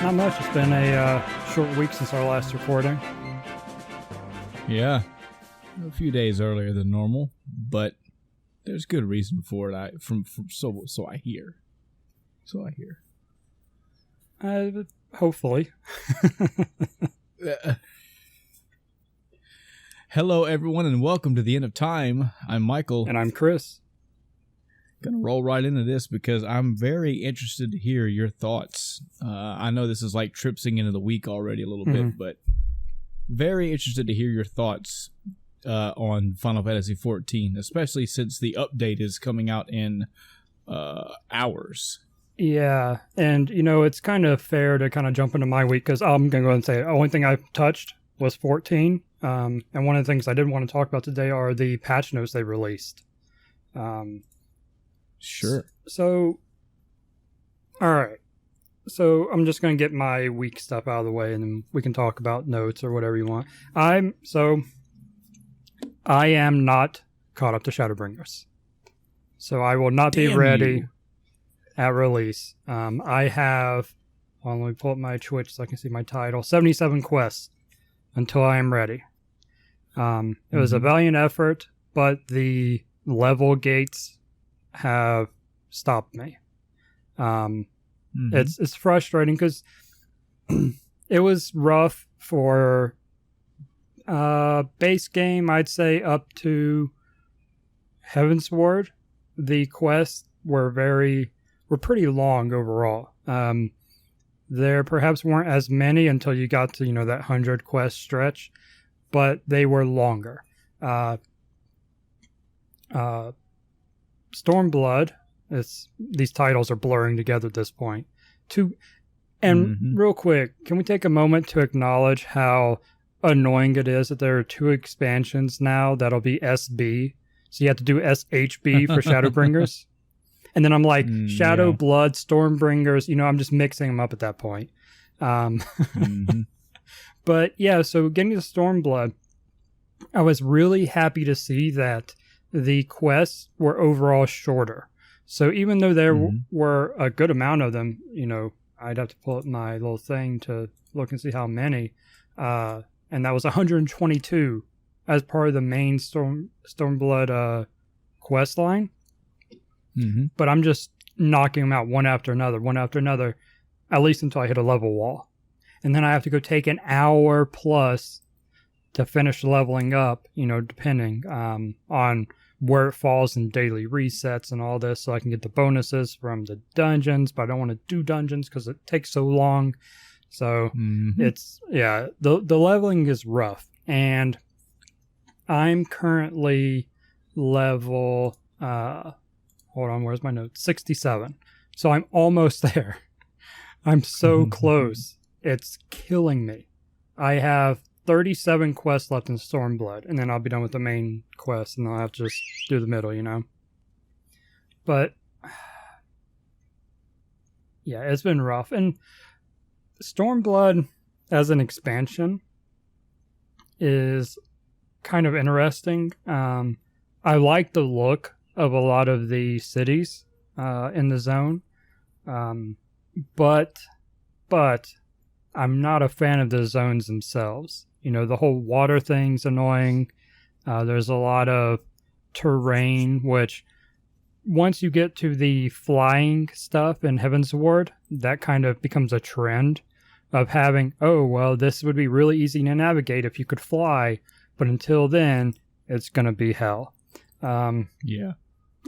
Not much. It's been a short week since our last recording. Yeah, a few days earlier than normal, but there's good reason for it. So I hear. Hopefully. Hello, everyone, and welcome to the end of time. I'm Michael, And I'm Chris. Gonna roll right into this because I'm very interested to hear your thoughts. I know this is like tripsing into the week already a little bit, but very interested to hear your thoughts on Final Fantasy XIV, especially since the update is coming out in hours. Yeah, and it's kind of fair to kind of jump into my week because I'm going to go ahead and say the only thing I've touched was 14. And one of the things I did want to talk about today are the patch notes they released. Sure. So, all right. So I'm just going to get my week stuff out of the way and then we can talk about notes or whatever you want. I am not caught up to Shadowbringers. So I will not be ready at release. I have, let me pull up my Twitch so I can see my title, 77 quests until I am ready. It was a valiant effort, but the level gates have stopped me. It's frustrating because it was rough for base game. I'd say up to Heavensward, the quests were pretty long overall. There perhaps weren't as many until you got to that 100 quest stretch, but they were longer. Stormblood, these titles are blurring together at this point. Real quick, can we take a moment to acknowledge how annoying it is that there are two expansions now that'll be SB, so you have to do SHB for Shadowbringers, and then I'm like Shadowblood, Stormbringers. I'm just mixing them up at that point. But yeah, so getting to Stormblood, I was really happy to see that the quests were overall shorter. So even though there were a good amount of them, I'd have to pull up my little thing to look and see how many. And that was 122 as part of the main Stormblood quest line. But I'm just knocking them out one after another, at least until I hit a level wall. And then I have to go take an hour plus to finish leveling up, depending on where it falls in daily resets and all this, so I can get the bonuses from the dungeons, but I don't want to do dungeons because it takes so long. So the leveling is rough. And I'm currently level, hold on, where's my notes? 67. So I'm almost there. I'm so close. It's killing me. I have 37 quests left in Stormblood, and then I'll be done with the main quest, and I'll have to just do the middle, But, yeah, it's been rough. And Stormblood, as an expansion, is kind of interesting. I like the look of a lot of the cities in the zone, but I'm not a fan of the zones themselves. The whole water thing's annoying. There's a lot of terrain, which once you get to the flying stuff in Heavensward, that kind of becomes a trend of having, this would be really easy to navigate if you could fly, but until then, it's going to be hell. Yeah.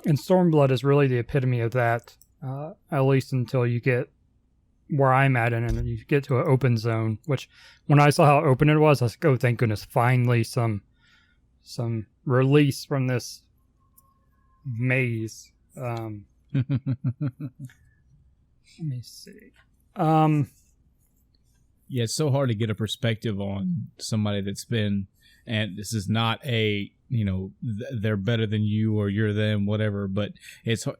And Stormblood is really the epitome of that, at least until you get where I'm at, and you get to an open zone, which when I saw how open it was, I was like, oh, thank goodness, finally some release from this maze. Let me see. Yeah, it's so hard to get a perspective on somebody that's been, and this is not a, they're better than you or you're them, whatever, but it's hard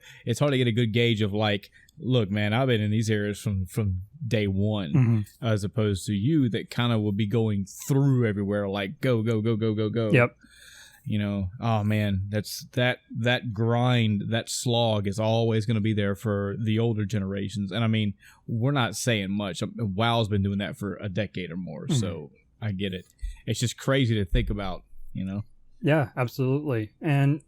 to get a good gauge of like, look, man, I've been in these areas from day one, as opposed to you that kind of will be going through everywhere, like go. Yep. oh man, that grind, that slog is always going to be there for the older generations. And I mean, we're not saying much. WoW's been doing that for a decade or more, so I get it. It's just crazy to think about, Yeah, absolutely. And,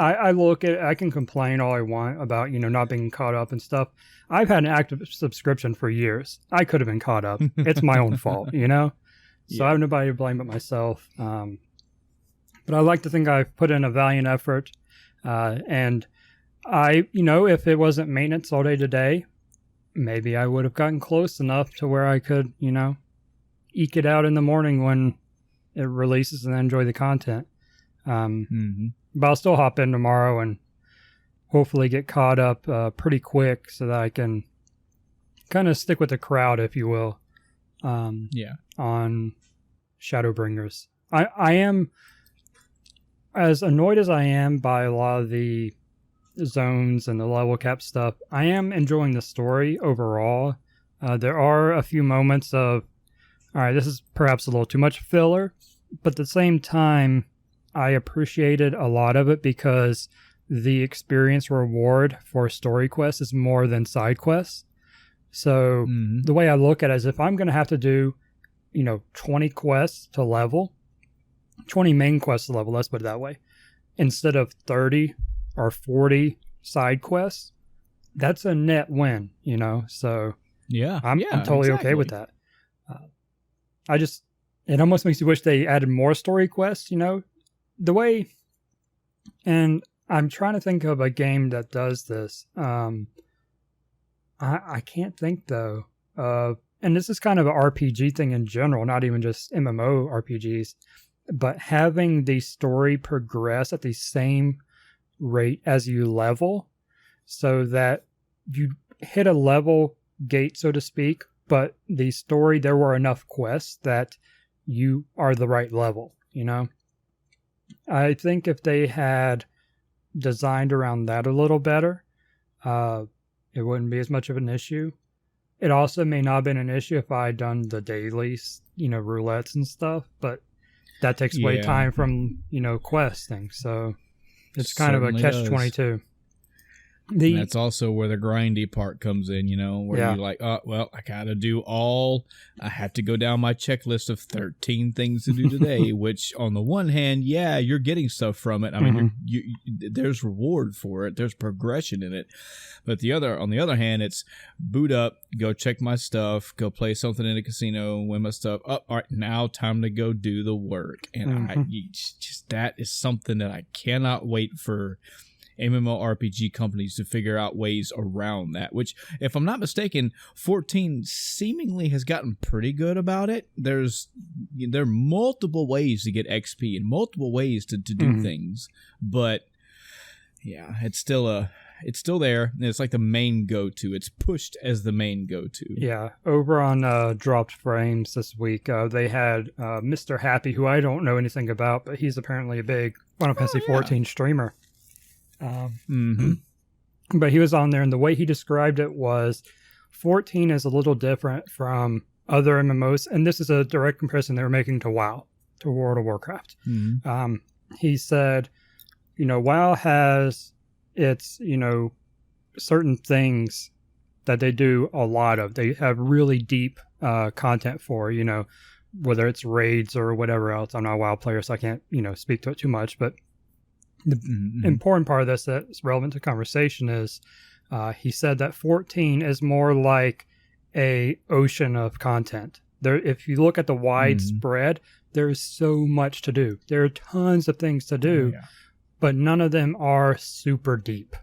I look at, I can complain all I want about, not being caught up and stuff. I've had an active subscription for years. I could have been caught up. It's my own fault, So I have nobody to blame but myself. But I like to think I've put in a valiant effort. And if it wasn't maintenance all day today, maybe I would have gotten close enough to where I could, eke it out in the morning when it releases and enjoy the content. But I'll still hop in tomorrow and hopefully get caught up pretty quick so that I can kind of stick with the crowd, if you will, on Shadowbringers. I am, as annoyed as I am by a lot of the zones and the level cap stuff, I am enjoying the story overall. There are a few moments of, all right, this is perhaps a little too much filler, but at the same time, I appreciated a lot of it because the experience reward for story quests is more than side quests. So the way I look at it is if I'm going to have to do, 20 quests to level, 20 main quests to level, let's put it that way, instead of 30 or 40 side quests, that's a net win, So I'm totally okay with that. It almost makes you wish they added more story quests, the way, and I'm trying to think of a game that does this. I can't think though. And this is kind of an RPG thing in general, not even just MMO RPGs, but having the story progress at the same rate as you level, so that you hit a level gate, so to speak, but the story, there were enough quests that you are the right level, I think if they had designed around that a little better, it wouldn't be as much of an issue. It also may not have been an issue if I had done the dailies, roulettes and stuff, but that takes away time from, questing. So it's kind of a catch-22. That's also where the grindy part comes in, where you're like, oh, well, I got to do I have to go down my checklist of 13 things to do today, which on the one hand, you're getting stuff from it. I mean, there's reward for it. There's progression in it. But on the other hand, it's boot up, go check my stuff, go play something in a casino, win my stuff. Oh, all right, now time to go do the work. And that is something that I cannot wait for MMORPG companies to figure out ways around that, which, if I'm not mistaken, 14 seemingly has gotten pretty good about it. There are multiple ways to get XP and multiple ways to do things, but it's still there. And it's like the main go-to. It's pushed as the main go-to. Yeah, over on Dropped Frames this week, they had Mr. Happy, who I don't know anything about, but he's apparently a big Final Fantasy 14 streamer. But he was on there, and the way he described it was 14 is a little different from other MMOs, and this is a direct comparison they were making to WoW, to World of Warcraft. He said, WoW has its, certain things that they do a lot of. They have really deep content for, whether it's raids or whatever else. I'm not a WoW player, so I can't, speak to it too much, but the important part of this that's relevant to conversation is he said that 14 is more like a ocean of content. There, if you look at the widespread, there's so much to do. There are tons of things to do, but none of them are super deep,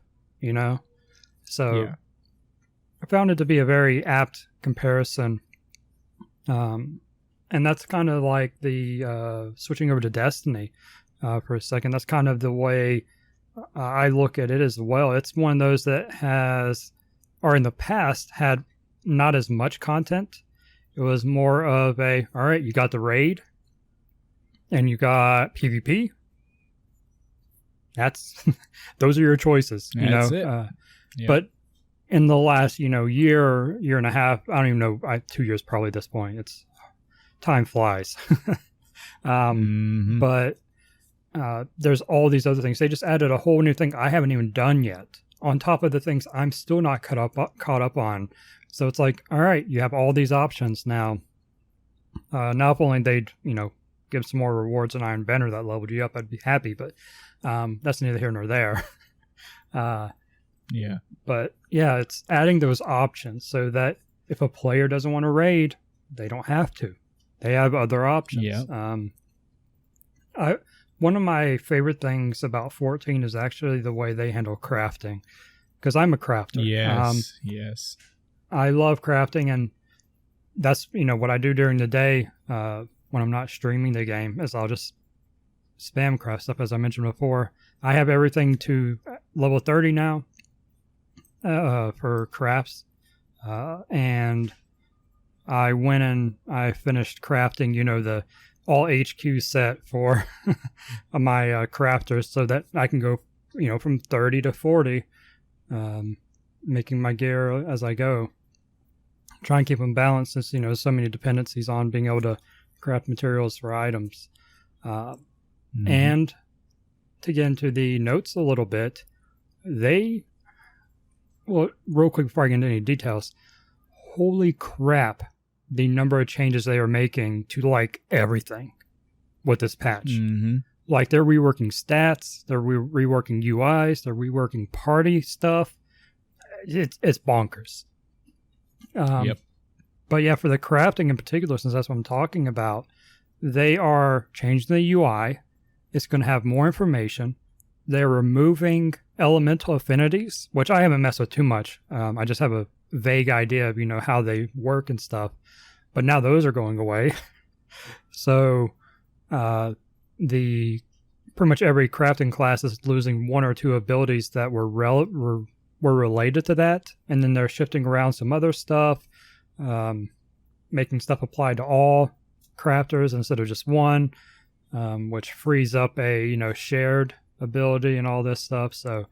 So I found it to be a very apt comparison. And that's kind of like the switching over to Destiny. For a second, that's kind of the way I look at it as well. It's one of those that has, or in the past, had not as much content. It was more of all right, you got the raid, and you got PvP. Those are your choices, That's it. But in the last, year and a half, I don't even know, 2 years probably at this point. Time flies. But there's all these other things. They just added a whole new thing I haven't even done yet, on top of the things I'm still not caught up on. So it's like, all right, you have all these options now. Now, if only they'd, give some more rewards in Iron Banner that leveled you up, I'd be happy. But that's neither here nor there. Yeah. But yeah, it's adding those options so that if a player doesn't want to raid, they don't have to. They have other options. Yeah. One of my favorite things about 14 is actually the way they handle crafting, because I'm a crafter. Yes. Yes. I love crafting, and that's what I do during the day when I'm not streaming the game is I'll just spam craft stuff, as I mentioned before. I have everything to level 30 now for crafts, and I went and I finished crafting the all HQ set for my crafters, so that I can go from 30 to 40, making my gear as I go. Try and keep them balanced, since so many dependencies on being able to craft materials for items. And to get into the notes a little bit, real quick before I get into any details, holy crap, the number of changes they are making to everything with this patch. Like, they're reworking stats, they're reworking UIs, they're reworking party stuff. It's bonkers. Yep. But yeah, for the crafting in particular, since that's what I'm talking about, they are changing the UI. It's going to have more information. They're removing elemental affinities, which I haven't messed with too much. I just have a vague idea of how they work and stuff. But now those are going away. So pretty much every crafting class is losing one or two abilities that were related to that, and then they're shifting around some other stuff, making stuff apply to all crafters instead of just one, which frees up a shared ability and all this stuff. So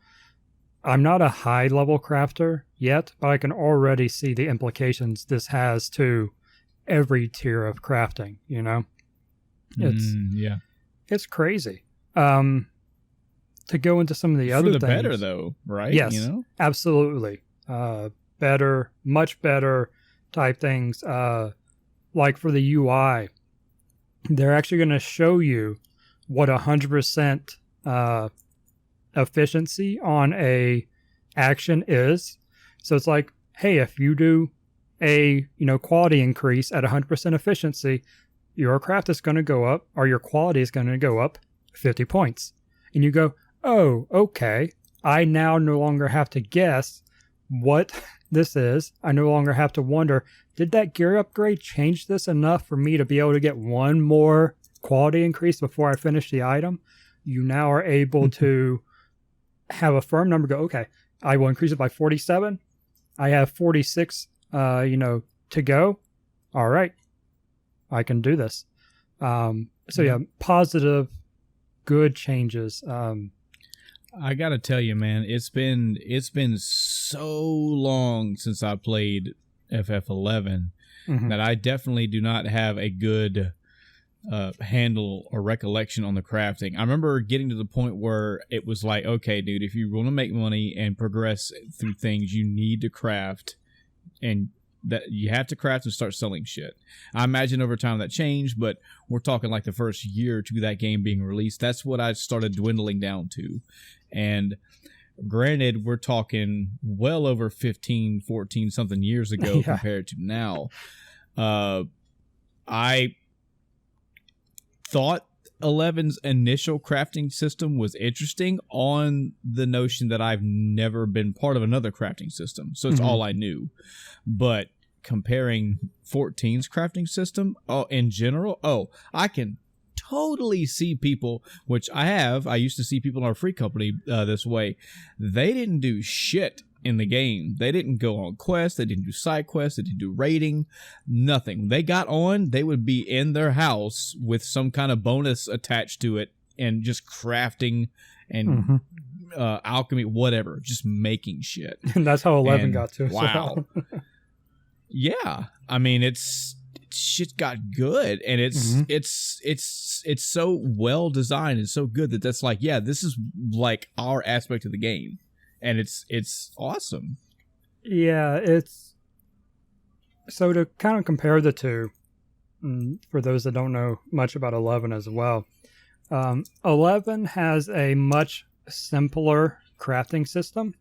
I'm not a high level crafter yet, but I can already see the implications this has to every tier of crafting. It's crazy. To go into some of the other things. For the better, though, right? Yes, absolutely. Better, much better type things. Like for the UI, they're actually going to show you what 100% efficiency on a action is. So it's like, hey, if you do a quality increase at 100% efficiency, your craft is going to go up, or your quality is going to go up 50 points. And you go, oh, okay, I now no longer have to guess what this is. I no longer have to wonder, did that gear upgrade change this enough for me to be able to get one more quality increase before I finish the item? You now are able to have a firm number go, okay, I will increase it by 47. I have 46, to go. All right, I can do this. So yeah, positive, good changes. I gotta tell you, man, it's been so long since I played FF11 that I definitely do not have a good handle or recollection on the crafting. I remember getting to the point where it was like, okay, dude, if you want to make money and progress through things, you need to craft, and that you have to craft and start selling shit. I imagine over time that changed, but we're talking like the first year to that game being released. That's what I started dwindling down to. And granted, we're talking well over 15, 14 something years ago compared to now. I thought 11's initial crafting system was interesting on the notion that I've never been part of another crafting system. So it's all I knew. But comparing 14's crafting system, in general, I can totally see people, which I used to see people in our free company this way. They didn't do shit in the game. They didn't go on quests. They didn't do side quests. They didn't do raiding. Nothing. They got on. They would be in their house with some kind of bonus attached to it and just crafting and alchemy, whatever, just making shit. And that's how 11 got to us. Wow. Yeah. I mean, it's shit got good, and it's so well designed and so good that's like, yeah, this is like our aspect of the game, and it's awesome. Yeah, it's so to kind of compare the two, for those that don't know much about 11 as well. 11 has a much simpler crafting system,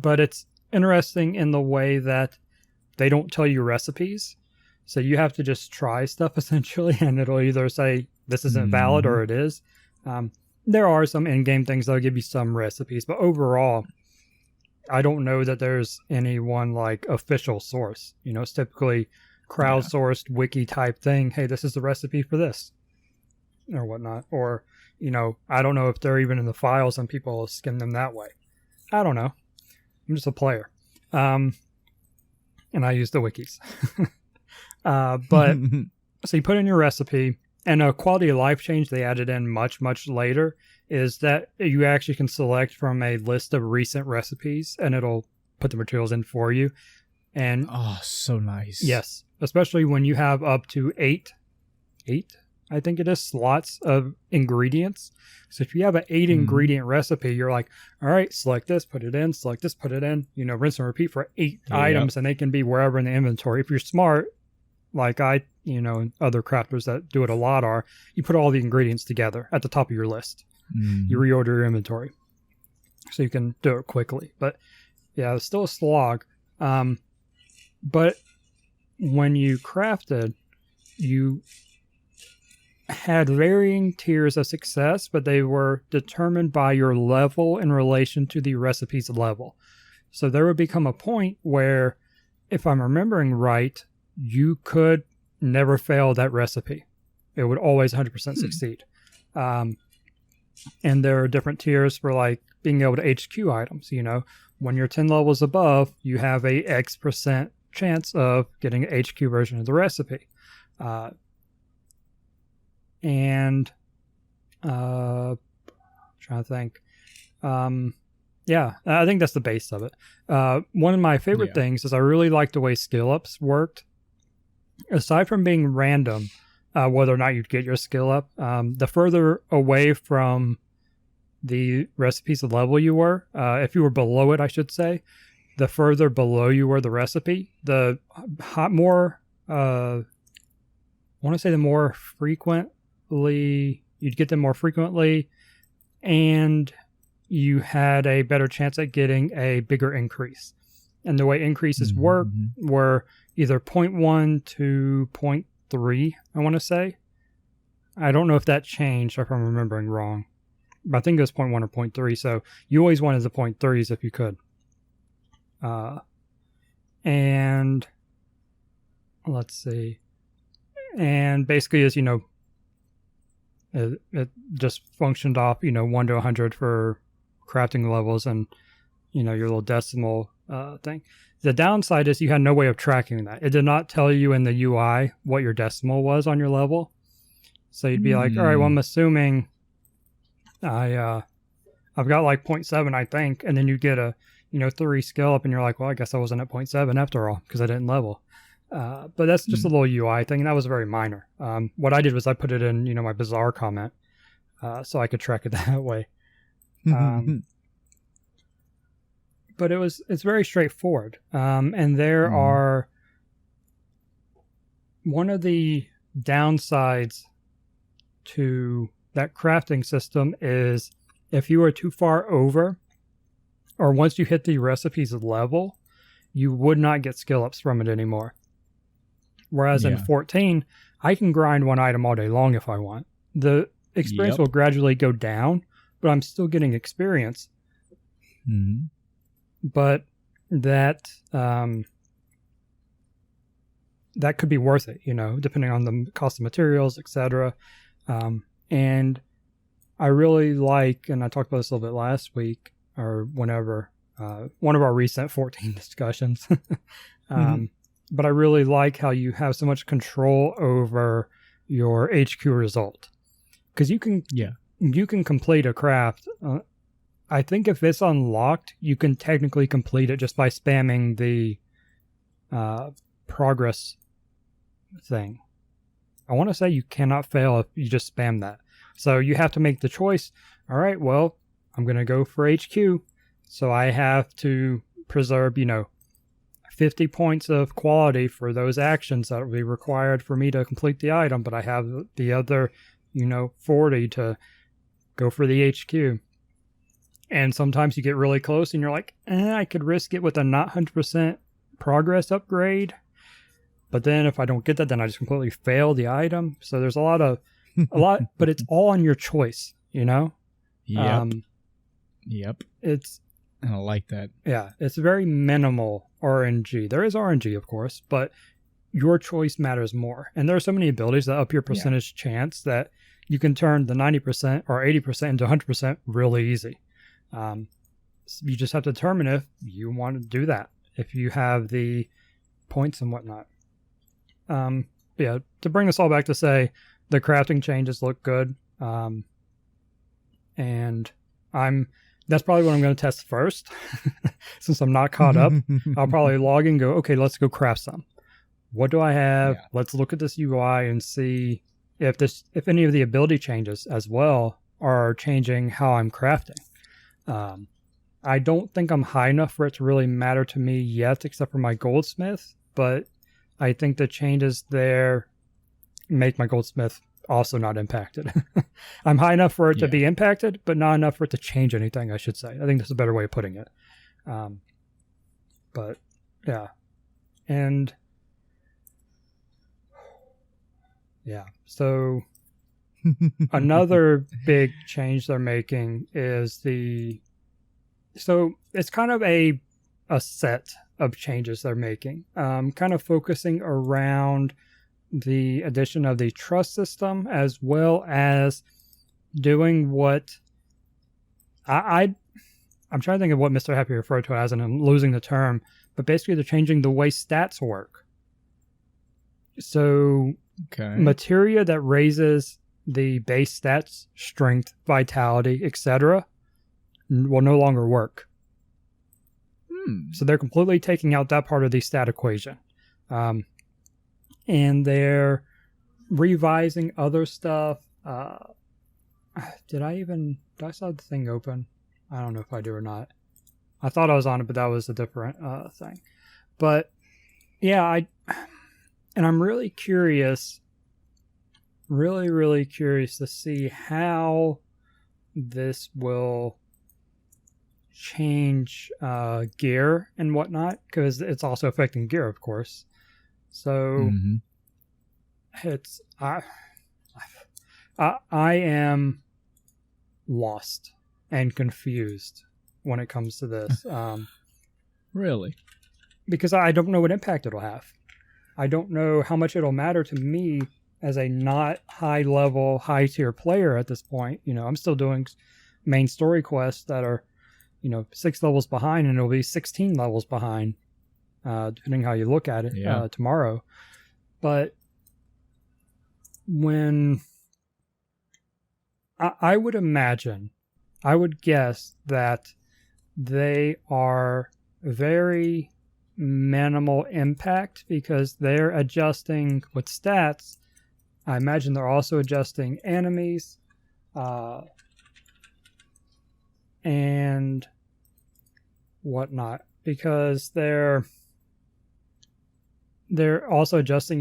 but it's interesting in the way that they don't tell you recipes. So you have to just try stuff essentially, and it'll either say this isn't valid or it is. There are some in-game things that'll give you some recipes, but overall, I don't know that there's any one like official source. You know, it's typically crowdsourced wiki type thing. Hey, this is the recipe for this or whatnot. Or, you know, I don't know if they're even in the files and people skim them that way. I don't know. I'm just a player. And I use the wikis. But so you put in your recipe, and a quality of life change they added in much, much later is that you actually can select from a list of recent recipes, and it'll put the materials in for you. And so nice. Yes, especially when you have up to eight, I think it is, slots of ingredients. So if you have an 8 ingredient recipe, you're like, all right, select this, put it in, select this, put it in, you know, rinse and repeat for 8 items, and they can be wherever in the inventory. If you're smart, like I, you know, and other crafters that do it a lot are, you put all the ingredients together at the top of your list. You reorder your inventory so you can do it quickly. But yeah, it's still a slog. But when you crafted, you had varying tiers of success, but they were determined by your level in relation to the recipe's level. So there would become a point where, if I'm remembering right, you could never fail that recipe. It would always 100% succeed. And there are different tiers for like being able to HQ items. You know, when you're 10 levels above, you have a X% chance of getting an HQ version of the recipe. And trying to think. Yeah, I think that's the base of it. One of my favorite things is I really like the way skill ups worked. Aside from being random, whether or not you'd get your skill up, the further away from the recipe's level you were, if you were below it, I should say, the further below you were the recipe, the more, I want to say the more frequently, you'd get them more frequently, and you had a better chance at getting a bigger increase. And the way increases work were either 0.1 to 0.3, I want to say. I don't know if that changed or if I'm remembering wrong. But I think it was 0.1 or 0.3, so you always wanted the 0.3s if you could. And let's see. And basically, as you know, it just functioned off, you know, 1 to 100 for crafting levels and, you know, your little decimal thing. The downside is you had no way of tracking that. It did not tell you in the UI what your decimal was on your level. So you'd be like, all right, well, I'm assuming I've got like 0.7, I think. And then you get a, you know, 3 skill up and you're like, well, I guess I wasn't at 0.7 after all because I didn't level. But that's just a little UI thing. And that was very minor. What I did was I put it in, you know, my bizarre comment so I could track it that way. But it's very straightforward. And there are, one of the downsides to that crafting system is if you are too far over, or once you hit the recipe's level, you would not get skill ups from it anymore. Whereas in 14, I can grind one item all day long if I want. The experience will gradually go down, but I'm still getting experience. But that that could be worth it, you know, depending on the cost of materials, etc. And I really like, and I talked about this a little bit last week or whenever, one of our recent 14 discussions. But I really like how you have so much control over your HQ result, because you can complete a craft. I think if it's unlocked, you can technically complete it just by spamming the progress thing. I want to say you cannot fail if you just spam that. So you have to make the choice. All right, well, I'm going to go for HQ. So I have to preserve, 50 points of quality for those actions that will be required for me to complete the item. But I have the other, 40 to go for the HQ. And sometimes you get really close and you're like, I could risk it with a not 100% progress upgrade. But then if I don't get that, then I just completely fail the item. So there's a lot, but it's all on your choice, Yep. I like that. Yeah, it's very minimal RNG. There is RNG, of course, but your choice matters more. And there are so many abilities that up your percentage chance that you can turn the 90% or 80% into 100% really easy. So you just have to determine if you want to do that, if you have the points and whatnot. To bring this all back to say, the crafting changes look good. And that's probably what I'm going to test first. Since I'm not caught up, I'll probably log in and go, okay, let's go craft some. What do I have? Yeah. Let's look at this UI and see if any of the ability changes as well are changing how I'm crafting. I don't think I'm high enough for it to really matter to me yet, except for my goldsmith, but I think the changes there make my goldsmith also not impacted. I'm high enough for it to be impacted, but not enough for it to change anything, I should say. I think that's a better way of putting it. But yeah. And yeah. So another big change they're making is so it's kind of a set of changes they're making, kind of focusing around the addition of the trust system, as well as doing what I'm trying to think of what Mr. Happy referred to it as, and I'm losing the term, but basically they're changing the way stats work. So materia that raises the base stats, strength, vitality, etc., will no longer work. So they're completely taking out that part of the stat equation. And they're revising other stuff. Did I saw the thing open? I don't know if I do or not. I thought I was on it, but that was a different thing. But yeah, I'm really curious, really curious to see how this will change gear and whatnot, because it's also affecting gear, of course. So it's I am lost and confused when it comes to this. Really? Because I don't know what impact it'll have. I don't know how much it'll matter to me as a not high level, high tier player at this point. I'm still doing main story quests that are 6 levels behind, and it'll be 16 levels behind, depending how you look at it, tomorrow. But when I would guess that they are very minimal impact, because they're adjusting with stats. I imagine they're also adjusting enemies, and whatnot, because they're also adjusting,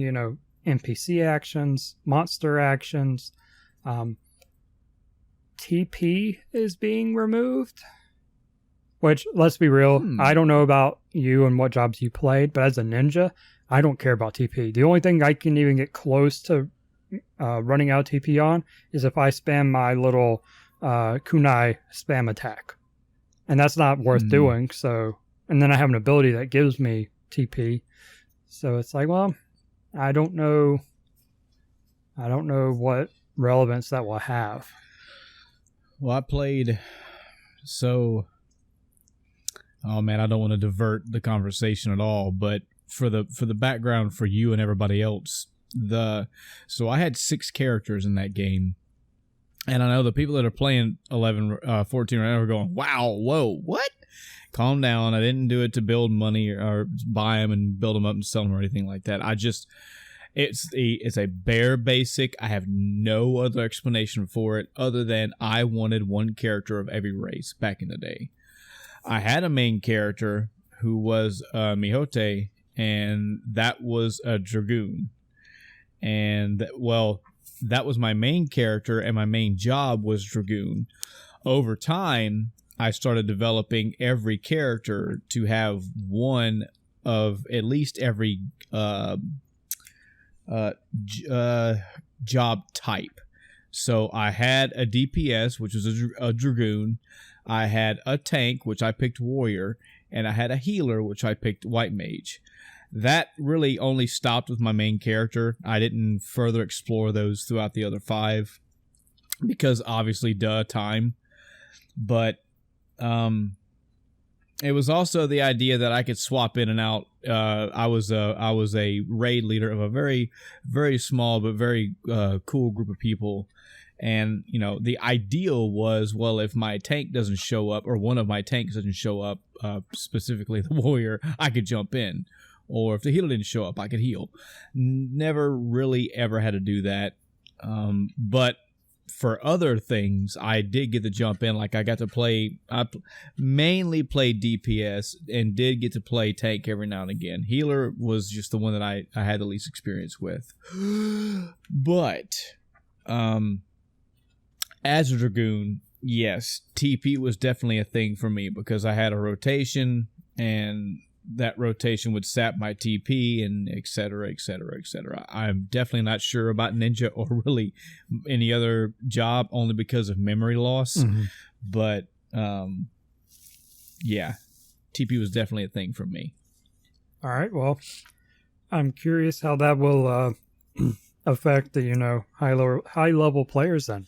NPC actions, monster actions. TP is being removed, which, let's be real, I don't know about you and what jobs you played, but as a ninja, I don't care about TP. The only thing I can even get close to running out TP on is if I spam my little kunai spam attack, and that's not worth doing. So, and then I have an ability that gives me TP, so it's like, well, I don't know what relevance that will have. Well, I played, so, oh man, I don't want to divert the conversation at all, but for the background for you and everybody else, so I had 6 characters in that game. And I know the people that are playing 14 right now are going, wow, whoa, what? Calm down. I didn't do it to build money or buy them and build them up and sell them or anything like that. It's a bare basic. I have no other explanation for it other than I wanted one character of every race back in the day. I had a main character who was Mihote, and that was a Dragoon. And, well, that was my main character, and my main job was Dragoon. Over time, I started developing every character to have one of at least every job type. So I had a DPS, which was a Dragoon. I had a tank, which I picked Warrior, and I had a healer, which I picked White Mage. That really only stopped with my main character. I didn't further explore those throughout the other 5 because obviously, time. But it was also the idea that I could swap in and out. I was a raid leader of a very, very small but very cool group of people. And, you know, the ideal was, well, if my tank doesn't show up or one of my tanks doesn't show up, specifically the warrior, I could jump in. Or if the healer didn't show up, I could heal. Never really ever had to do that. But for other things, I did get to jump in. Like I got to play, I mainly played DPS and did get to play tank every now and again. Healer was just the one that I had the least experience with. But as a Dragoon, yes, TP was definitely a thing for me because I had a rotation and that rotation would sap my TP and et cetera, et cetera, et cetera. I'm definitely not sure about Ninja or really any other job only because of memory loss. Mm-hmm. But, yeah, TP was definitely a thing for me. All right. Well, I'm curious how that will affect the, high level players then.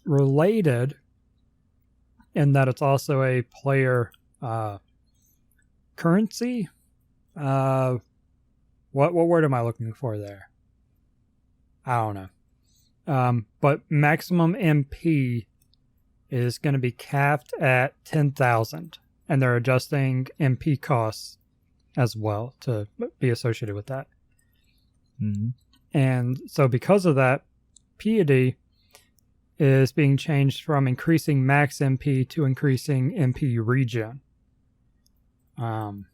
Related in that it's also a player currency. What word am I looking for there? I don't know. But maximum MP is going to be capped at 10,000, and they're adjusting MP costs as well to be associated with that. Mm-hmm. And so because of that, piety is being changed from increasing max MP to increasing MP regen. But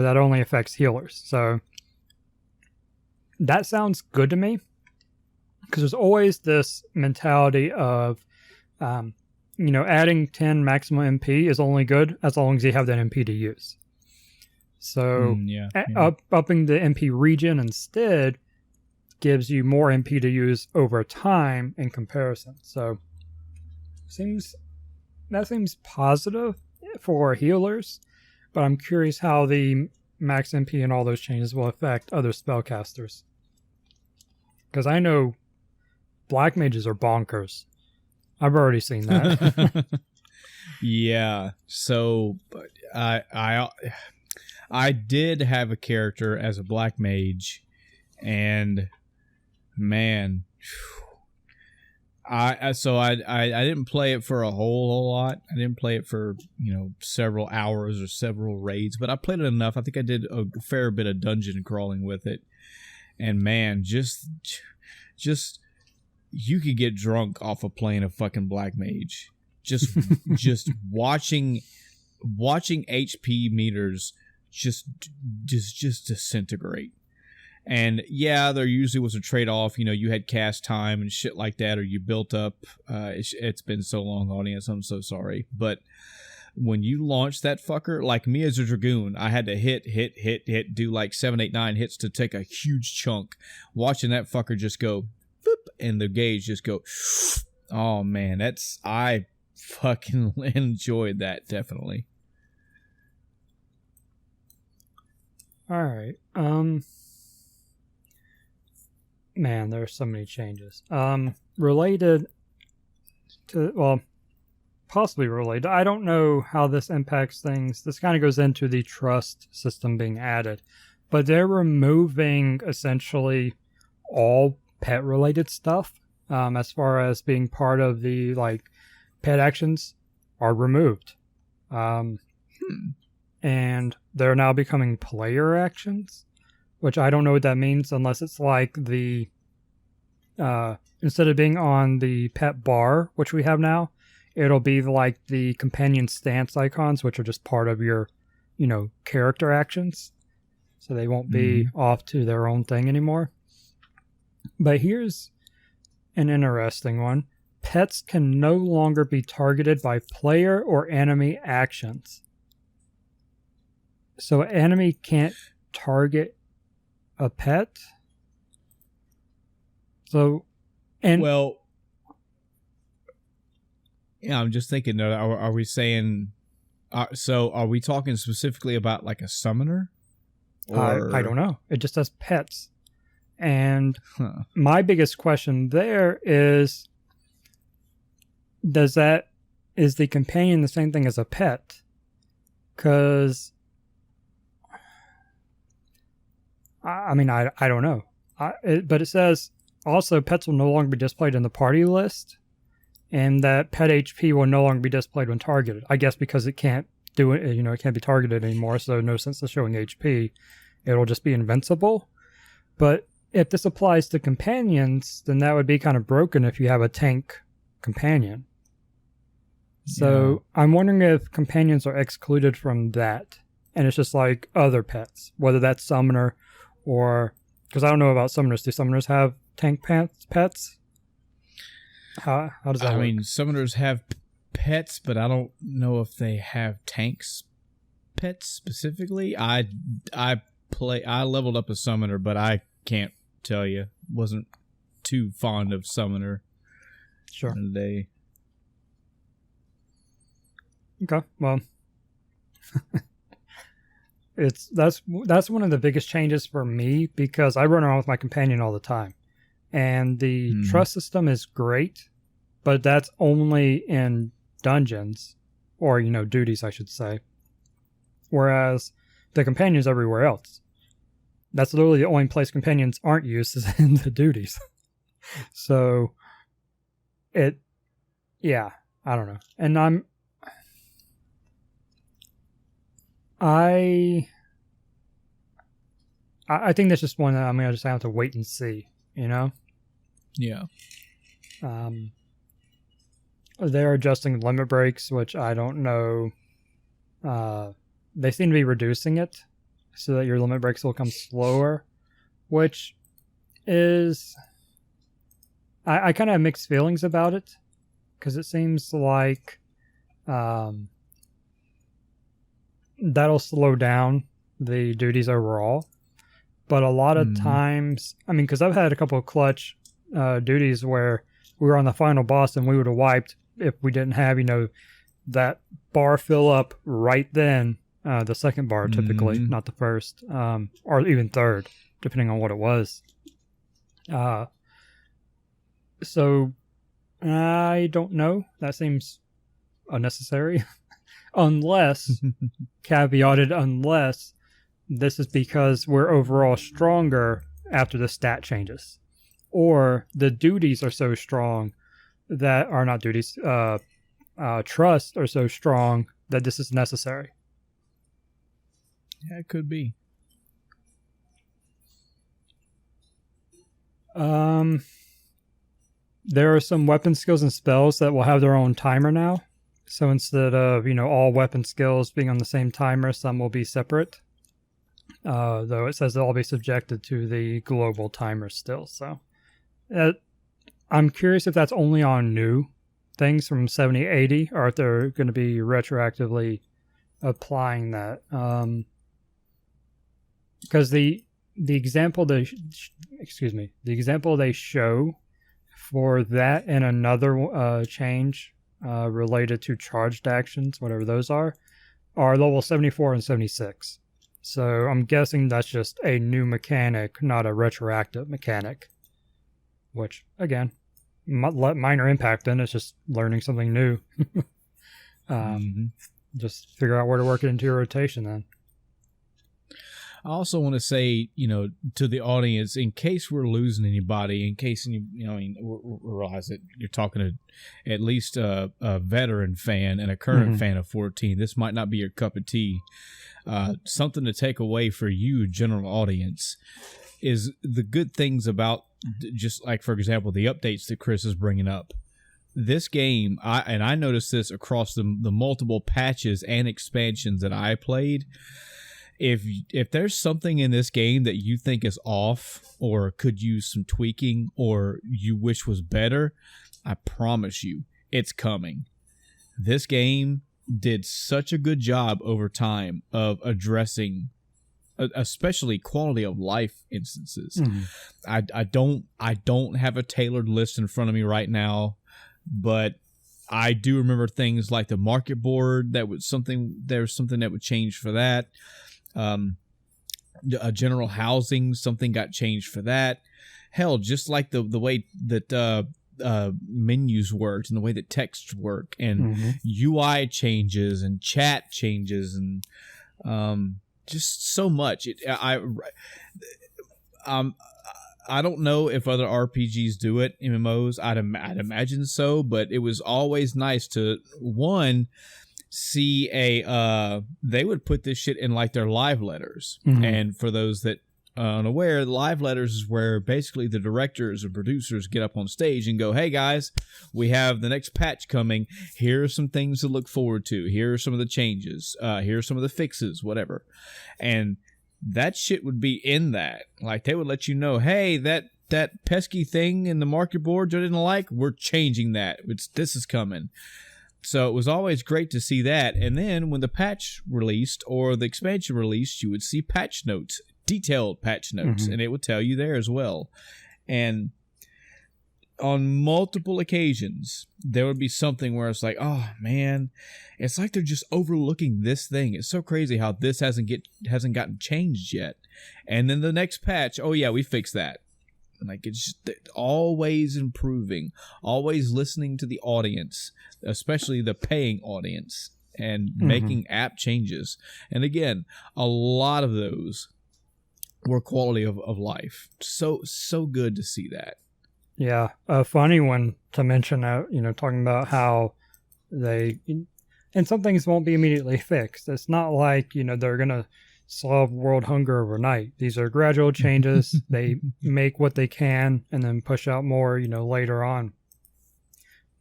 that only affects healers. So that sounds good to me because there's always this mentality of, adding 10 maximum MP is only good as long as you have that MP to use. So upping the MP regen instead gives you more MP to use over time in comparison. So that seems positive for healers, but I'm curious how the max MP and all those changes will affect other spellcasters. Because I know black mages are bonkers. I've already seen that. Yeah. So I did have a character as a black mage, and man, I didn't play it for a whole lot. I didn't play it for several hours or several raids, but I played it enough. I think I did a fair bit of dungeon crawling with it, and man, just you could get drunk off of playing a fucking black mage. Just watching HP meters just disintegrate. And yeah, there usually was a trade-off. You had cast time and shit like that, or you built up. It's been so long, audience. I'm so sorry. But when you launch that fucker, like me as a Dragoon, I had to hit, do like 7, 8, 9 hits to take a huge chunk. Watching that fucker just go, boop, and the gauge just go, oh man, I fucking enjoyed that, definitely. All right. Man, there's so many changes. Related to, well, possibly related. I don't know how this impacts things. This kind of goes into the trust system being added. But they're removing essentially all pet-related stuff as far as being part of the, pet actions are removed. And they're now becoming player actions. which I don't know what that means unless it's like the instead of being on the pet bar, which we have now, it'll be like the companion stance icons, which are just part of your, character actions. So they won't be off to their own thing anymore. But here's an interesting one. Pets can no longer be targeted by player or enemy actions. So an enemy can't target a pet? So, and... Well, yeah, I'm just thinking, are we saying... so are we talking specifically about like a summoner? Or... I don't know. It just says pets. And my biggest question there is the companion the same thing as a pet? Because I don't know. But it says also pets will no longer be displayed in the party list, and that pet HP will no longer be displayed when targeted. I guess because it can't do it, it can't be targeted anymore, so no sense of showing HP. It'll just be invincible. But if this applies to companions, then that would be kind of broken if you have a tank companion. So yeah. I'm wondering if companions are excluded from that, and it's just like other pets, whether that's summoner or... Because I don't know about summoners. Do summoners have tank pets? How does that work? I mean, summoners have pets, but I don't know if they have tanks pets specifically. I leveled up a summoner, but I can't tell you. Wasn't too fond of summoner. Sure. Today. Okay. Well, that's one of the biggest changes for me, because I run around with my companion all the time, and the trust system is great, but that's only in dungeons or duties, I should say. Whereas the companions everywhere else. That's literally the only place companions aren't used is in the duties. So I don't know. And I think that's just one that I just have to wait and see, Yeah. They're adjusting limit breaks, which I don't know. They seem to be reducing it so that your limit breaks will come slower, which is... I kind of have mixed feelings about it, because it seems like that'll slow down the duties overall. But a lot of times, because I've had a couple of clutch duties where we were on the final boss and we would have wiped if we didn't have, that bar fill up right then, the second bar typically, not the first, or even third, depending on what it was. So I don't know. That seems unnecessary. Unless, caveated, unless this is because we're overall stronger after the stat changes. Or the duties are so strong that are not duties, trust are so strong that this is necessary. Yeah, it could be. There are some weapon skills and spells that will have their own timer now. So instead of, all weapon skills being on the same timer, some will be separate. Though it says they'll all be subjected to the global timer still. So I'm curious if that's only on new things from 7080, or if they're going to be retroactively applying that. Because the example they show for that and another change related to charged actions, whatever those are level 74 and 76. So I'm guessing that's just a new mechanic, not a retroactive mechanic. Which, again, minor impact then. It's just learning something new. Just figure out where to work it into your rotation then. I also want to say, to the audience, in case we're losing anybody, in case we realize that you're talking to at least a veteran fan and a current fan of 14, this might not be your cup of tea. something to take away for you, general audience, is the good things about, just like, for example, the updates that Chris is bringing up. This game, I noticed this across the multiple patches and expansions that I played. If there's something in this game that you think is off or could use some tweaking or you wish was better, I promise you it's coming. This game did such a good job over time of addressing especially quality of life instances. I don't have a tailored list in front of me right now, but I do remember things like the market board. There was something that would change for that. General housing, something got changed for that. Hell, just like the way that menus worked and the way that texts work, and UI changes and chat changes, and just so much. I don't know if other RPGs do it, MMOs. I'd imagine so, but it was always nice to, one, see they would put this shit in like their live letters. And for those that are unaware, live letters is where basically the directors and producers get up on stage and go, hey guys, we have the next patch coming. Here are some things to look forward to. Here are some of the changes. Here are some of the fixes, whatever. And that shit would be in that. Like, they would let you know, hey, that pesky thing in the market board you didn't like, we're changing that. This is coming. So it was always great to see that. And then when the patch released or the expansion released, you would see patch notes, detailed patch notes, and it would tell you there as well. And on multiple occasions, there would be something where it's like, oh man, it's like they're just overlooking this thing. It's so crazy how this hasn't gotten changed yet. And then the next patch, oh yeah, we fixed that. Like, it's just always improving, always listening to the audience, especially the paying audience, and making app changes. And again, a lot of those were quality of life. So good to see that. Yeah, a funny one to mention, talking about how and some things won't be immediately fixed. It's not like, they're going to solve world hunger overnight. These are gradual changes. They make what they can and then push out more, later on.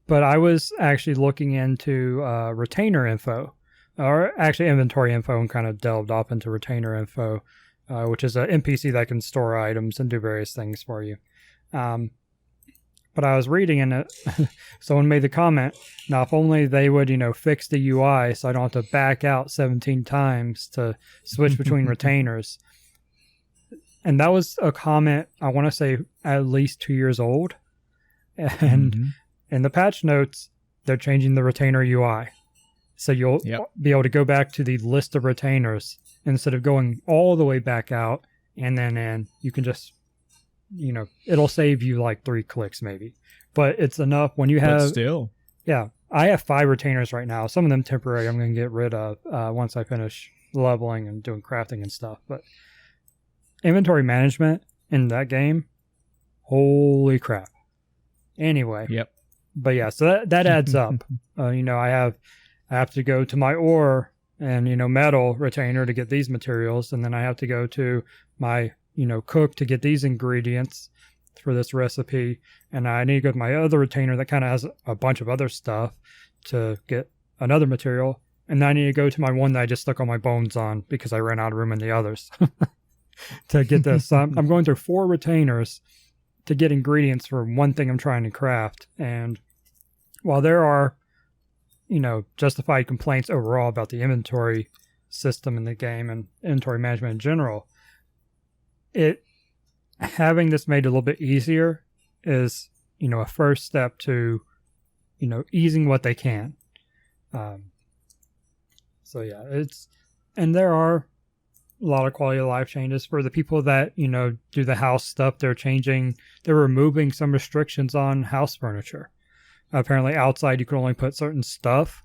But I was actually looking into retainer info, or actually inventory info, and kind of delved off into retainer info, which is an NPC that can store items and do various things for you. But I was reading in it, someone made the comment, now if only they would, fix the UI so I don't have to back out 17 times to switch between retainers. And that was a comment, I want to say, at least 2 years old. And in the patch notes, they're changing the retainer UI. So you'll be able to go back to the list of retainers instead of going all the way back out and then in. You can just... it'll save you like 3 clicks maybe, but it's enough when you have... But still. Yeah. I have 5 retainers right now. Some of them temporary I'm going to get rid of once I finish leveling and doing crafting and stuff. But inventory management in that game, holy crap. Anyway. Yep. But yeah, so that adds up. I have to go to my ore and, metal retainer to get these materials. And then I have to go to my... cook to get these ingredients for this recipe, and I need to go to my other retainer that kind of has a bunch of other stuff to get another material, and then I need to go to my one that I just stuck all my bones on because I ran out of room in the others to get this. So I'm going through 4 retainers to get ingredients for one thing I'm trying to craft, and while there are justified complaints overall about the inventory system in the game and inventory management in general, having this made a little bit easier is, a first step to, easing what they can. So yeah, and there are a lot of quality of life changes for the people that, do the house stuff. They're removing some restrictions on house furniture. Apparently outside you can only put certain stuff.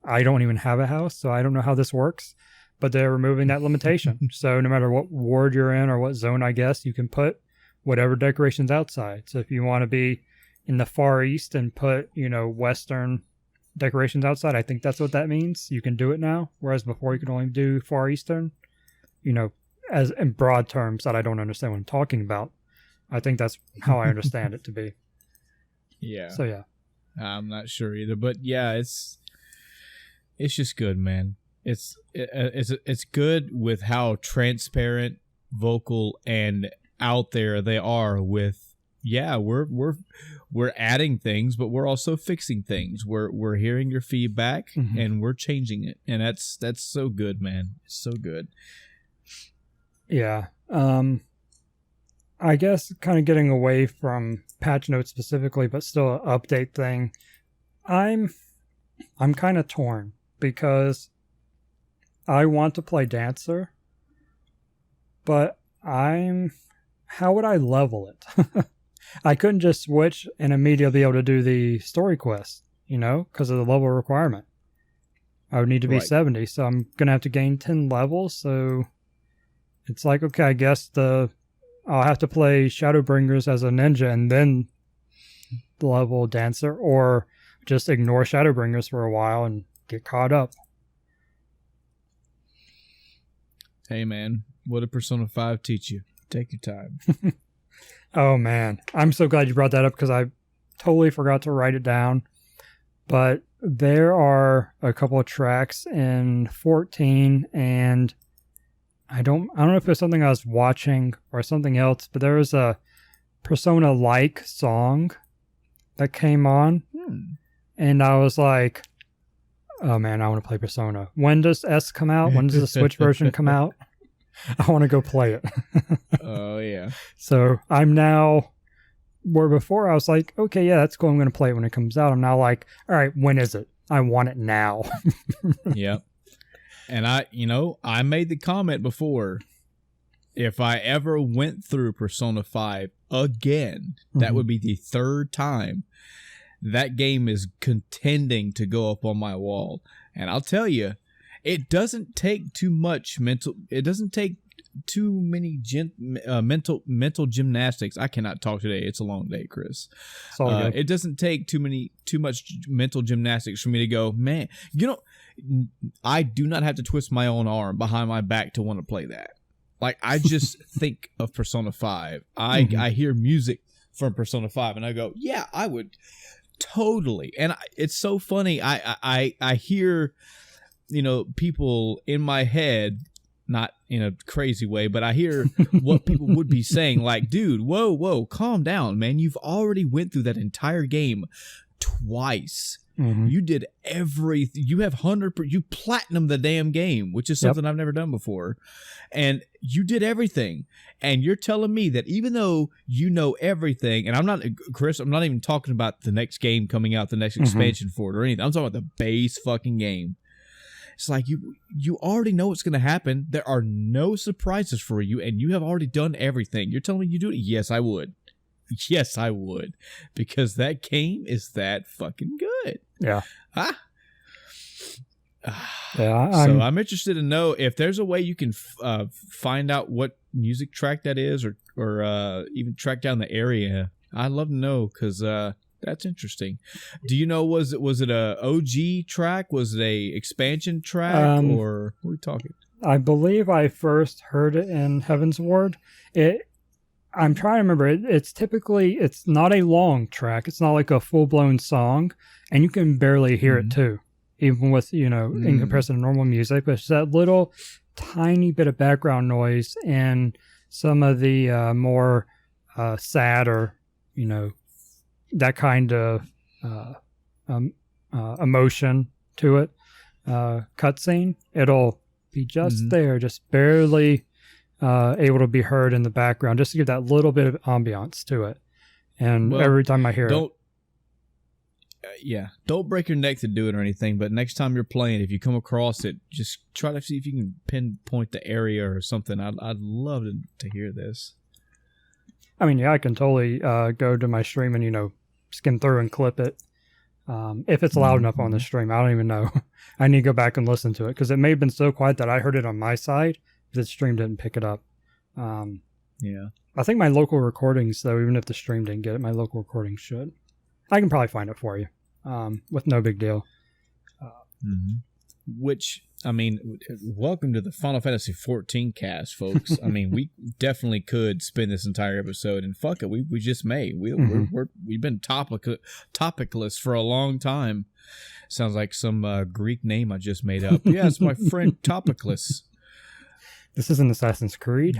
I don't even have a house, so I don't know how this works. But they're removing that limitation. So no matter what ward you're in or what zone, I guess, you can put whatever decorations outside. So if you want to be in the Far East and put, Western decorations outside. I think that's what that means. You can do it now, whereas before you could only do Far Eastern. You know, as in broad terms that I don't understand what I'm talking about. I think that's how I understand it to be. Yeah. So yeah, I'm not sure either, but yeah, it's just good, man. It's good with how transparent, vocal, and out there they are with. Yeah, we're adding things, but we're also fixing things. We're hearing your feedback and we're changing it, and that's so good, man. It's so good. Yeah. I guess kind of getting away from patch notes specifically, but still an update thing. I'm kind of torn because I want to play Dancer, but how would I level it? I couldn't just switch and immediately be able to do the story quest, you know, because of the level requirement. I would need to be 70, so I'm going to have to gain 10 levels, so it's like, okay, I guess I'll have to play Shadowbringers as a ninja and then level Dancer, or just ignore Shadowbringers for a while and get caught up. Hey, man, what did Persona 5 teach you? Take your time. Oh, man. I'm so glad you brought that up because I totally forgot to write it down. But there are a couple of tracks in 14, and I don't know if it was something I was watching or something else, but there was a Persona-like song that came on, and I was like, oh, man, I want to play Persona. When does S come out? When does the Switch version come out? I want to go play it. Oh, yeah. So I'm now, where before I was like, okay, yeah, that's cool. I'm going to play it when it comes out. I'm now like, all right, when is it? I want it now. Yep. And I made the comment before, if I ever went through Persona 5 again, that would be the third time. That game is contending to go up on my wall. And I'll tell you, it doesn't take too much it doesn't take too many mental gymnastics. I cannot talk today. It's a long day, Chris. It doesn't take too much mental gymnastics for me to go, man, I do not have to twist my own arm behind my back to want to play that. Like, I just think of Persona 5. I hear music from Persona 5 and I go, yeah, I would totally. And it's so funny. I hear, people in my head, not in a crazy way, but I hear what people would be saying, like, dude, whoa, calm down, man. You've already went through that entire game twice. You did everything. You have you platinum the damn game, which is something I've never done before. And you did everything. And you're telling me that even though you know everything, and I'm not even talking about the next game coming out, the next expansion for it or anything. I'm talking about the base fucking game. It's like you already know what's going to happen. There are no surprises for you, and you have already done everything. You're telling me you do it? Yes, I would. Yes, I would. Because that game is that fucking good. Yeah. Yeah. So I'm interested to know if there's a way you can find out what music track that is, or even track down the area. I'd love to know, because that's interesting. Do you know, was it a OG track? Was it a expansion track? Or what are we talking? I believe I first heard it in Heaven's Ward. I'm trying to remember. It's not a long track. It's not like a full-blown song, and you can barely hear it too, even with, in comparison to normal music. But it's that little tiny bit of background noise and some of the more sad or, that kind of emotion to it, cutscene. It'll be just there, just barely able to be heard in the background, just to give that little bit of ambiance to it. And every time I hear it, don't break your neck to do it or anything, but next time you're playing, if you come across it, just try to see if you can pinpoint the area or something. I'd love to hear this. I mean, yeah, I can totally go to my stream and, skim through and clip it. If it's loud enough on the stream, I don't even know. I need to go back and listen to it, because it may have been so quiet that I heard it on my side, but the stream didn't pick it up. Yeah. I think my local recordings, though, even if the stream didn't get it, my local recordings should. I can probably find it for you with no big deal. Mm-hmm. Which, I mean, welcome to the Final Fantasy 14 cast, folks. I mean, we definitely could spend this entire episode, and fuck it, we just may. We've been topicless for a long time. Sounds like some Greek name I just made up. Yeah, it's my friend Topiclus. This isn't Assassin's Creed.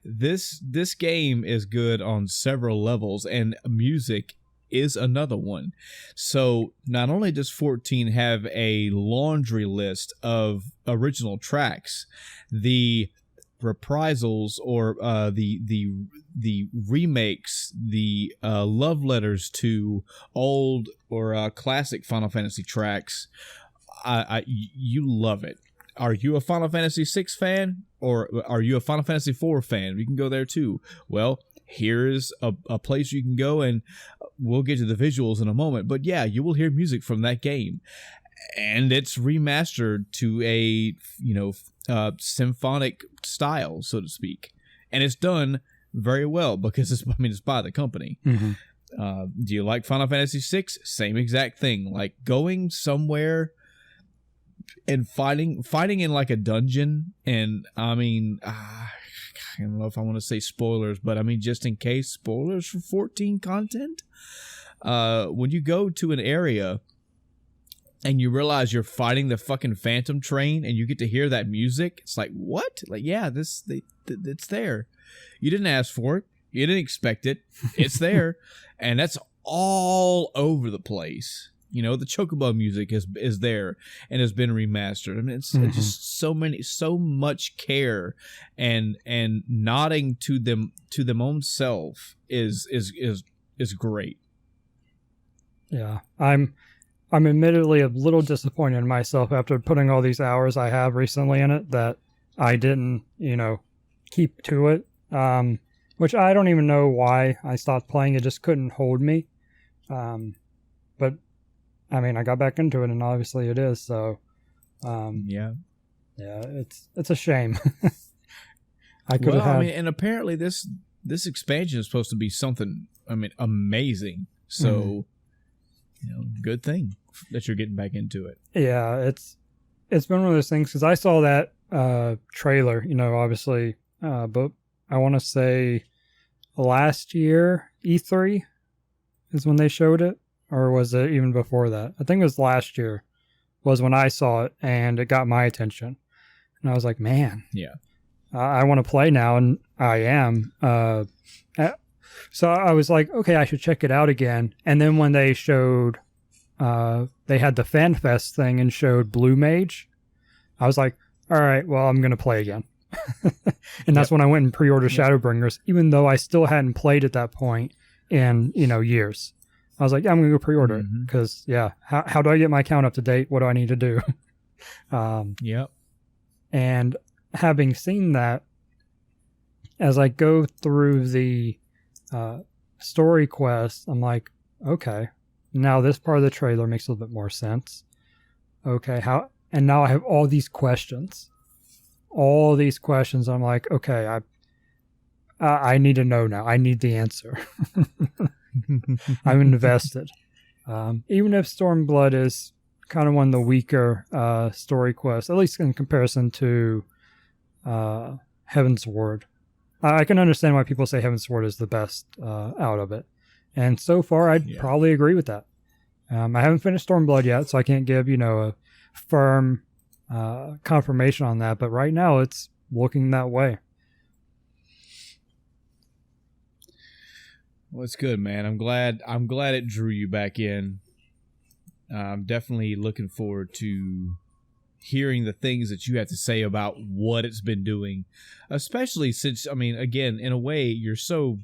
This game is good on several levels, and music is another one. So not only does 14 have a laundry list of original tracks, the reprisals or the remakes, the love letters to old or classic Final Fantasy tracks, you love it. Are you a Final Fantasy 6 fan, or are you a Final Fantasy 4 fan? We can go there too. Well, here's a place you can go, and we'll get to the visuals in a moment. But yeah, you will hear music from that game, and it's remastered to a symphonic style, so to speak, and it's done very well because it's by the company. Mm-hmm. Do you like Final Fantasy 6? Same exact thing, like going somewhere and fighting in like a dungeon, and I mean, I don't know if I want to say spoilers, but I mean, just in case, spoilers for 14 content. When you go to an area and you realize you're fighting the fucking Phantom Train, and you get to hear that music, it's like, what? Like, yeah, it's there. You didn't ask for it. You didn't expect it. It's there, and that's all over the place. You know, the Chocobo music is there and has been remastered. I mean, it's just so much care and nodding to them own self is great. Yeah, I'm admittedly a little disappointed in myself after putting all these hours I have recently in it that I didn't, keep to it. Which I don't even know why I stopped playing. It just couldn't hold me. But I mean, I got back into it, and obviously it is. So, yeah, it's a shame. I could have had. I mean, and apparently this expansion is supposed to be something. I mean, amazing. So, good thing that you're getting back into it. Yeah, it's been one of those things because I saw that trailer. Obviously, but I want to say last year E3 is when they showed it. Or was it even before that? I think it was last year was when I saw it, and it got my attention. And I was like, man, yeah, I want to play now, and I am. So I was like, okay, I should check it out again. And then when they showed, they had the FanFest thing and showed Blue Mage, I was like, all right, well, I'm going to play again. And that's when I went and pre-ordered Shadowbringers, even though I still hadn't played at that point in, years. I was like, yeah, I'm going to go pre-order it because, how do I get my account up to date? What do I need to do? Yep. And having seen that, as I go through the story quest, I'm like, okay, now this part of the trailer makes a little bit more sense. Okay, and now I have all these questions. I'm like, okay, I need to know now. I need the answer. I'm invested. Even if Stormblood is kind of one of the weaker story quests, at least in comparison to Heaven's Ward. I can understand why people say Heaven's Ward is the best out of it. And so far, I'd probably agree with that. I haven't finished Stormblood yet, so I can't give, a firm confirmation on that. But right now, it's looking that way. Well, it's good, man. I'm glad it drew you back in. I'm definitely looking forward to hearing the things that you have to say about what it's been doing, especially since, I mean, again, in a way, you're so,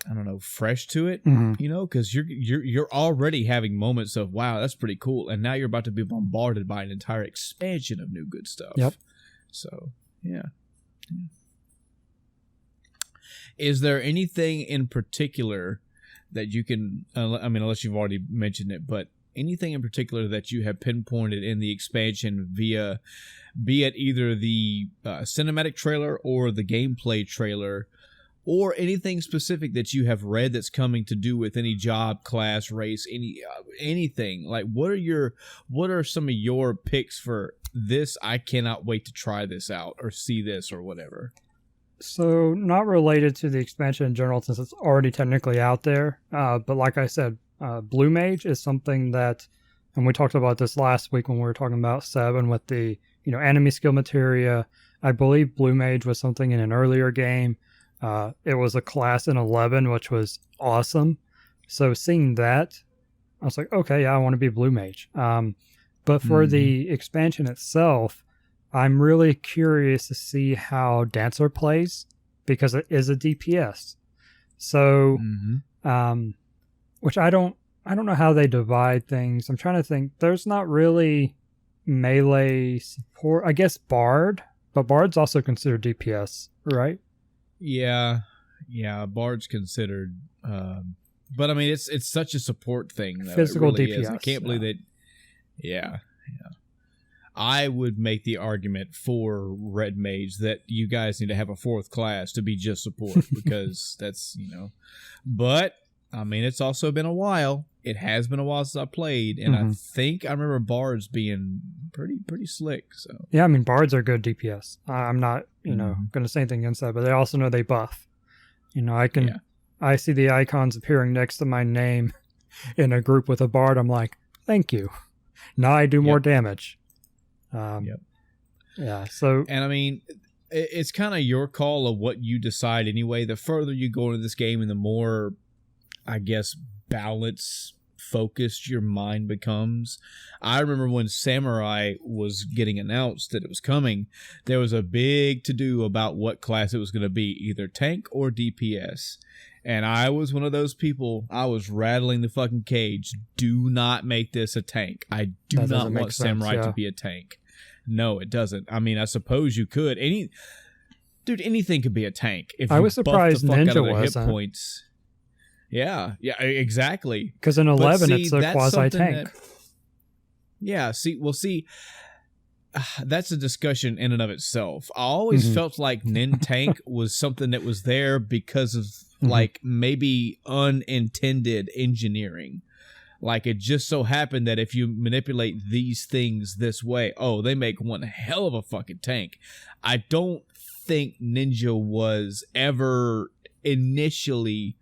I don't know, fresh to it, because you're already having moments of, wow, that's pretty cool, and now you're about to be bombarded by an entire expansion of new good stuff. Yep. So, yeah. Is there anything in particular that you can, unless you've already mentioned it, but anything in particular that you have pinpointed in the expansion via, be it either the cinematic trailer or the gameplay trailer, or anything specific that you have read that's coming to do with any job, class, race, anything. Like, what are some of your picks for this? I cannot wait to try this out or see this or whatever. So, not related to the expansion in general, since it's already technically out there. But like I said, Blue Mage is something that, and we talked about this last week when we were talking about 7 with the, enemy skill materia. I believe Blue Mage was something in an earlier game. It was a class in 11, which was awesome. So seeing that, I was like, okay, yeah, I want to be Blue Mage. But for the expansion itself, I'm really curious to see how Dancer plays, because it is a DPS. So, which I don't know how they divide things. I'm trying to think. There's not really melee support. I guess Bard, but Bard's also considered DPS, right? Yeah, Bard's considered, but I mean, it's such a support thing. Though. Physical it really DPS. Is. I can't believe that. Yeah. I would make the argument for Red Mage that you guys need to have a 4th class to be just support, because that's, But I mean, it's also been a while. It has been a while since I played, and I think I remember Bards being pretty slick. So yeah, I mean, Bards are good DPS. I'm not, going to say anything against that, but they also know they buff. I see the icons appearing next to my name in a group with a Bard. I'm like, thank you. Now I do more damage. Yeah. So, and I mean, it's kind of your call of what you decide anyway. The further you go into this game, and the more, I guess, balance focused your mind becomes. I remember when Samurai was getting announced that it was coming, there was a big to-do about what class it was going to be, either tank or DPS. And I was one of those people. I was rattling the fucking cage. Do not make this a tank. I do not want Samurai to be a tank. No, it doesn't. I mean, I suppose you could. Anything could be a tank. If I was surprised Ninja wasn't. Hit points. Yeah, exactly. Because in 11, it's a quasi-tank. That's a discussion in and of itself. I always felt like Nin Tank was something that was there because of like maybe unintended engineering. Like, it just so happened that if you manipulate these things this way, they make one hell of a fucking tank. I don't think Ninja was ever initially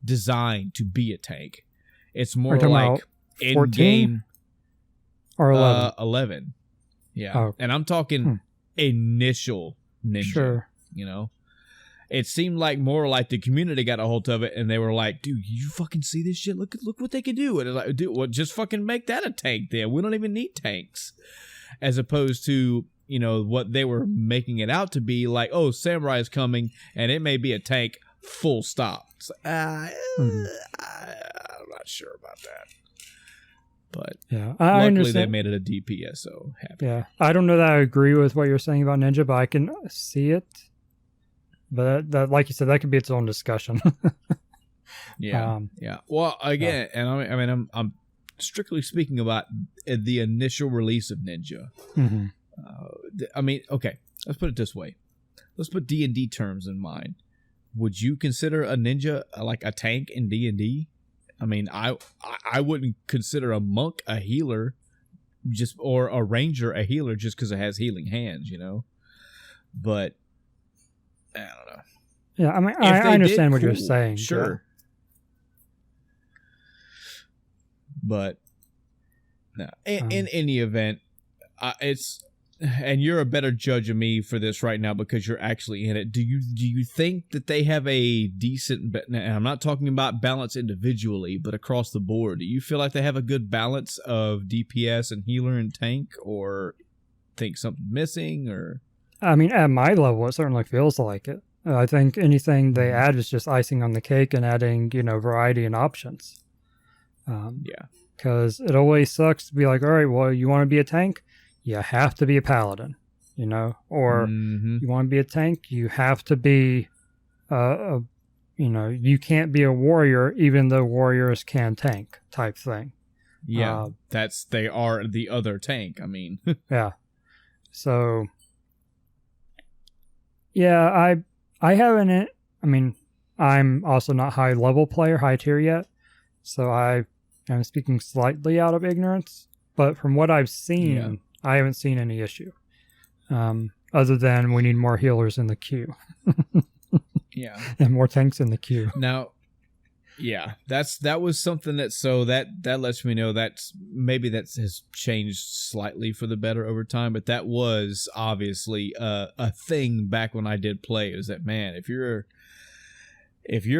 designed to be a tank. It's more like in game or 11. 11. Yeah. And I'm talking initial Ninja. Sure. It seemed like more like the community got a hold of it, and they were like, dude, you fucking see this shit? Look what they can do. And it's like, dude, well, just fucking make that a tank then. We don't even need tanks. As opposed to, what they were making it out to be, like, Samurai is coming, and it may be a tank, full stop. It's like, I'm not sure about that. But yeah, luckily understand. They made it a DPS, so happy. Yeah, I don't know that I agree with what you're saying about Ninja, but I can see it. But that, like you said, that could be its own discussion. Yeah. Well, again, and I mean, I'm strictly speaking about the initial release of Ninja. I mean, okay, let's put it this way. Let's put D&D terms in mind. Would you consider a ninja like a tank in D&D? I mean, I wouldn't consider a monk a healer, or a ranger a healer just because it has healing hands, But I don't know. Yeah, I mean, I understand what you're saying. Sure. Yeah. But no, in any event, it's, and you're a better judge of me for this right now because you're actually in it. Do you think that they have a decent? And I'm not talking about balance individually, but across the board. Do you feel like they have a good balance of DPS and healer and tank, or think something missing? Or I mean, at my level, it certainly feels like it. I think anything they add is just icing on the cake and adding, variety and options. Because it always sucks to be like, all right, well, you want to be a tank? You have to be a paladin, or you want to be a tank? You have to be, you can't be a warrior, even though warriors can tank type thing. Yeah, they are the other tank. I mean, yeah. So, yeah, I haven't. I mean, I'm also not high level player, high tier yet, so I am speaking slightly out of ignorance. But from what I've seen, I haven't seen any issue. Other than we need more healers in the queue. Yeah. And more tanks in the queue. Now, yeah, that was something that lets me know that has changed slightly for the better over time, but that was obviously a thing back when I did play. Is that, man, if you're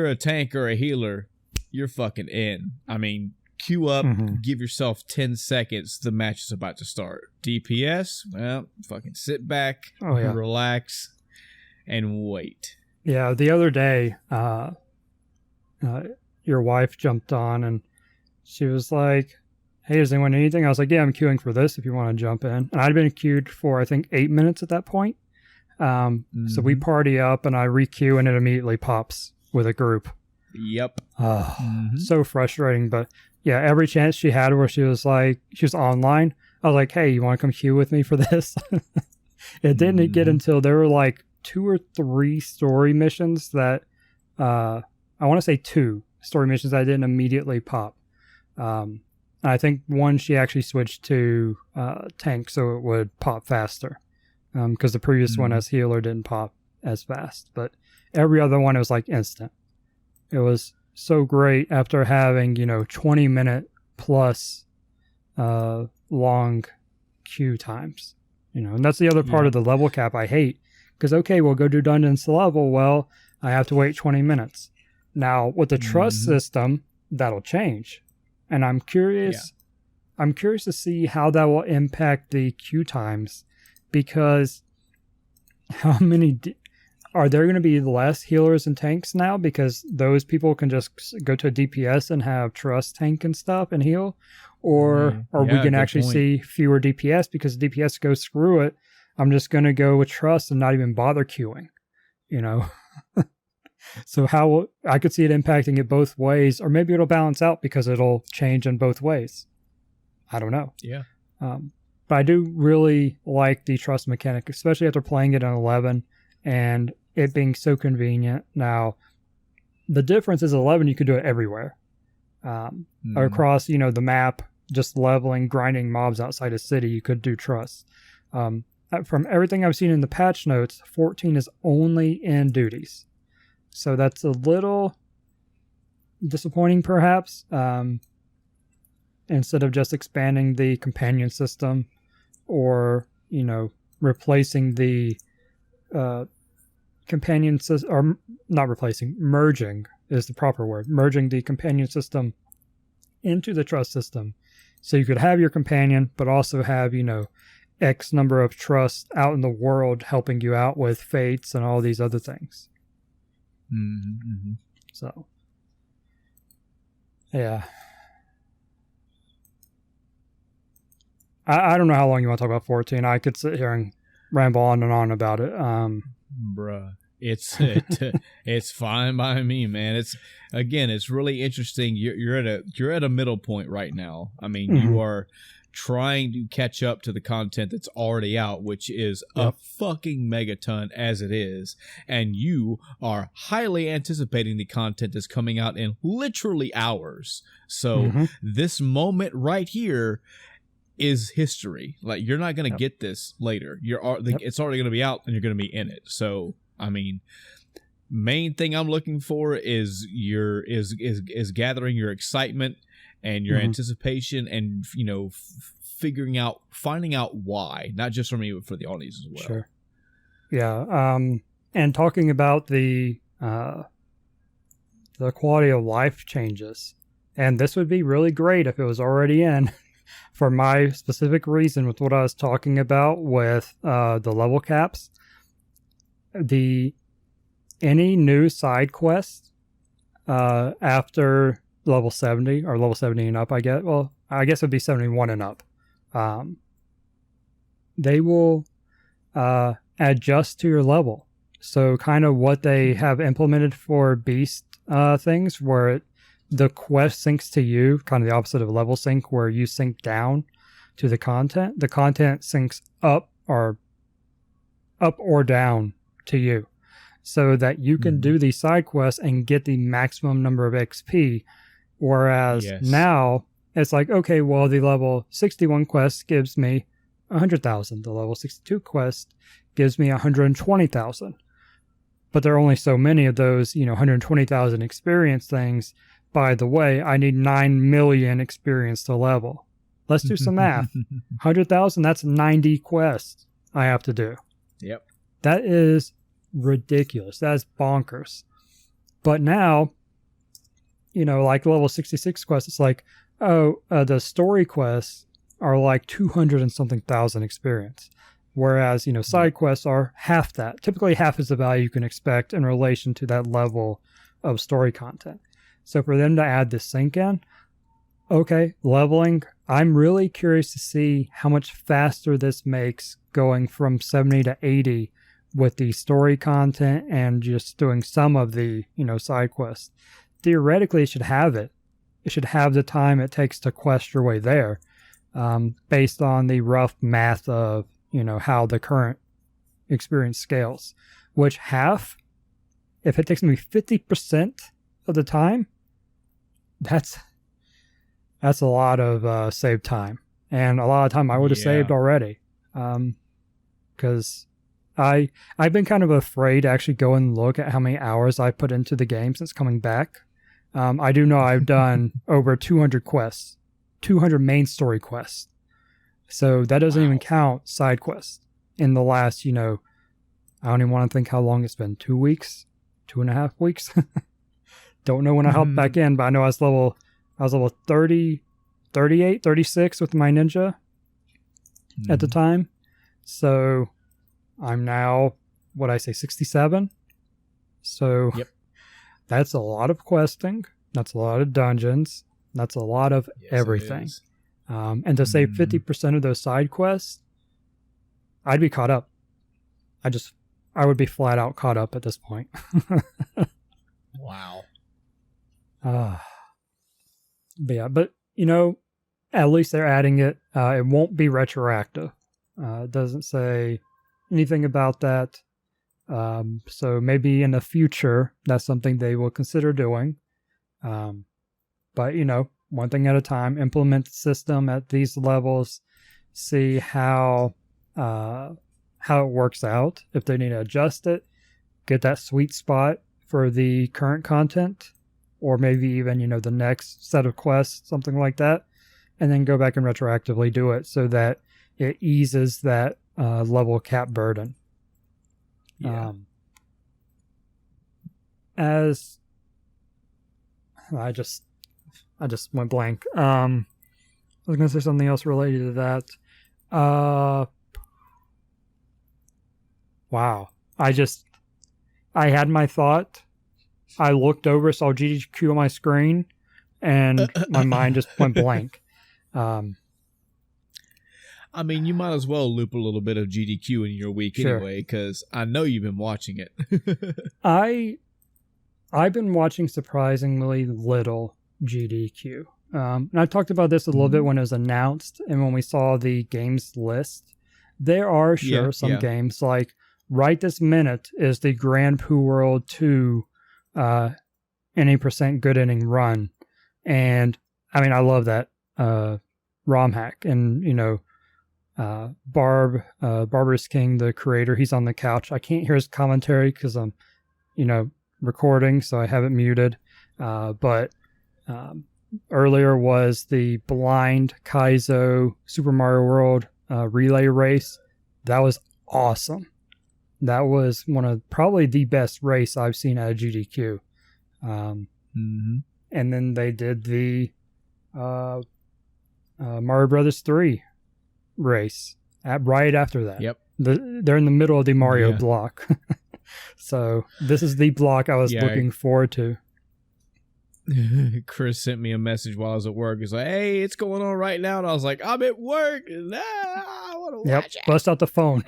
a tank or a healer, you're fucking in. I mean, queue up, give yourself 10 seconds, the match is about to start. DPS, well, fucking sit back, relax, and wait. Yeah, the other day, your wife jumped on and she was like, hey, does anyone need anything? I was like, yeah, I'm queuing for this if you want to jump in. And I'd been queued for, I think, 8 minutes at that point. So we party up and I re-queue and it immediately pops with a group. Yep. So frustrating. But yeah, every chance she had where she was online, I was like, hey, you want to come queue with me for this? It didn't get until there were like 2 or 3 story missions that, I want to say 2 story missions that didn't immediately pop. And I think one she actually switched to tank so it would pop faster. Because the previous one as healer didn't pop as fast. But every other one, it was like instant. It was so great after having, 20-minute plus long queue times. And that's the other part of the level cap I hate. Because, okay, we'll go do dungeons to level. Well, I have to wait 20 minutes. Now, with the trust system, that'll change. And I'm curious. Yeah. I'm curious to see how that will impact the queue times. Because how many... Are there going to be less healers and tanks now? Because those people can just go to a DPS and have trust tank and stuff and heal? Or are we going to actually see fewer DPS because DPS go screw it? I'm just going to go with trust and not even bother queuing, So how I could see it impacting it both ways, or maybe it'll balance out because it'll change in both ways. I don't know. Yeah. But I do really like the trust mechanic, especially after playing it on 11 and it being so convenient. Now, the difference is 11, you could do it everywhere. Across, the map, just leveling, grinding mobs outside a city, you could do trust. From everything I've seen in the patch notes, 14 is only in duties. So that's a little disappointing, perhaps. Instead of just expanding the companion system or, replacing the companion system, or not replacing, merging is the proper word. Merging the companion system into the trust system. So you could have your companion, but also have, X number of trusts out in the world helping you out with fates and all these other things. So, yeah. I don't know how long you want to talk about 14. I could sit here and ramble on and on about it. Bruh. It's fine by me, man. It's really interesting. You're at a middle point right now. I mean, you are trying to catch up to the content that's already out, which is a fucking megaton as it is, and you are highly anticipating the content that's coming out in literally hours. So this moment right here is history. Like, you're not going to get this later. It's already going to be out and you're going to be in it. So I mean, main thing I'm looking for is gathering your excitement and your anticipation, and finding out why, not just for me but for the audience as well. Sure. Yeah. And talking about the quality of life changes, and this would be really great if it was already in. For my specific reason with what I was talking about with the level caps. Any new side quest after level 70 or level 70 and up, I guess it'd be 71 and up. They will adjust to your level. So kind of what they have implemented for beast things, where the quest syncs to you, kind of the opposite of level sync, where you sync down to the content. The content syncs up or down to you. so that you can do these side quests and get the maximum number of XP. Whereas now it's like, okay, well, the level 61 quest gives me 100,000. The level 62 quest gives me 120,000. But there are only so many of those, 120,000 experience things. By the way, I need 9 million experience to level. Let's do some math. 100,000, that's 90 quests I have to do. Yep. That is ridiculous. That is bonkers. But now, like level 66 quests, it's like, the story quests are like 200 and something thousand experience. Whereas, side quests are half that. Typically half is the value you can expect in relation to that level of story content. So for them to add this sync in, okay, leveling, I'm really curious to see how much faster this makes going from 70 to 80 with the story content and just doing some of the, side quests. Theoretically, it should have it. It should have the time it takes to quest your way there, based on the rough math of, how the current experience scales. Which half, if it takes me 50% of the time, that's a lot of saved time. And a lot of time I would have saved already. Because I've been kind of afraid to actually go and look at how many hours I put into the game since coming back. I do know I've done over 200 quests, 200 main story quests. So that doesn't even count side quests in the last, I don't even want to think how long it's been. 2 weeks, 2.5 weeks. Don't know when I hopped back in, but I know I was level 30, 38, 36 with my ninja at the time. So I'm now, 67. So that's a lot of questing. That's a lot of dungeons. That's a lot of everything. And to save 50% of those side quests, I'd be caught up. I would be flat out caught up at this point. Wow. But at least they're adding it. It won't be retroactive. It doesn't say anything about that. So maybe in the future, that's something they will consider doing. But one thing at a time, implement the system at these levels, see how it works out. If they need to adjust it, get that sweet spot for the current content, or maybe even, the next set of quests, something like that, and then go back and retroactively do it so that it eases that level cap burden. Yeah. As I just went blank. I was going to say something else related to that. Wow. I had my thought. I looked over, saw GDQ on my screen, and my mind just went blank. I mean, you might as well loop a little bit of GDQ in your week anyway, because I know you've been watching it. I've been watching surprisingly little GDQ. And I talked about this a little bit when it was announced and when we saw the games list. There are some games, like right this minute is the Grand Poo World 2 any percent good inning run. And I mean, I love that ROM hack. And, Barbarous King, the creator, he's on the couch. I can't hear his commentary because I'm, recording, so I have it muted. But earlier was the blind Kaizo Super Mario World relay race. That was awesome. That was one of probably the best race I've seen out of GDQ. And then they did the Mario Brothers 3 race right after that. Yep. They're in the middle of the Mario block. So this is the block I was looking forward to. Chris sent me a message while I was at work. He's like, "Hey, it's going on right now." And I was like, "I'm at work. I want to watch it." Bust out the phone.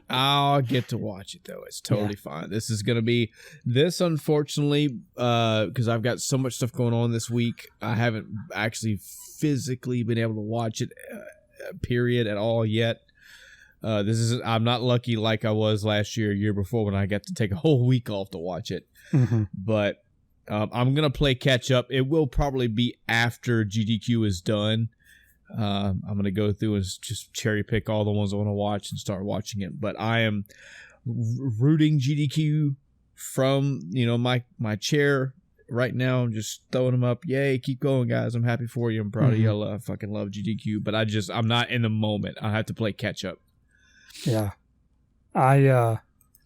I'll get to watch it, though. It's totally fine. This is going to be... This, unfortunately, because I've got so much stuff going on this week, I haven't actually physically been able to watch it, period, at all yet. I'm not lucky like I was last year before when I got to take a whole week off to watch it. Mm-hmm. But I'm gonna play catch up. It will probably be after GDQ is done. I'm gonna go through and just cherry pick all the ones I want to watch and start watching it. But I am rooting GDQ from my chair right now. I'm just throwing them up. Yay, keep going, guys. I'm happy for you. I'm proud of you. I fucking love GDQ. But I'm not in the moment. I have to play catch up. Yeah. I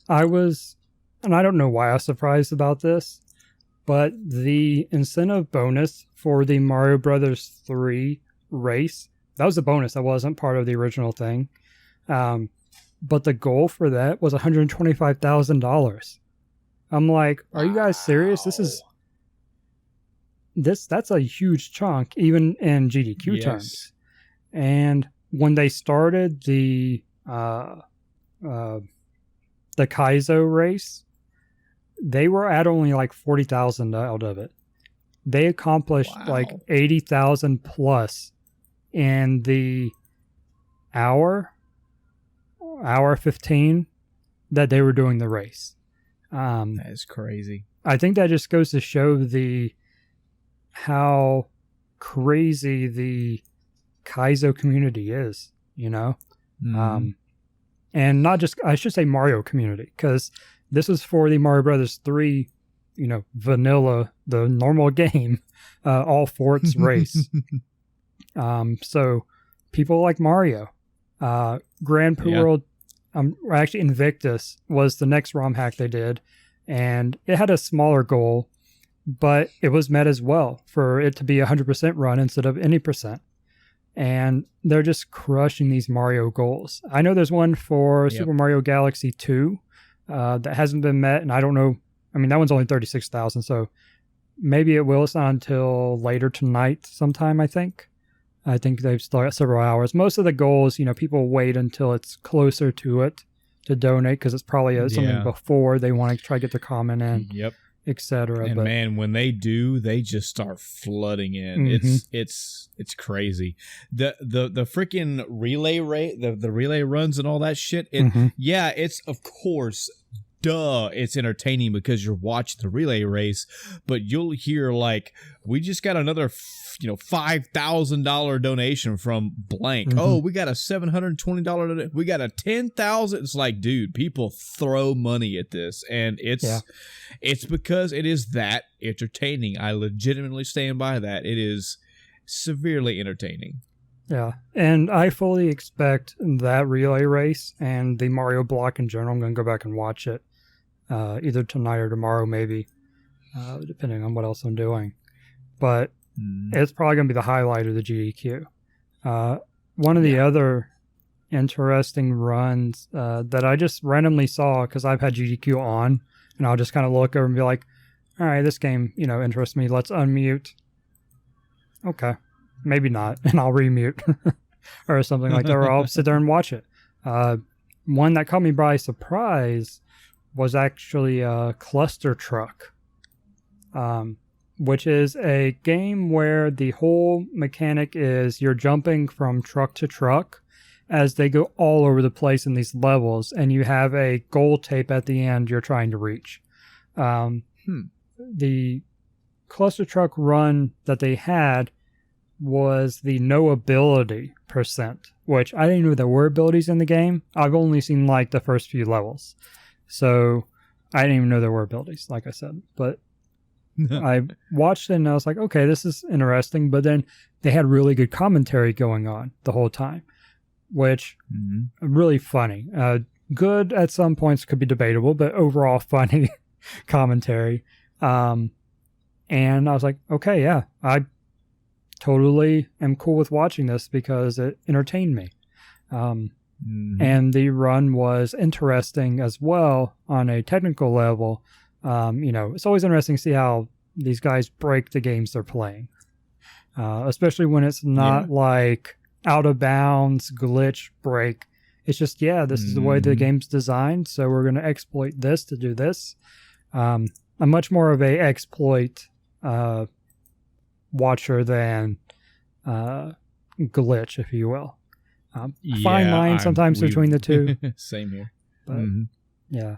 was, and I don't know why I was surprised about this, but the incentive bonus for the Mario Brothers 3 race, that was a bonus. That wasn't part of the original thing. But the goal for that was $125,000. I'm like, are you guys serious? That's a huge chunk, even in GDQ terms. And when they started the Kaizo race, they were at only like 40,000 out of it. They accomplished like 80,000 plus in the hour 15 that they were doing the race. That is crazy. I think that just goes to show how crazy the Kaizo community is, and not just, I should say Mario community, because this was for the Mario Brothers 3, vanilla, the normal game, all for its race. So people like Mario, Grand Poo World, actually Invictus was the next ROM hack they did, and it had a smaller goal, but it was met as well for it to be 100% run instead of any percent. And they're just crushing these Mario goals. I know there's one for Super Mario Galaxy 2 that hasn't been met, and I don't know. I mean, that one's only 36,000, so maybe it will. It's not until later tonight sometime, I think. I think they've still got several hours. Most of the goals, people wait until it's closer to it to donate, because it's probably something before they want to try to get their comment in. Yep. Etc. And man, when they do, they just start flooding in. It's crazy. The freaking relay rate, the relay runs and all that shit. It's of course, it's entertaining because you're watching the relay race, but you'll hear like, we just got another $5,000 donation from blank. Oh, we got a $720 donation. We got a $10,000. It's like, dude, people throw money at this, and it's because it is that entertaining. I legitimately stand by that. It is severely entertaining. Yeah, and I fully expect that relay race and the Mario block in general. I'm going to go back and watch it either tonight or tomorrow, maybe, depending on what else I'm doing. But it's probably going to be the highlight of the GDQ. One of the other interesting runs that I just randomly saw, because I've had GDQ on, and I'll just kind of look over and be like, all right, this game, interests me. Let's unmute. Okay. Maybe not. And I'll remute or something like that, or I'll sit there and watch it. One that caught me by surprise was actually Cluster Truck. Which is a game where the whole mechanic is you're jumping from truck to truck as they go all over the place in these levels, and you have a goal tape at the end you're trying to reach. The Cluster Truck run that they had was the no ability percent, which I didn't know there were abilities in the game. I've only seen like the first few levels, so I didn't even know there were abilities, like I said. But I watched it and I was like, okay, this is interesting. But then they had really good commentary going on the whole time, which really funny. Good at some points, could be debatable, but overall funny commentary. And I was like, okay, yeah, I totally am cool with watching this because it entertained me. And the run was interesting as well on a technical level. It's always interesting to see how these guys break the games they're playing, especially when it's not like out of bounds, glitch, break. It's just, this is the way the game's designed, so we're going to exploit this to do this. I'm much more of a exploit watcher than glitch, if you will. Fine line sometimes between the two. Same here. But, yeah.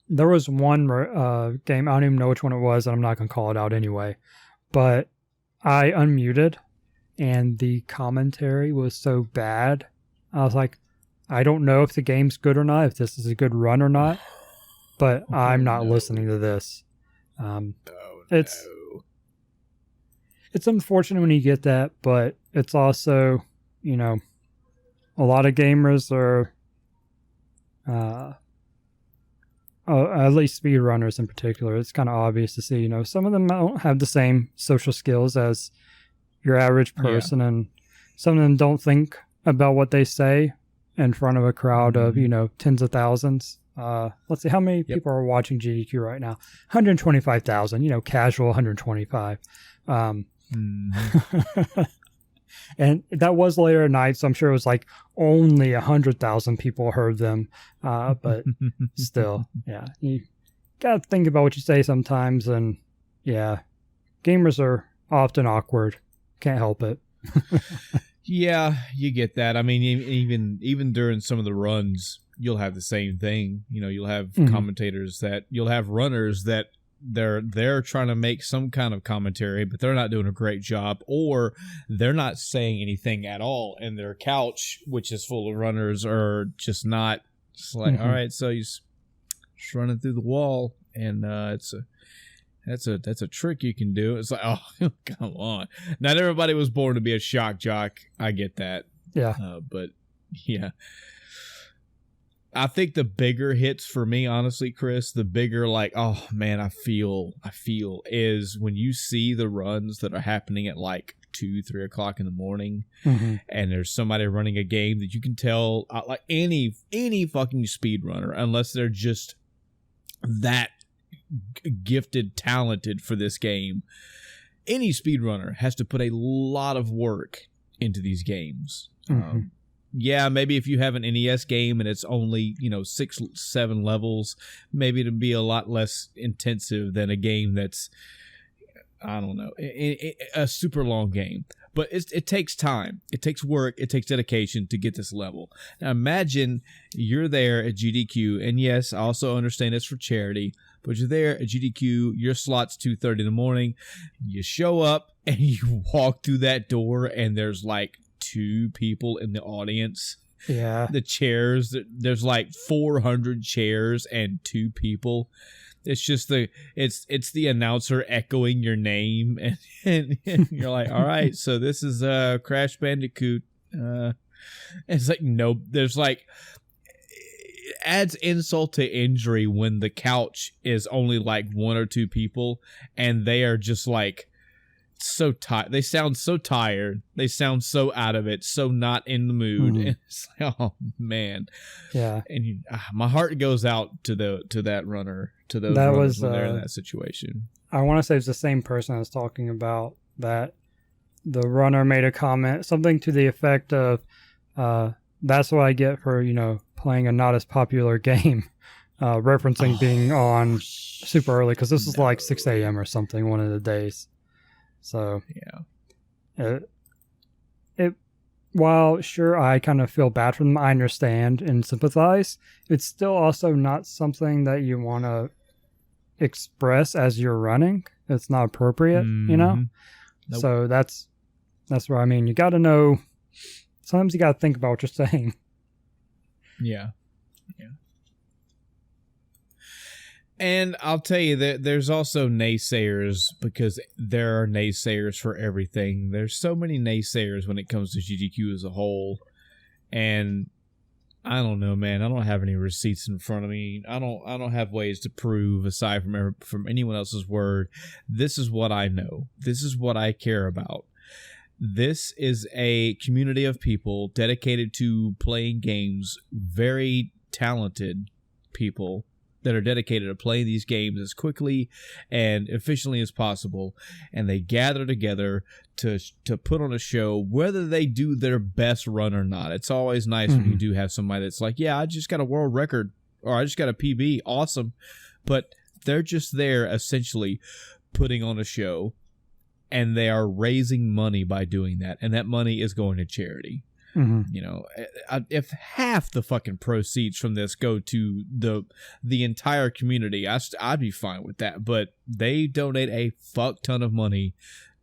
There was one game, I don't even know which one it was, and I'm not going to call it out anyway. But I unmuted, and the commentary was so bad. I was like, I don't know if the game's good or not, if this is a good run or not, but I'm not listening to this. It's unfortunate when you get that, but it's also, you know, a lot of gamers are, at least speedrunners in particular, it's kind of obvious to see, you know, some of them don't have the same social skills as your average person, and some of them don't think about what they say in front of a crowd of, you know, tens of thousands. Let's see, how many people are watching GDQ right now? 125,000, you know, casual 125. And that was later at night, so I'm sure it was like only 100,000 people heard them. But still, yeah, you gotta think about what you say sometimes. And yeah, gamers are often awkward. Can't help it. Yeah, you get that. I mean, even during some of the runs, you'll have the same thing. You know, you'll have commentators you'll have runners that they're trying to make some kind of commentary, but they're not doing a great job, or they're not saying anything at all, and their couch, which is full of runners, are just not. It's like, all right, so you're just running through the wall, and that's a trick you can do. It's like, oh, come on. Not everybody was born to be a shock jock. I get that. Yeah. But yeah. I think the bigger hits for me, honestly, Chris, the bigger, like, oh man, I feel is when you see the runs that are happening at like 2-3 o'clock in the morning, and there's somebody running a game that you can tell, like any fucking speedrunner, unless they're just that gifted, talented for this game, any speedrunner has to put a lot of work into these games. Yeah, maybe if you have an NES game and it's only, 6-7 levels, maybe it'd be a lot less intensive than a game that's, I don't know, a super long game. But it takes time. It takes work. It takes dedication to get this level. Now imagine you're there at GDQ, and yes, I also understand it's for charity, but you're there at GDQ, your slot's 2:30 in the morning, you show up, and you walk through that door, and there's like 2 people in the audience. Yeah. The chairs, there's like 400 chairs and 2 people. It's just it's the announcer echoing your name, and you're like, all right, so this is Crash Bandicoot. It's like, no, there's like, it adds insult to injury when the couch is only like 1 or 2 people, and they are just like so tired. They sound so tired. They sound so out of it, so not in the mood. And it's like, oh man, yeah. And my heart goes out to that runner, to those that runners was, when they're in that situation. I want to say it's the same person I was talking about, that the runner made a comment, something to the effect of, "That's what I get for playing a not as popular game," referencing being on super early, because this was like 6 a.m. or something one of the days. So yeah, it while sure I kind of feel bad for them, I understand and sympathize. It's still also not something that you want to express as you're running. It's not appropriate, Nope. So that's what I mean. You got to know. Sometimes you got to think about what you're saying. Yeah. And I'll tell you that there's also naysayers, because there are naysayers for everything. There's so many naysayers when it comes to GDQ as a whole. And I don't know, man. I don't have any receipts in front of me. I don't have ways to prove, aside from anyone else's word. This is what I know. This is what I care about. This is a community of people dedicated to playing games, very talented people that are dedicated to playing these games as quickly and efficiently as possible, and they gather together to put on a show, whether they do their best run or not. It's always nice when you do have somebody that's like, yeah, I just got a world record, or I just got a PB, awesome, but they're just there essentially putting on a show, and they are raising money by doing that, and that money is going to charity. You know, if half the fucking proceeds from this go to the entire community, I'd be fine with that. But they donate a fuck ton of money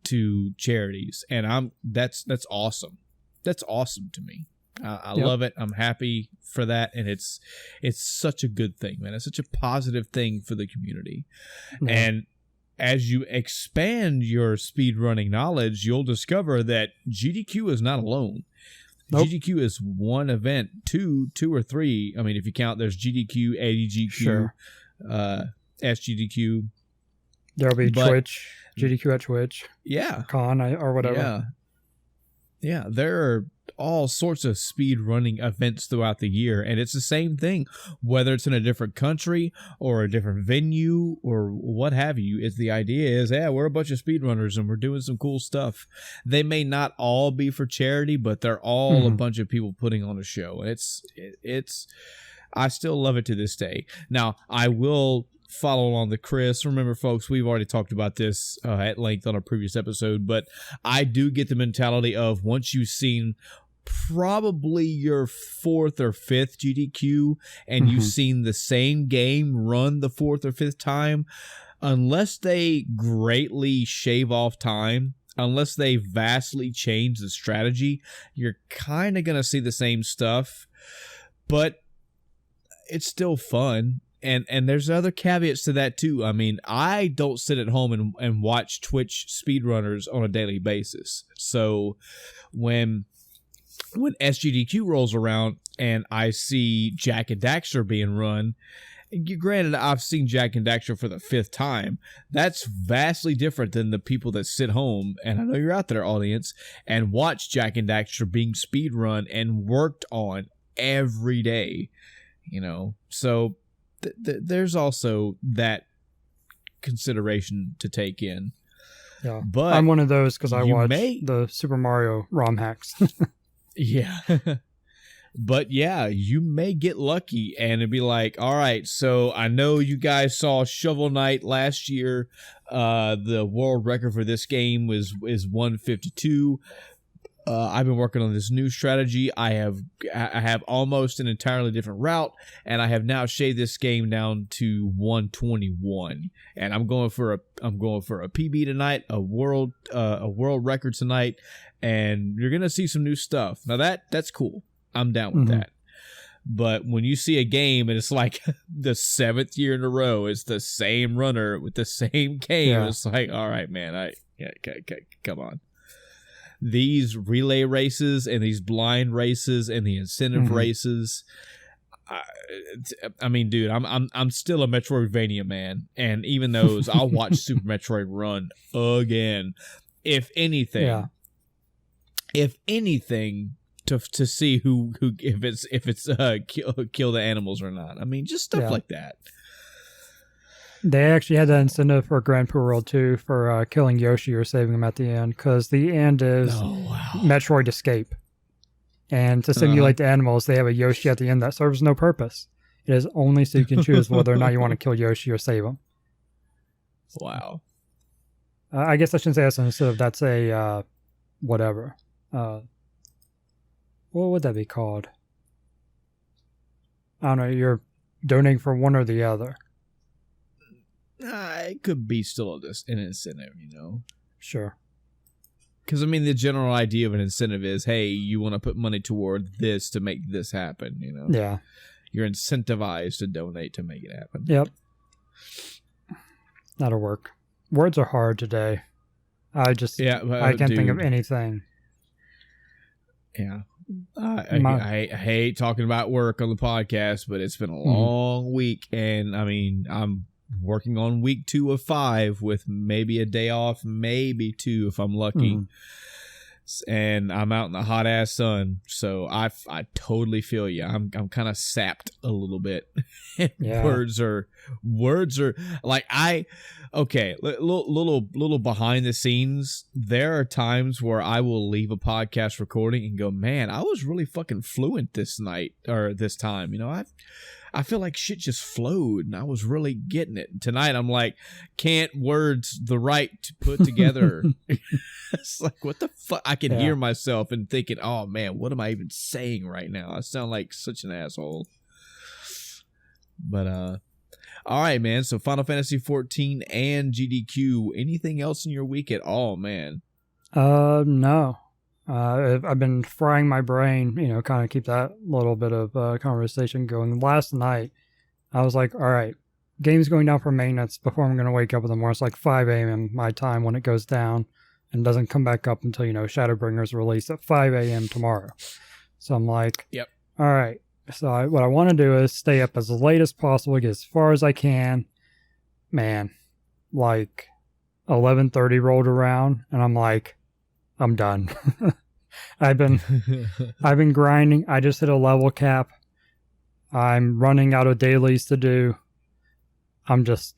to charities, and that's awesome. That's awesome to me. I love it. I'm happy for that, and it's such a good thing, man. It's such a positive thing for the community, and as you expand your speedrunning knowledge, you'll discover that GDQ is not alone. Nope. GDQ is one event, two or three. I mean, if you count, there's GDQ, ADGQ, SGDQ. There'll be Twitch, GDQ at Twitch. Yeah. Con or whatever. Yeah, there are all sorts of speed running events throughout the year, and it's the same thing, whether it's in a different country or a different venue or what have you. It's the idea is, yeah, we're a bunch of speedrunners and we're doing some cool stuff. They may not all be for charity, but they're all a bunch of people putting on a show. It's I still love it to this day. Now, I will follow along the Chris. Remember, folks, we've already talked about this at length on a previous episode, but I do get the mentality of once you've seen probably your fourth or fifth GDQ and you've seen the same game run the fourth or fifth time, unless they greatly shave off time, unless they vastly change the strategy, you're kind of going to see the same stuff, but it's still fun. And there's other caveats to that too. I mean, I don't sit at home and watch Twitch speedrunners on a daily basis. So when SGDQ rolls around and I see Jack and Daxter being run, granted, I've seen Jack and Daxter for the fifth time. That's vastly different than the people that sit home, and I know you're out there, audience, and watch Jack and Daxter being speedrun and worked on every day. You know, so there's also that consideration to take in. Yeah, but I'm one of those because I watch the Super Mario ROM hacks. Yeah. But yeah, you may get lucky and it'd be like, all right, so I know you guys saw Shovel Knight last year. The world record for this game is 152. I've been working on this new strategy. I have almost an entirely different route, and I have now shaved this game down to 121. And I'm going for a PB tonight, a world record tonight, and you're gonna see some new stuff. Now that's cool. I'm down with that. But when you see a game and it's like the 7th year in a row, it's the same runner with the same game. It's like, all right, man, come on. These relay races and these blind races and the incentive races. I mean, dude, I'm still a Metroidvania man, and even those, I'll watch Super Metroid run again. If anything, to see who if it's kill the animals or not. I mean, just stuff like that. They actually had that incentive for Grand Prix World 2 for killing Yoshi or saving him at the end, because the end is Metroid Escape. And to simulate the animals, they have a Yoshi at the end that serves no purpose. It is only so you can choose whether or not you want to kill Yoshi or save him. Wow. I guess I shouldn't say that's an incentive. That's a whatever. What would that be called? I don't know. You're donating for one or the other. It could be still an incentive, you know? Sure. Because, I mean, the general idea of an incentive is, hey, you want to put money toward this to make this happen, you know? Yeah. You're incentivized to donate to make it happen. Yep. That'll work. Words are hard today. I can't think of anything. Yeah. I hate talking about work on the podcast, but it's been a long week, and, I mean, I'm working on week 2 of 5 with maybe a day off, maybe 2 if I'm lucky. And I'm out in the hot ass sun, so I totally feel you. I'm kind of sapped a little bit. Words are like little behind the scenes. There are times where I will leave a podcast recording and go, man, I was really fucking fluent this night or this time. You know, I feel like shit just flowed, and I was really getting it. Tonight, I'm like, can't words the right to put together. It's like, what the fuck? I can hear myself and thinking, oh man, what am I even saying right now? I sound like such an asshole. But all right, man. So Final Fantasy 14 and GDQ. Anything else in your week at all, man? No. I've been frying my brain, kind of keep that little bit of conversation going. Last night, I was like, all right, game's going down for maintenance before I'm going to wake up in the morning. It's like 5 a.m. my time when it goes down and doesn't come back up until, Shadowbringers release at 5 a.m. tomorrow. So I'm like, yep. All right. So what I want to do is stay up as late as possible, get as far as I can. Man, like 11:30 rolled around and I'm like, I'm done. I've been grinding. I just hit a level cap. I'm running out of dailies to do. I'm just,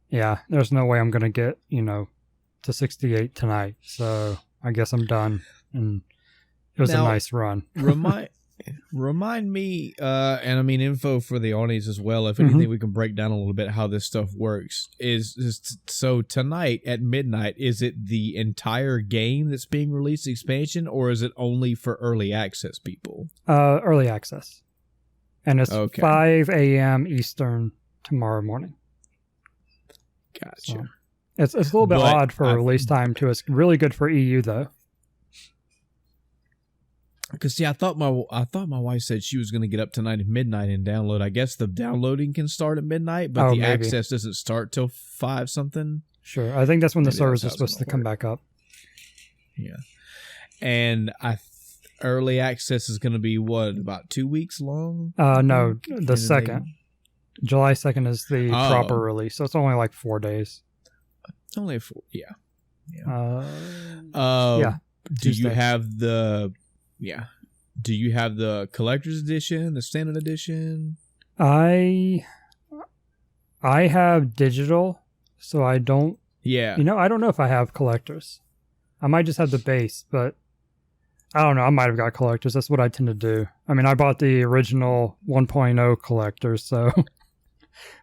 there's no way I'm going to get, to 68 tonight. So I guess I'm done. And it was a nice run. Remind me, and I mean info for the audience as well, if anything we can break down a little bit how this stuff works. So tonight at midnight, is it the entire game that's being released expansion, or is it only for early access people? Early access. And it's 5 a.m. Eastern tomorrow morning. Gotcha. So it's a little bit odd for release time too. It's really good for EU though. Because I thought my wife said she was going to get up tonight at midnight and download. I guess the downloading can start at midnight, but the access doesn't start till 5 something. Sure, I think that's when the servers are supposed to come back up. Yeah, and early access is going to be what, about 2 weeks long? No, the 2nd, July 2nd is the proper release, so it's only like 4 days. Only 4, yeah. Do you have the? Yeah. Do you have the collector's edition, the standard edition? I have digital, so I don't. Yeah. I don't know if I have collectors. I might just have the base, but I don't know. I might have got collectors. That's what I tend to do. I mean, I bought the original 1.0 collectors, so.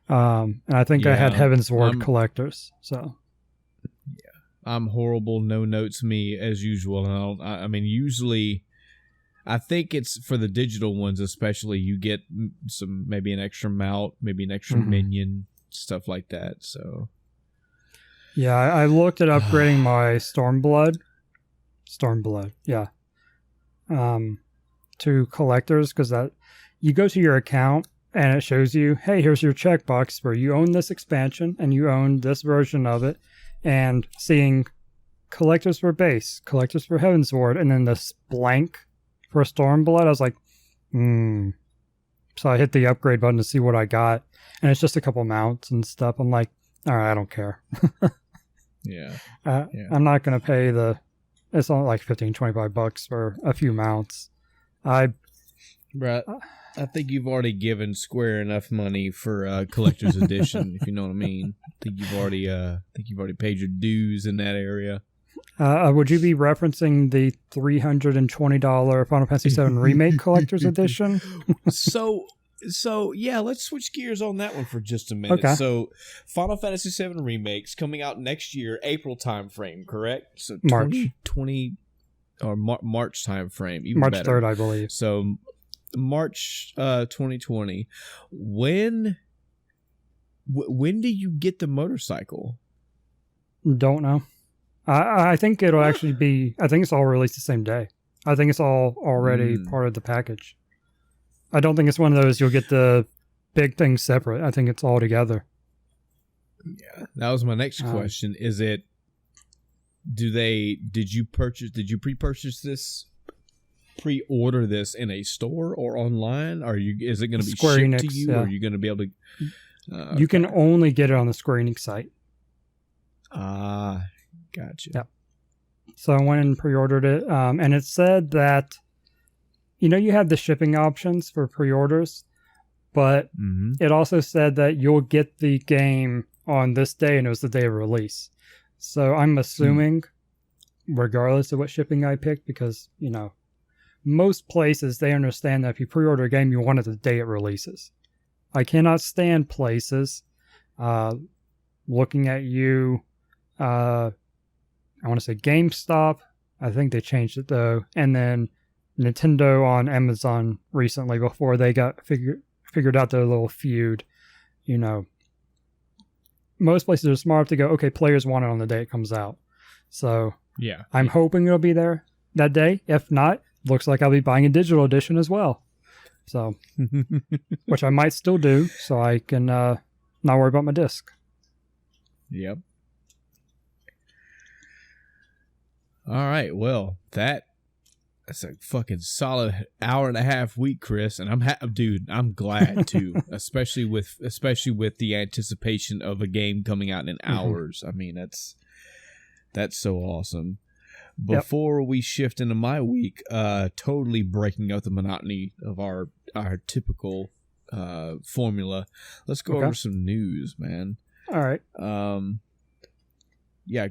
And I think I had Heaven's Ward collectors, so. Yeah. I'm horrible, no notes me as usual. I mean, usually. I think it's for the digital ones, especially. You get maybe an extra mount, maybe an extra minion, stuff like that. So, yeah, I looked at upgrading my Stormblood, yeah, to collectors because that you go to your account and it shows you, hey, here's your checkbox where you own this expansion and you own this version of it, and seeing collectors for base, collectors for Heaven's Ward, and then this blank for Stormblood, I was like, So I hit the upgrade button to see what I got, and it's just a couple mounts and stuff. I'm like, all right, I don't care. I'm not going to pay it's only like $15-$25 for a few mounts. I think you've already given Square enough money for collector's edition, if you know what I mean. I think you've already paid your dues in that area. Would you be referencing the $320 Final Fantasy VII Remake Collector's Edition? So yeah, let's switch gears on that one for just a minute. Okay. So Final Fantasy VII Remake's coming out next year, April time frame, correct? So March 2020 or March time frame, even March better. 3rd, I believe. So March 2020. When do you get the motorcycle? Don't know. I think it'll actually be. I think it's all released the same day. I think it's all already part of the package. I don't think it's one of those you'll get the big things separate. I think it's all together. Yeah, that was my next question. Is it? Did you pre-purchase this? Pre-order this in a store or online? Is it going to be Square shipped Enix, to you, or are you going to be able to? You can only get it on the Square Enix site. Gotcha. Yep. So I went and pre-ordered it, and it said that, you have the shipping options for pre-orders, but it also said that you'll get the game on this day, and it was the day of release. So I'm assuming, regardless of what shipping I picked, because, most places, they understand that if you pre-order a game, you want it the day it releases. I cannot stand places looking at you. I want to say GameStop. I think they changed it though. And then Nintendo on Amazon recently before they got figured out their little feud. You know, most places are smart to go, okay, players want it on the day it comes out. So yeah, I'm hoping it'll be there that day. If not, looks like I'll be buying a digital edition as well. So, which I might still do so I can not worry about my disc. Yep. All right. Well, that's a fucking solid hour and a half week, Chris, and I'm glad too, especially with the anticipation of a game coming out in hours. I mean, that's so awesome. Before we shift into my week, totally breaking up the monotony of our typical formula. Let's go over some news, man. All right. Yeah,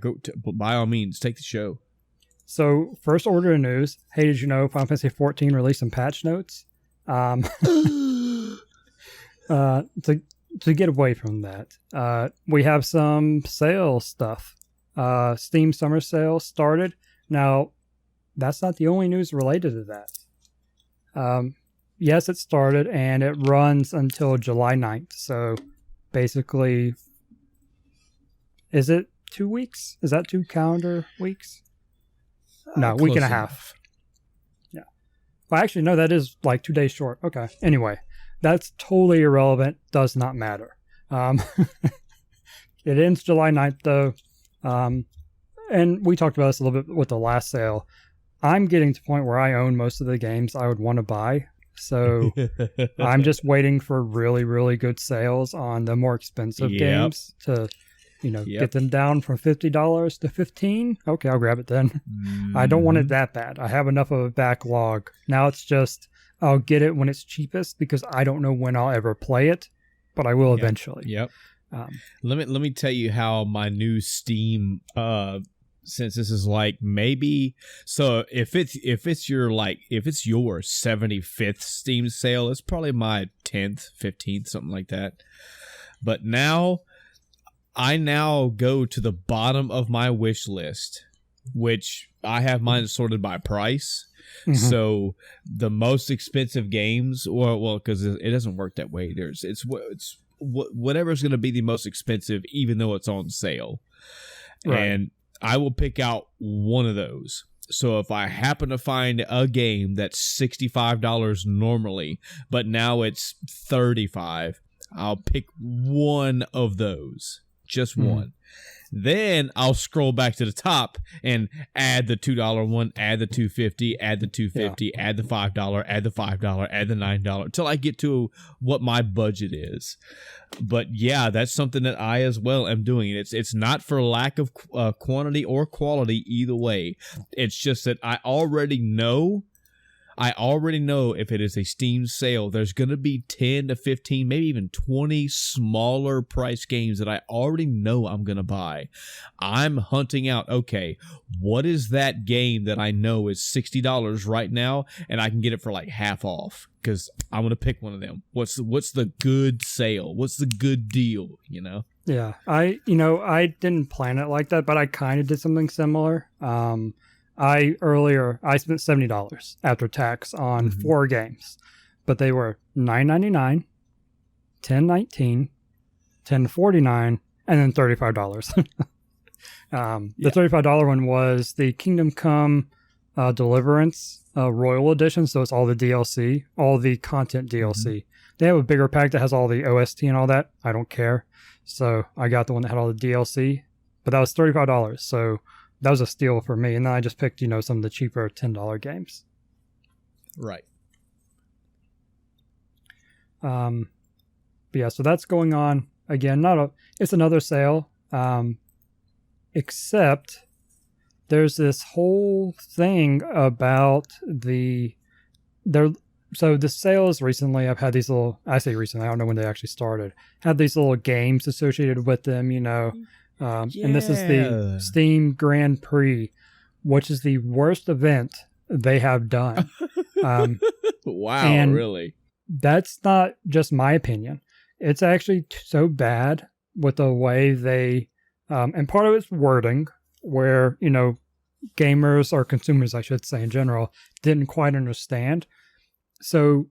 by all means, take the show. So, first order of news. Hey, did you know Final Fantasy 14 released some patch notes? To get away from that, we have some sale stuff. Steam Summer Sale started. Now, that's not the only news related to that. Yes, it started, and it runs until July 9th. So, basically, is it 2 weeks? Is that 2 calendar weeks? No, week and a half. Yeah. Well, actually, no, that is like 2 days short. Okay. Anyway, that's totally irrelevant. Does not matter. It ends July 9th, though. And we talked about this a little bit with the last sale. I'm getting to the point where I own most of the games I would want to buy. So I'm just waiting for really, really good sales on the more expensive games to, get them down from $50 to $15. Okay, I'll grab it then. Mm-hmm. I don't want it that bad. I have enough of a backlog. Now it's just, I'll get it when it's cheapest because I don't know when I'll ever play it, but I will eventually. Yep. Let me tell you how my new Steam, since this is like maybe, so if it's your 75th Steam sale, it's probably my 10th, 15th, something like that. But I now go to the bottom of my wish list, which I have mine sorted by price. Mm-hmm. So the most expensive games, because it doesn't work that way. It's whatever's going to be the most expensive, even though it's on sale. Right. And I will pick out one of those. So if I happen to find a game that's $65 normally, but now it's $35, I'll pick one of those. Just one. Then I'll scroll back to the top and add the $2 one, add the $2.50, add the $2.50, add the $5, add the $5, add the $9 until I get to what my budget is. But yeah, that's something that I as well am doing. It's not for lack of quantity or quality either way. It's just that I already know if it is a Steam sale, there's going to be 10 to 15, maybe even 20 smaller price games that I already know I'm going to buy. I'm hunting out, okay, what is that game that I know is $60 right now and I can get it for like half off? Because I'm going to pick one of them. What's the good sale? What's the good deal, Yeah, I didn't plan it like that, but I kind of did something similar. I spent $70 after tax on 4 games, but they were $9.99, $10.19, $10.49, and then $35. The $35 one was the Kingdom Come Deliverance Royal Edition, so it's all the DLC, all the content DLC. They have a bigger pack that has all the OST and all that. I don't care. So I got the one that had all the DLC, but that was $35. So that was a steal for me. And then I just picked, some of the cheaper $10 games. Right. But yeah, so that's going on. Again, it's another sale. Except there's this whole thing about so the sales recently, I've had these I say recently, I don't know when they actually started, had these little games associated with them, and this is the Steam Grand Prix, which is the worst event they have done. Wow, really? That's not just my opinion. It's actually so bad with the way they, and part of it's wording, where, gamers or consumers, I should say in general, didn't quite understand. So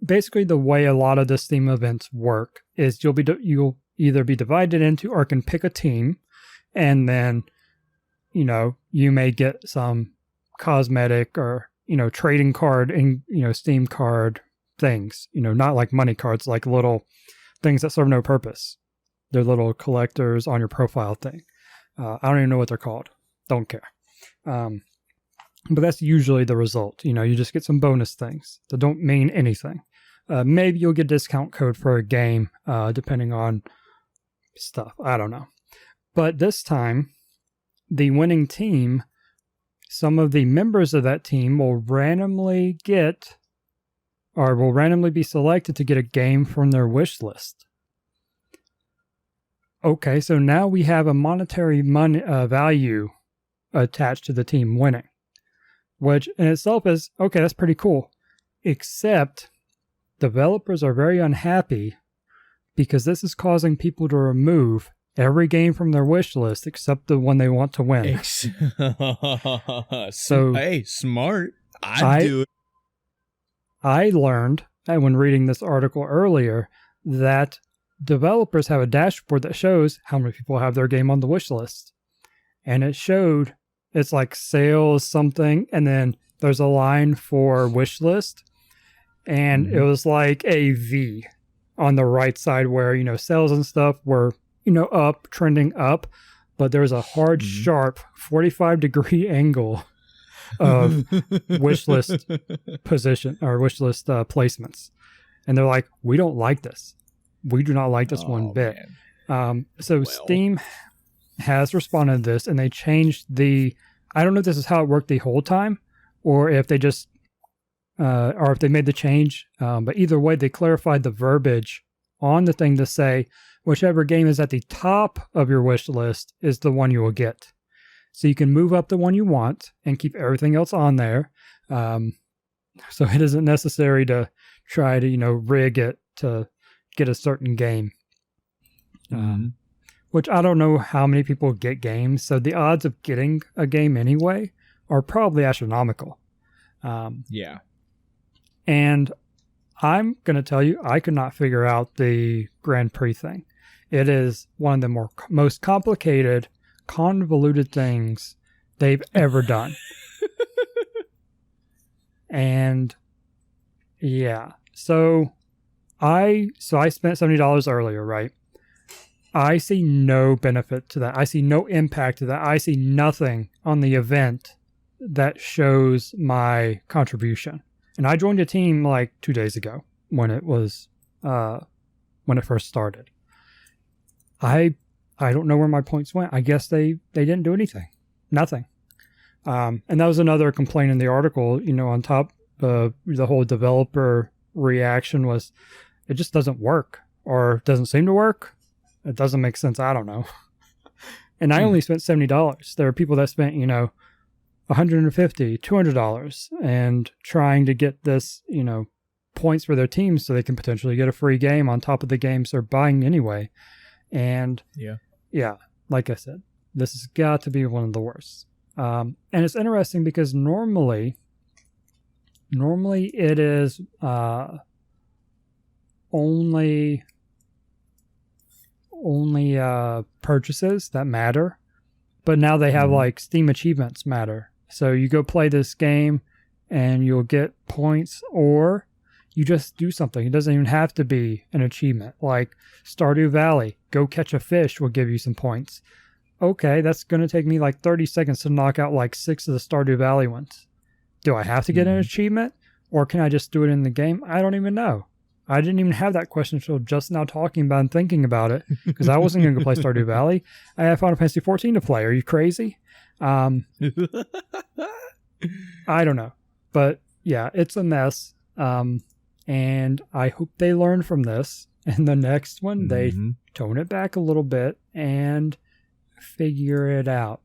basically the way a lot of the Steam events work is you'll either be divided into or can pick a team, and then, you may get some cosmetic or, trading card and, Steam card things, not like money cards, like little things that serve no purpose. They're little collectors on your profile thing. I don't even know what they're called. Don't care. But that's usually the result. You just get some bonus things that don't mean anything. Maybe you'll get a discount code for a game, depending on stuff. I don't know. But this time, the winning team, some of the members of that team will randomly be selected to get a game from their wish list. Okay, so now we have a monetary value attached to the team winning, which in itself is, okay, that's pretty cool. Except developers are very unhappy because this is causing people to remove every game from their wish list except the one they want to win. So, hey, smart. I'd do it. I learned when reading this article earlier that developers have a dashboard that shows how many people have their game on the wish list. And it showed it's like sales something, and then there's a line for wish list. And it was like a V on the right side where, sales and stuff were, up, trending up. But there was a hard, sharp 45-degree angle of wish list position or wish list placements. And they're like, we don't like this. We do not like this one bit. Steam has responded to this, and they changed I don't know if this is how it worked the whole time, or if they just, or if they made the change. But either way, they clarified the verbiage on the thing to say, whichever game is at the top of your wish list is the one you will get. So you can move up the one you want and keep everything else on there. So it isn't necessary to try to, rig it to get a certain game. Which I don't know how many people get games. So the odds of getting a game anyway are probably astronomical. Yeah. And I'm going to tell you, I could not figure out the Grand Prix thing. It is one of the most complicated, convoluted things they've ever done. And yeah, so I spent $70 earlier, right? I see no benefit to that. I see no impact to that. I see nothing on the event that shows my contribution. And I joined a team like 2 days ago when it first started. I don't know where my points went. I guess they didn't do anything. Nothing. And that was another complaint in the article, on top of the whole developer reaction was it just doesn't work or doesn't seem to work. It doesn't make sense. I don't know. And I only spent $70. There are people that spent, $150, $200 and trying to get this, points for their teams so they can potentially get a free game on top of the games they're buying anyway. And yeah, like I said, this has got to be one of the worst. And it's interesting because normally it is only purchases that matter, but now they have like Steam achievements matter. So you go play this game and you'll get points, or you just do something. It doesn't even have to be an achievement. Like Stardew Valley, go catch a fish will give you some points. Okay, that's going to take me like 30 seconds to knock out like 6 of the Stardew Valley ones. Do I have to get an achievement, or can I just do it in the game? I don't even know. I didn't even have that question until just now talking about and thinking about it, because I wasn't going to go play Stardew Valley. I have Final Fantasy 14 to play. Are you crazy? I don't know. But yeah, it's a mess. And I hope they learn from this. And the next one, they tone it back a little bit and figure it out.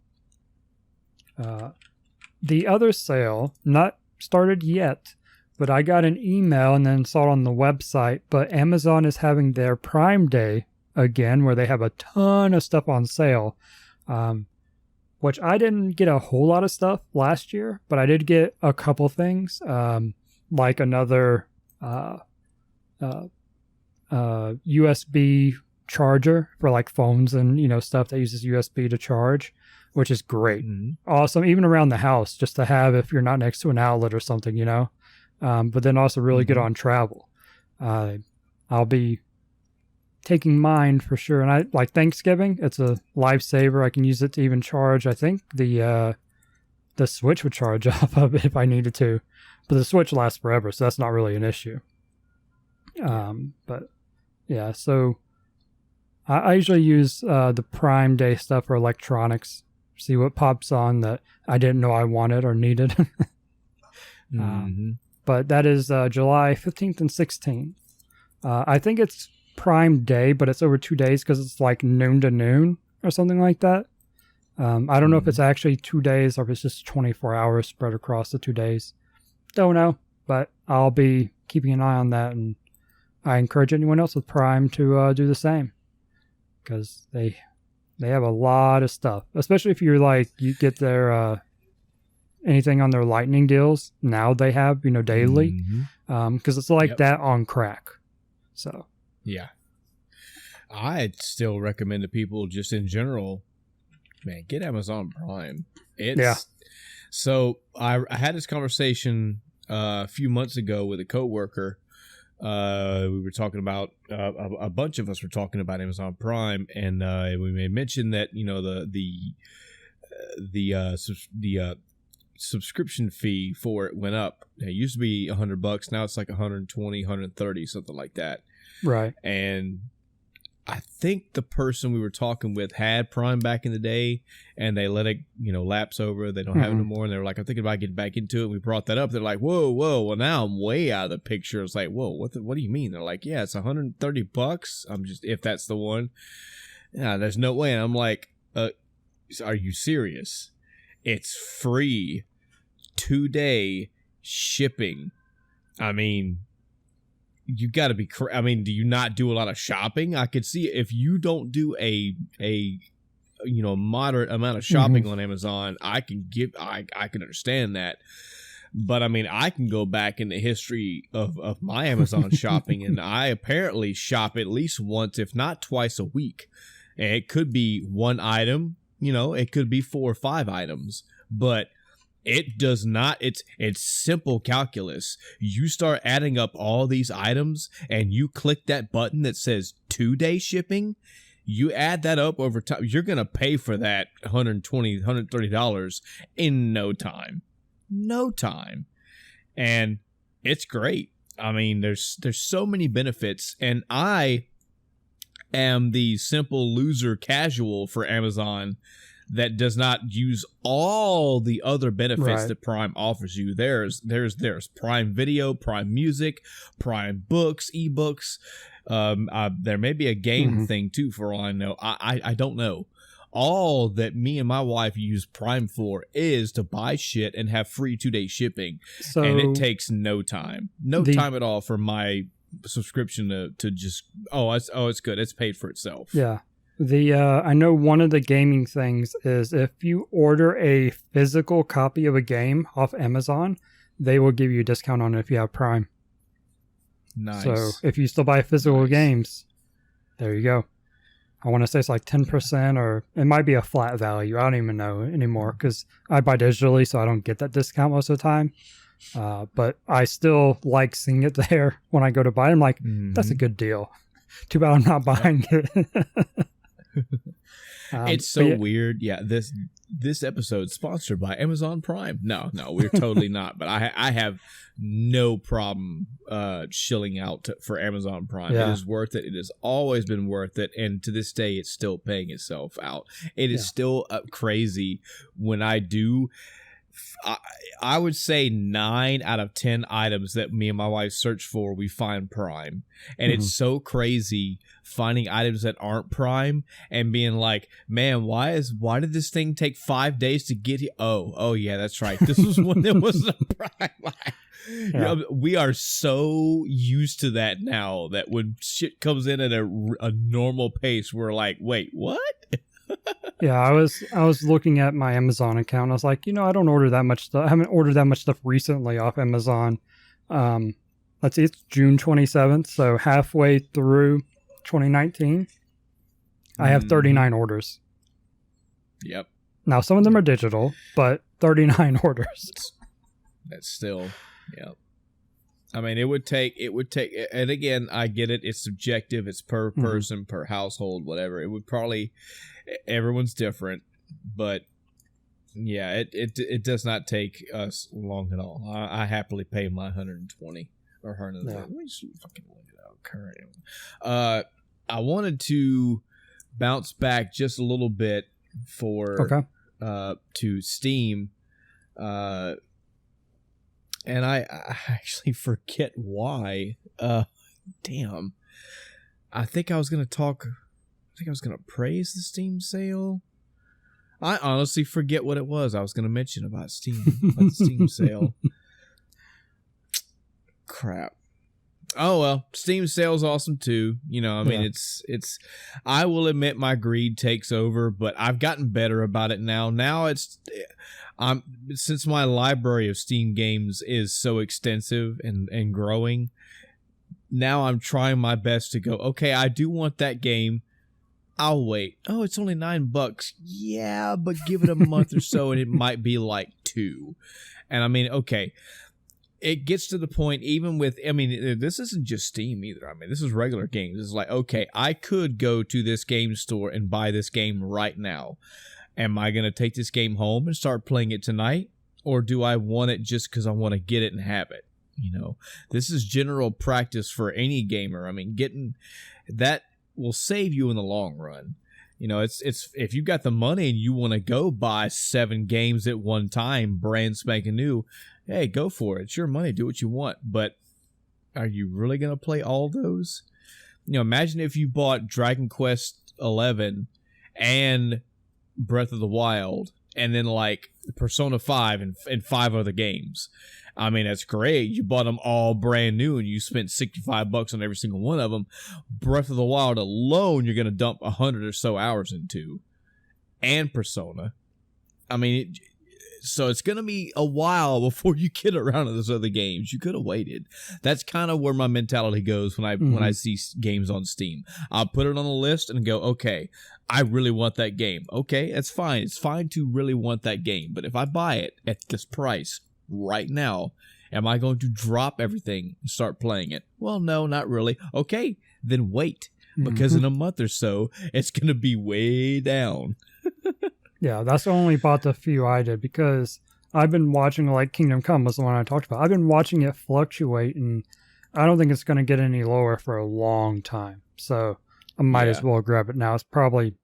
The other sale, not started yet, but I got an email and then saw it on the website. But Amazon is having their Prime Day again, where they have a ton of stuff on sale. Which I didn't get a whole lot of stuff last year, but I did get a couple things, like another USB charger for like phones and, you know, stuff that uses USB to charge, which is great. Awesome. Even around the house, just to have if you're not next to an outlet or something, you know. But then also really good on travel. I'll be taking mine for sure. And I like Thanksgiving. It's a lifesaver. I can use it to even charge. I think the Switch would charge off of it if I needed to, but the Switch lasts forever, so that's not really an issue. But yeah, so I usually use the Prime Day stuff for electronics. See what pops on that I didn't know I wanted or needed. But that is July 15th and 16th. I think it's Prime Day, but it's over 2 days because it's like noon to noon or something like that. I don't know if it's actually 2 days or if it's just 24 hours spread across the 2 days. Don't know, but I'll be keeping an eye on that, and I encourage anyone else with Prime to do the same because they have a lot of stuff, especially if you're like you get their anything on their lightning deals. Now they have, you know, daily because it's like that on crack. So. Yeah. I'd still recommend to people just in general, man, get Amazon Prime. So I had this conversation a few months ago with a coworker. We were talking about, a bunch of us were talking about Amazon Prime, and we may mention that, you know, the subscription fee for it went up. It used to be $100. Now it's like 120, 130, something like that. Right. And I think the person we were talking with had Prime back in the day, and they let it, you know, lapse over. They don't have it anymore. And they were like, I'm thinking about getting back into it. And we brought that up. They're like, whoa. Well, now I'm way out of the picture. It's like, whoa, what do you mean? They're like, yeah, it's $130. I'm just, if that's the one. Yeah, there's no way. And I'm like, are you serious? It's free 2-day shipping. I mean, you got to be. I mean, do you not do a lot of shopping? I could see if you don't do a moderate amount of shopping on Amazon. I can understand that. But I mean, I can go back in the history of my Amazon shopping, and I apparently shop at least once, if not twice a week. And it could be one item, you know, it could be 4 or 5 items, but it does not. It's simple calculus. You start adding up all these items and you click that button that says 2-day shipping. You add that up over time. You're going to pay for that $120, $130 in no time. No time. And it's great. I mean, there's so many benefits, and I am the simple loser casual for Amazon that does not use all the other benefits that Prime offers you. There's Prime Video, Prime Music, Prime Books, eBooks. There may be a game thing too, for all I know. I don't know. All that me and my wife use Prime for is to buy shit and have free 2-day shipping. And it takes no time. No time at all for my subscription to just, it's good. It's paid for itself. Yeah. I know one of the gaming things is if you order a physical copy of a game off Amazon, they will give you a discount on it if you have Prime. Nice. So if you still buy physical games, there you go. I want to say it's like 10%, or it might be a flat value. I don't even know anymore because I buy digitally, so I don't get that discount most of the time. But I still like seeing it there when I go to buy it. I'm like, that's a good deal. Too bad I'm not buying it. It's so weird. Yeah, this episode sponsored by Amazon Prime. No, we're totally not. But I have no problem shilling out for Amazon Prime. Yeah. It is worth it. It has always been worth it, and to this day, it's still paying itself out. It is still crazy when I do. I would say 9 out of 10 items that me and my wife search for, we find Prime. And it's so crazy finding items that aren't Prime and being like, man, why did this thing take 5 days to get here? Oh yeah, that's right. This was one that wasn't Prime. Yeah, we are so used to that now that when shit comes in at a normal pace, we're like, wait, what? Yeah, I was looking at my Amazon account. I was like, I don't order that much stuff. I haven't ordered that much stuff recently off Amazon. Let's see, it's June 27th, so halfway through 2019. I have 39 orders. Yep. Now, some of them are digital, but 39 orders. That's still, yep. I mean, it would take, and again, I get it. It's subjective. It's per person, per household, whatever. It would probably, everyone's different, but yeah, it does not take us long at all. I happily pay my 120 or 100. Let me just fucking look it out. Current. I wanted to bounce back just a little bit to Steam. And I actually forget why. Damn. I think I was going to praise the Steam sale. I honestly forget what it was I was going to mention about the Steam sale. Crap. Oh, well, Steam sale's awesome too. I mean, it's, I will admit my greed takes over, but I've gotten better about it now. Now since my library of Steam games is so extensive and growing, now I'm trying my best to go, okay, I do want that game. I'll wait. Oh, it's only $9. Yeah, but give it a month or so and it might be like $2. And I mean, okay, it gets to the point even with, I mean, this isn't just Steam either. I mean, this is regular games. It's like, okay, I could go to this game store and buy this game right now. Am I going to take this game home and start playing it tonight? Or do I want it just because I want to get it and have it? This is general practice for any gamer. I mean, getting that will save you in the long run. It's if you've got the money and you want to go buy 7 games at one time, brand spanking new, hey, go for it. It's your money. Do what you want. But are you really going to play all those? Imagine if you bought Dragon Quest 11 and Breath of the Wild and then like Persona 5 and 5 other games. I mean, that's great. You bought them all brand new and you spent $65 on every single one of them. Breath of the Wild alone, you're going to dump 100 or so hours into. And Persona. I mean, so it's going to be a while before you get around to those other games. You could have waited. That's kind of where my mentality goes when I see games on Steam. I'll put it on the list and go, okay, I really want that game. Okay, that's fine. It's fine to really want that game. But if I buy it at this price right now, am I going to drop everything and start playing it? Well, no, not really. Okay, then wait. Because in a month or so, it's going to be way down. Yeah, that's only bought the few I did because I've been watching, like Kingdom Come was the one I talked about. I've been watching it fluctuate, and I don't think it's going to get any lower for a long time. So I might as well grab it now. It's probably,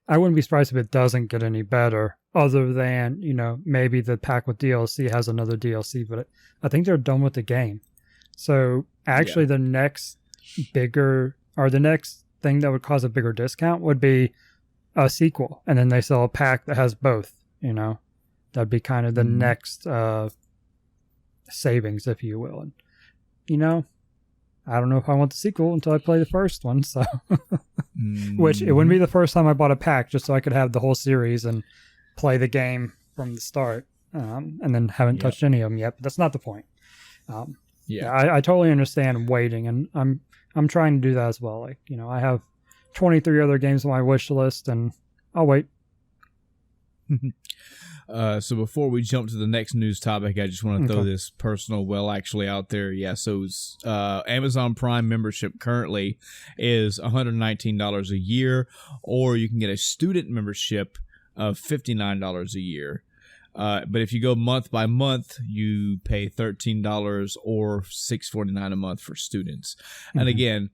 I wouldn't be surprised if it doesn't get any better, other than, maybe the pack with DLC has another DLC, but I think they're done with the game. So actually the next thing that would cause a bigger discount would be a sequel, and then they sell a pack that has both. That'd be kind of the next savings, if you will. And I don't know if I want the sequel until I play the first one. So, which it wouldn't be the first time I bought a pack just so I could have the whole series and play the game from the start, and then haven't touched any of them yet. But that's not the point. I totally understand waiting, and I'm trying to do that as well. Like, I have 23 other games on my wish list, and I'll wait. So before we jump to the next news topic, I just want to throw this personal actually out there. Yeah, so Amazon Prime membership currently is $119 a year, or you can get a student membership of $59 a year. But if you go month by month, you pay $13 or $6.49 a month for students. And again,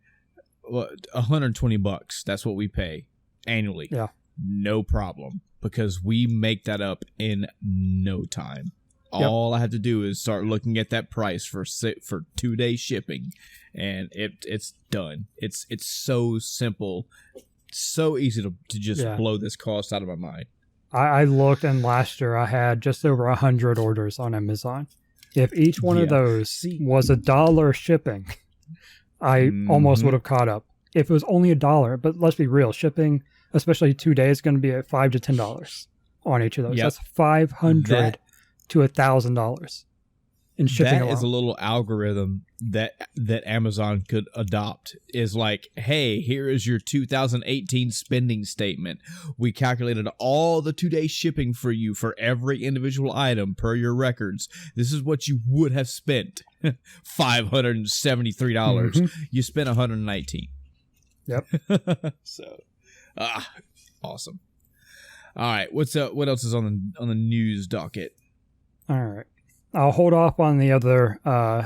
$120. That's what we pay annually. Yeah, no problem, because we make that up in no time. All I have to do is start looking at that price for 2-day shipping, and it's done. It's so simple, so easy to just blow this cost out of my mind. I looked, and last year I had just over 100 orders on Amazon. If each one of those was $1 shipping, I almost would have caught up. If it was only $1, but let's be real, shipping, especially 2 days, is going to be at $5 to $10 on each of those. Yep. That's $500 to $1,000 in shipping alone. That is a little algorithm that Amazon could adopt. Is like, hey, here is your 2018 spending statement. We calculated all the 2-day shipping for you for every individual item per your records. This is what you would have spent. $573. You spent $119. Yep. So, awesome. All right, what's up? What else is on the news docket? All right, I'll hold off on the other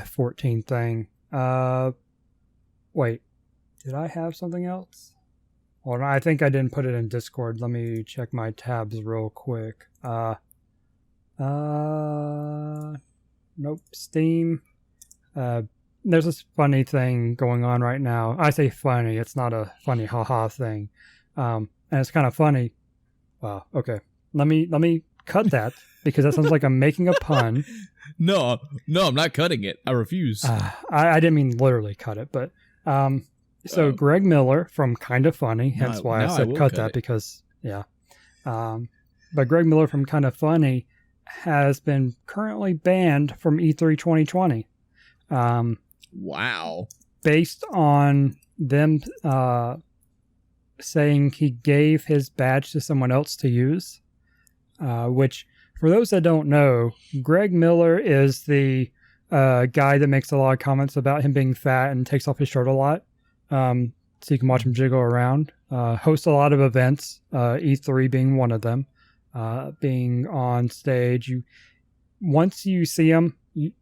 14 thing. Wait, did I have something else? Hold on, I think I didn't put it in Discord. Let me check my tabs real quick. Nope, Steam. There's this funny thing going on right now. I say funny, it's not a funny haha thing. And it's kind of funny. Wow, okay. Let me cut that because that sounds like I'm making a pun. No, I'm not cutting it. I refuse. I didn't mean literally cut it, but so Greg Miller from Kind of Funny, hence why I said cut that because but Greg Miller from Kind of Funny has been currently banned from E3 2020. Wow. Based on them saying he gave his badge to someone else to use, which, for those that don't know, Greg Miller is the guy that makes a lot of comments about him being fat and takes off his shirt a lot, so you can watch him jiggle around. Hosts a lot of events, E3 being one of them, being on stage. Once you see him, you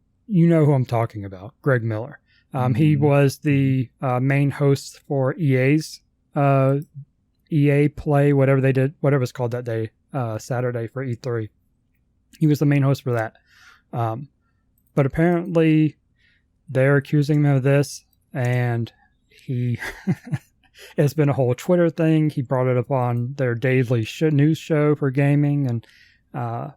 know who I'm talking about, Greg Miller. He was the main host for EA's EA Play, whatever they did, whatever it's called that day, Saturday for E3. He was the main host for that. But apparently they're accusing him of this, and he it's been a whole Twitter thing. He brought it up on their daily news show for gaming, and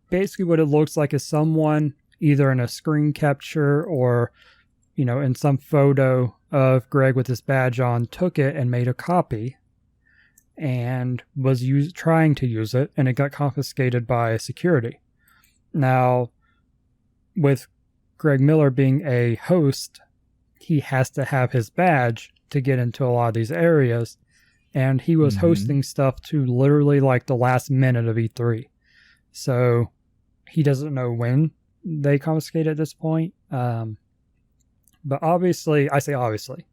basically what it looks like is someone either in a screen capture or in some photo of Greg with his badge on, took it and made a copy and was trying to use it, and it got confiscated by security. Now, with Greg Miller being a host, he has to have his badge to get into a lot of these areas, and he was hosting stuff to literally like the last minute of E3. So he doesn't know when they confiscate at this point. But obviously, I say obviously,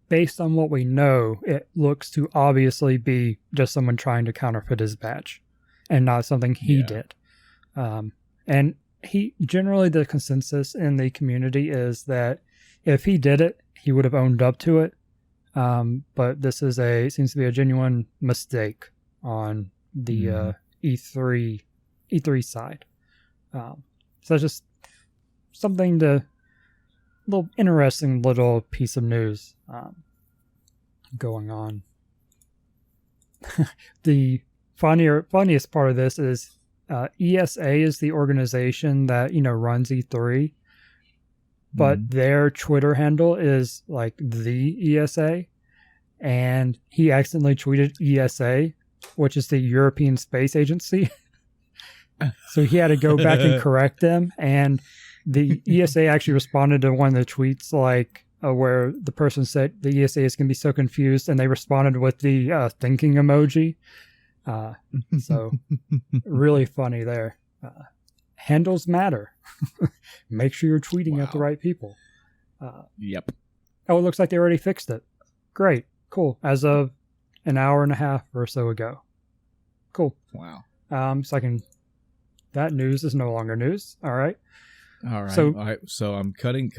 based on what we know, it looks to obviously be just someone trying to counterfeit his badge and not something he did. And generally the consensus in the community is that if he did it, he would have owned up to it. But this seems to be a genuine mistake on the E3 side. So it's just something little interesting little piece of news going on. The funniest part of this is ESA is the organization that runs E3, but their Twitter handle is like the ESA, and he accidentally tweeted ESA, which is the European Space Agency. So he had to go back and correct them, and the ESA actually responded to one of the tweets where the person said the ESA is going to be so confused, and they responded with the thinking emoji. So really funny there. Handles matter. Make sure you're tweeting at the right people. Yep. Oh, it looks like they already fixed it. Great. Cool. As of an hour and a half or so ago. Cool. Wow. That news is no longer news. All right. All right. So I'm cutting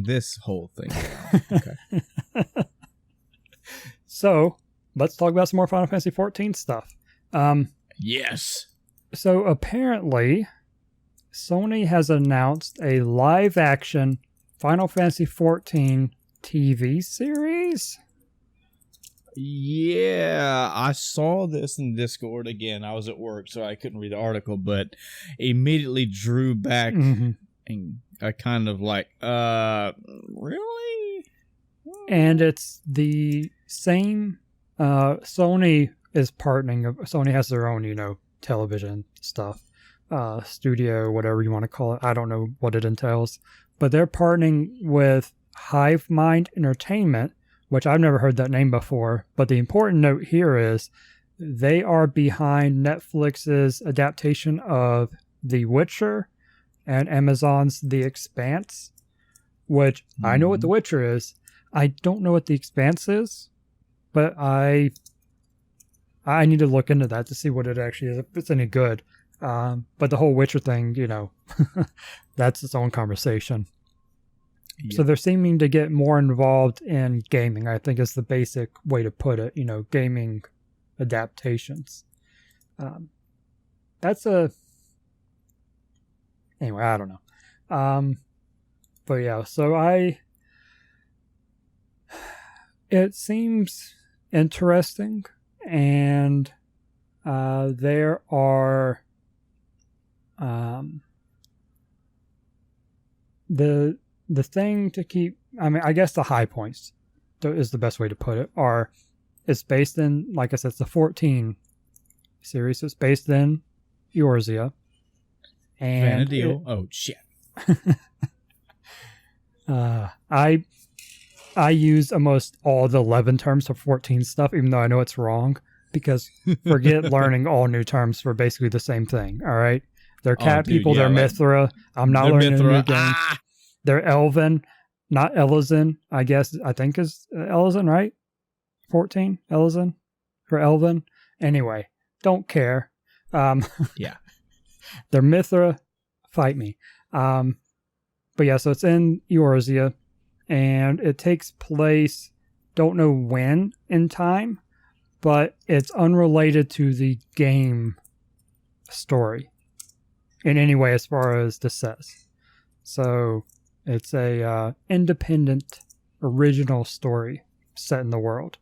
this whole thing down. Okay. So let's talk about some more Final Fantasy 14 stuff. Yes. So apparently, Sony has announced a live-action Final Fantasy 14 TV series. Yeah, I saw this in Discord again. I was at work, so I couldn't read the article, but immediately drew back And I kind of like, really? And it's the same. Sony is partnering. Sony has their own, television stuff, studio, whatever you want to call it. I don't know what it entails, but they're partnering with Hive Mind Entertainment, which I've never heard that name before. But the important note here is they are behind Netflix's adaptation of The Witcher and Amazon's The Expanse, which I know what The Witcher is. I don't know what The Expanse is, but I need to look into that to see what it actually is, if it's any good. But the whole Witcher thing, that's its own conversation. Yeah. So they're seeming to get more involved in gaming, I think is the basic way to put it, gaming adaptations. Anyway, I don't know. But yeah, so it seems interesting, and there are the thing to keep, I guess the high points is the best way to put it, it's based in, like I said, it's the 14 series. So it's based in Eorzea. And oh shit. I use almost all the 11 terms for 14 stuff, even though I know it's wrong, because forget learning all new terms for basically the same thing. All right, they're cat people. They're Mithra. I'm not learning a new game. They're Elven, not Elizin. I think is Elizin, right? 14 Elizin for Elven. Anyway, don't care. Yeah. They're Mithra, fight me. But yeah, so it's in Eorzea, and it takes place, don't know when in time, but it's unrelated to the game story in any way as far as this says. So it's a independent, original story set in the world.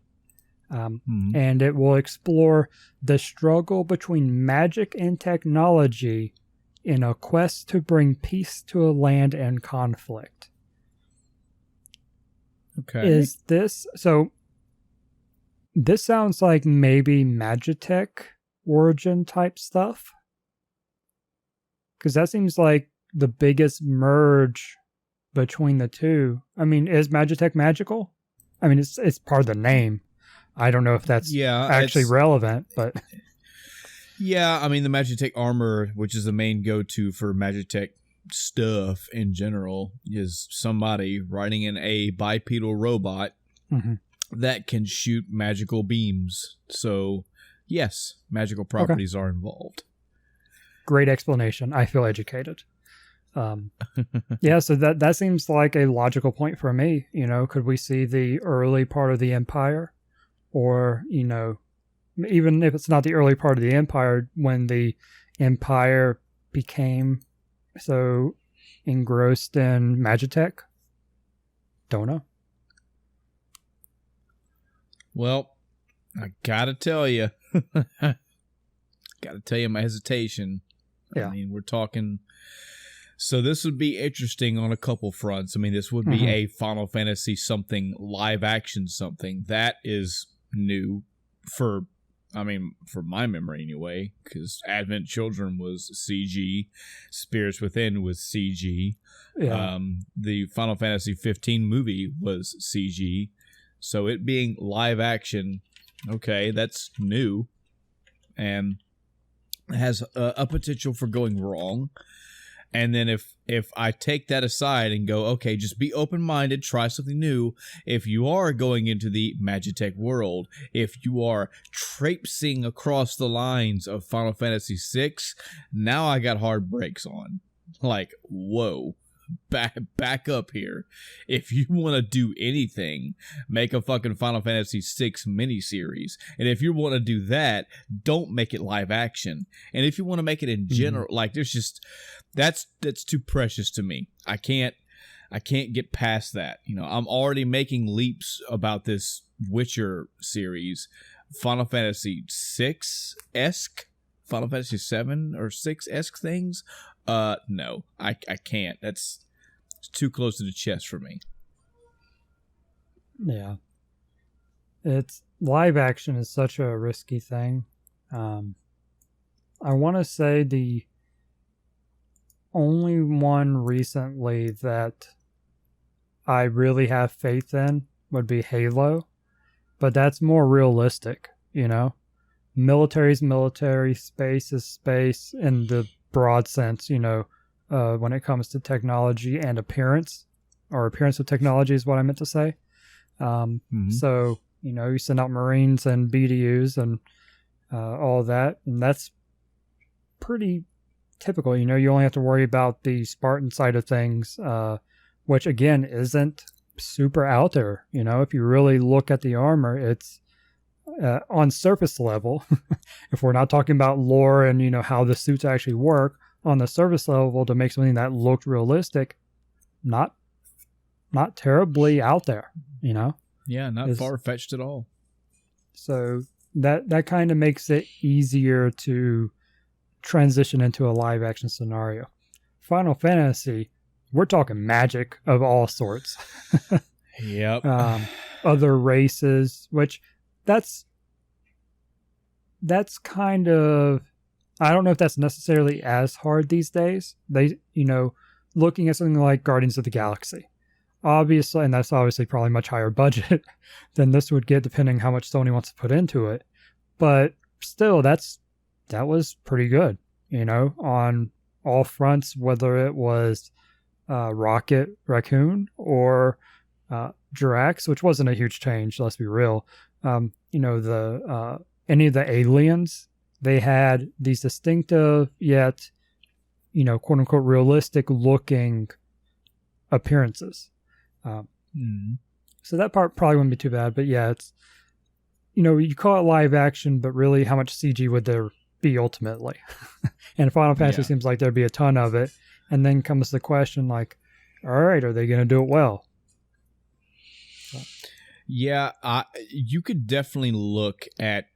And it will explore the struggle between magic and technology in a quest to bring peace to a land in conflict. Okay. So this sounds like maybe Magitech origin type stuff? Because that seems like the biggest merge between the two. Is Magitech magical? It's part of the name. I don't know if that's actually relevant, but... Yeah, the Magitech armor, which is the main go-to for Magitech stuff in general, is somebody riding in a bipedal robot that can shoot magical beams. So, yes, magical properties are involved. Great explanation. I feel educated. Yeah, so that seems like a logical point for me. Could we see the early part of the Empire? Or, even if it's not the early part of the Empire, when the Empire became so engrossed in Magitech? Don't know. Well, I gotta tell you. My hesitation. Yeah. We're talking... So this would be interesting on a couple fronts. This would be a Final Fantasy something, live action something. That is new for my memory anyway, because Advent Children was CG, Spirits Within was CG, the Final Fantasy 15 movie was CG, so it being live action, okay, that's new, and has a potential for going wrong. And then if I take that aside and go, okay, just be open-minded, try something new. If you are going into the Magitech world, if you are traipsing across the lines of Final Fantasy VI, now I got hard brakes on. Like, whoa, back up here. If you want to do anything, make a fucking Final Fantasy VI miniseries. And if you want to do that, don't make it live action. And if you want to make it in general, like there's just... That's too precious to me. I can't get past that. I'm already making leaps about this Witcher series. Final Fantasy 6-esque, Final Fantasy 7 or 6-esque things. No, I can't. It's too close to the chest for me. Yeah. It's live action is such a risky thing. I want to say the only one recently that I really have faith in would be Halo, but that's more realistic, you know? Military's military, space is space in the broad sense, you know, when it comes to technology and appearance, or appearance of technology is what I meant to say. So, you know, you send out Marines and BDUs and all that, and that's pretty typical. You know, you only have to worry about the Spartan side of things, which again isn't super out there. You know, if you really look at the armor, it's on surface level. If we're not talking about lore and, you know, how the suits actually work, on the surface level to make something that looked realistic, not terribly out there, you know? Yeah, not far-fetched at all. So that kind of makes it easier to transition into a live action scenario. Final Fantasy, we're talking magic of all sorts. Yep. Other races, which that's kind of, I don't know if that's necessarily as hard these days. They, you know, looking at something like Guardians of the Galaxy, obviously, and that's obviously probably much higher budget than this would get, depending how much Sony wants to put into it. But still, that was pretty good, you know, on all fronts, whether it was Rocket Raccoon or Drax, which wasn't a huge change, let's be real. You know, the any of the aliens, they had these distinctive yet, you know, quote unquote realistic looking appearances. So that part probably wouldn't be too bad, but yeah, it's, you know, you call it live action, but really how much CG would there be ultimately? And Final Fantasy seems like there'd be a ton of it. And then comes the question like, all right, are they going to do it well? So. Yeah, you could definitely look at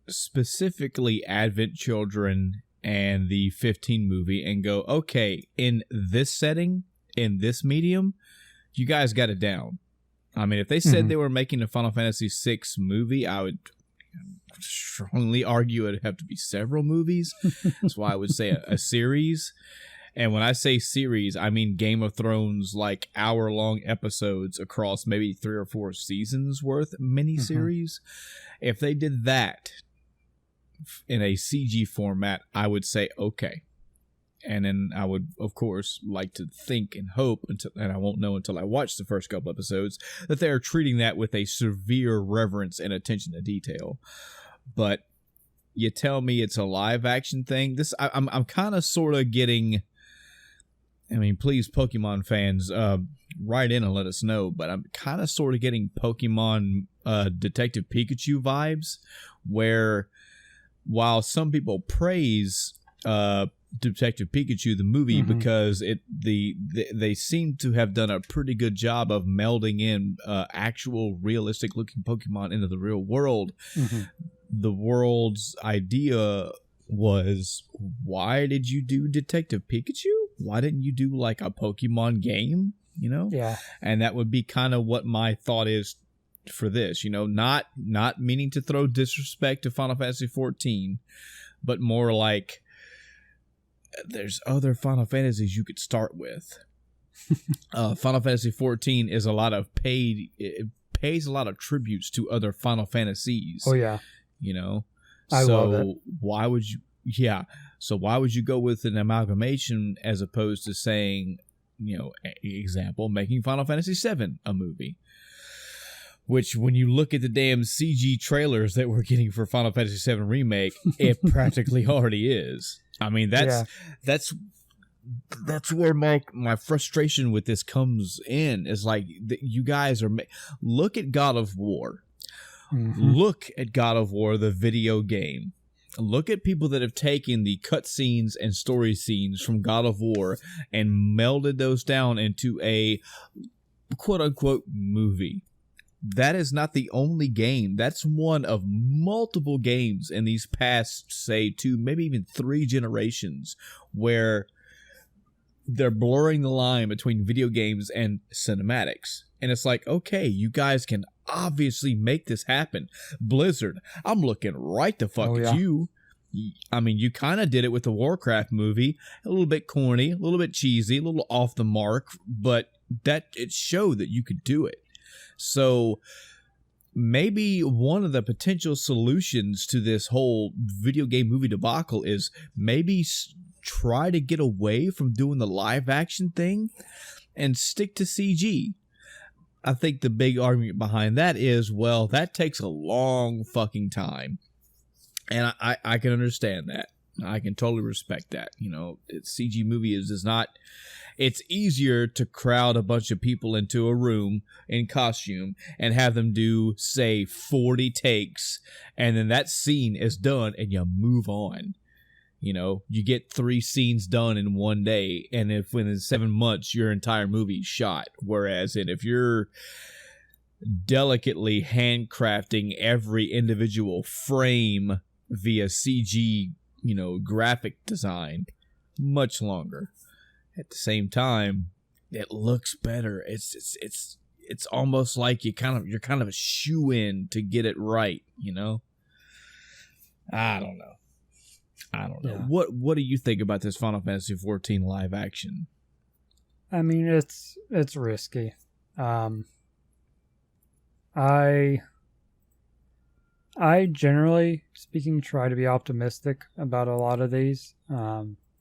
specifically Advent Children and the 15 movie and go, okay, in this setting, in this medium, you guys got it down. I mean, if they said they were making a Final Fantasy VI movie, I would strongly argue it'd have to be several movies. That's why I would say a series. And when I say series, I mean Game of Thrones, like hour-long episodes across maybe 3 or 4 seasons worth miniseries. If they did that in a CG format, I would say okay. And then I would, of course, like to think and hope, and I won't know until I watch the first couple episodes, that they are treating that with a severe reverence and attention to detail. But you tell me it's a live action thing. I'm kind of sort of getting. I mean, please, Pokemon fans, write in and let us know. But I'm kind of sort of getting Pokemon Detective Pikachu vibes, where while some people praise Detective Pikachu the movie because they seem to have done a pretty good job of melding in actual realistic looking Pokemon into the real world. The world's idea was, why did you do Detective Pikachu? Why didn't you do like a Pokemon game? You know? Yeah. And that would be kind of what my thought is for this, you know, not meaning to throw disrespect to Final Fantasy 14, but more like, there's other Final Fantasies you could start with. Final Fantasy 14 is a lot of it pays a lot of tributes to other Final Fantasies. Oh yeah. You know? I love it. Why would you so why would you go with an amalgamation as opposed to saying, you know, example, making Final Fantasy 7 a movie? Which, when you look at the damn CG trailers that we're getting for Final Fantasy 7 Remake, it practically already is. I mean, that's where my frustration with this comes in. Is like, you guys are look at God of War. Look at God of War, the video game. Look at people that have taken the cutscenes and story scenes from God of War and melded those down into a quote-unquote movie. That is not the only game. That's one of multiple games in these past, say, 2, maybe even 3 generations where they're blurring the line between video games and cinematics. And it's like, okay, you guys can obviously make this happen. Blizzard, I'm looking right the fuck at you. I mean, you kind of did it with the Warcraft movie. A little bit corny, a little bit cheesy, a little off the mark, but that it showed that you could do it. So maybe one of the potential solutions to this whole video game movie debacle is maybe try to get away from doing the live action thing and stick to CG. I think the big argument behind that is, well, that takes a long fucking time. And I can understand that. I can totally respect that. You know, CG movie is not... It's easier to crowd a bunch of people into a room in costume and have them do, say, 40 takes, and then that scene is done and you move on. You know, you get 3 scenes done in one day, and if within 7 months your entire movie's shot. Whereas if you're delicately handcrafting every individual frame via CG, you know, graphic design, much longer. At the same time, it looks better. It's almost like you're kind of a shoe-in to get it right, you know? I don't know. Yeah. What do you think about this Final Fantasy XIV live action? I mean, it's risky. I generally speaking try to be optimistic about a lot of these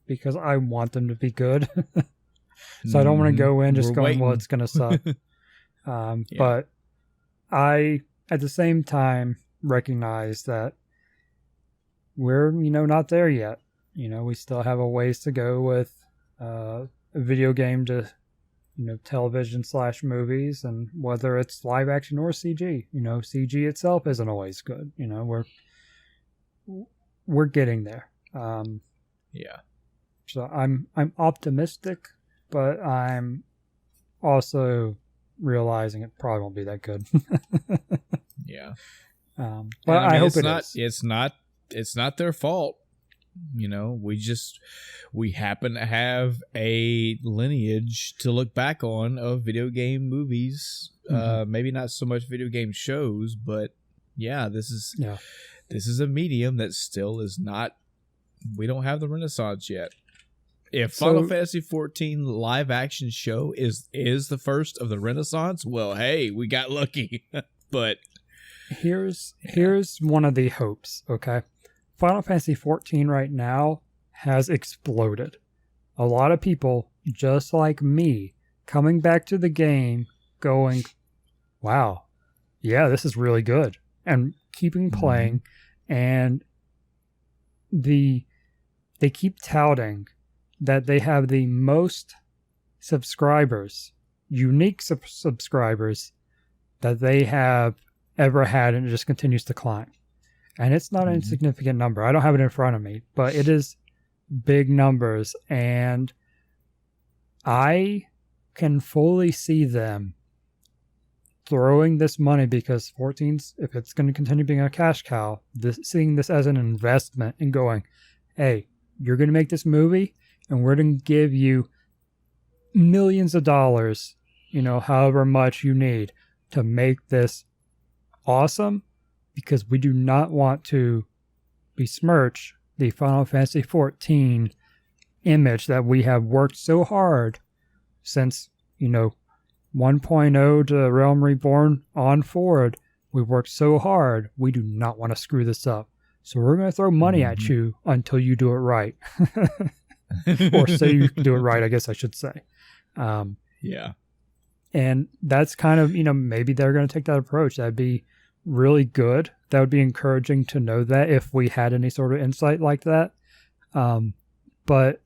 because I want them to be good. So I don't want to go in just going, well, it's going to suck. Yeah. But I, at the same time, recognize that we're, not there yet. We still have a ways to go with a video game to, television / movies, and whether it's live action or CG, CG itself isn't always good. We're getting there. Yeah. So I'm optimistic, but I'm also realizing it probably won't be that good. Yeah. But I hope it is. It's not their fault. We happen to have a lineage to look back on of video game movies. Mm-hmm. Maybe not so much video game shows, but yeah, this is a medium that still is not. We don't have the renaissance yet. If Final Fantasy XIV live action show is the first of the renaissance, well, hey, we got lucky. But here's one of the hopes. Okay. Final Fantasy XIV right now has exploded. A lot of people, just like me, coming back to the game going, wow, yeah, this is really good. And keeping playing. And they keep touting that they have the most subscribers, unique subscribers that they have ever had, and it just continues to climb. And it's not an insignificant number. I don't have it in front of me, but it is big numbers. And I can fully see them throwing this money, because 14's, if it's going to continue being a cash cow, seeing this as an investment and going, hey, you're going to make this movie and we're going to give you millions of dollars, however much you need to make this awesome. Because we do not want to besmirch the Final Fantasy XIV image that we have worked so hard since, 1.0 to Realm Reborn on forward. We've worked so hard. We do not want to screw this up. So we're going to throw money at you until you do it right. Or say you do it right, I guess I should say. Yeah. And that's kind of, maybe they're going to take that approach. That'd be really good. That would be encouraging to know that if we had any sort of insight like that. But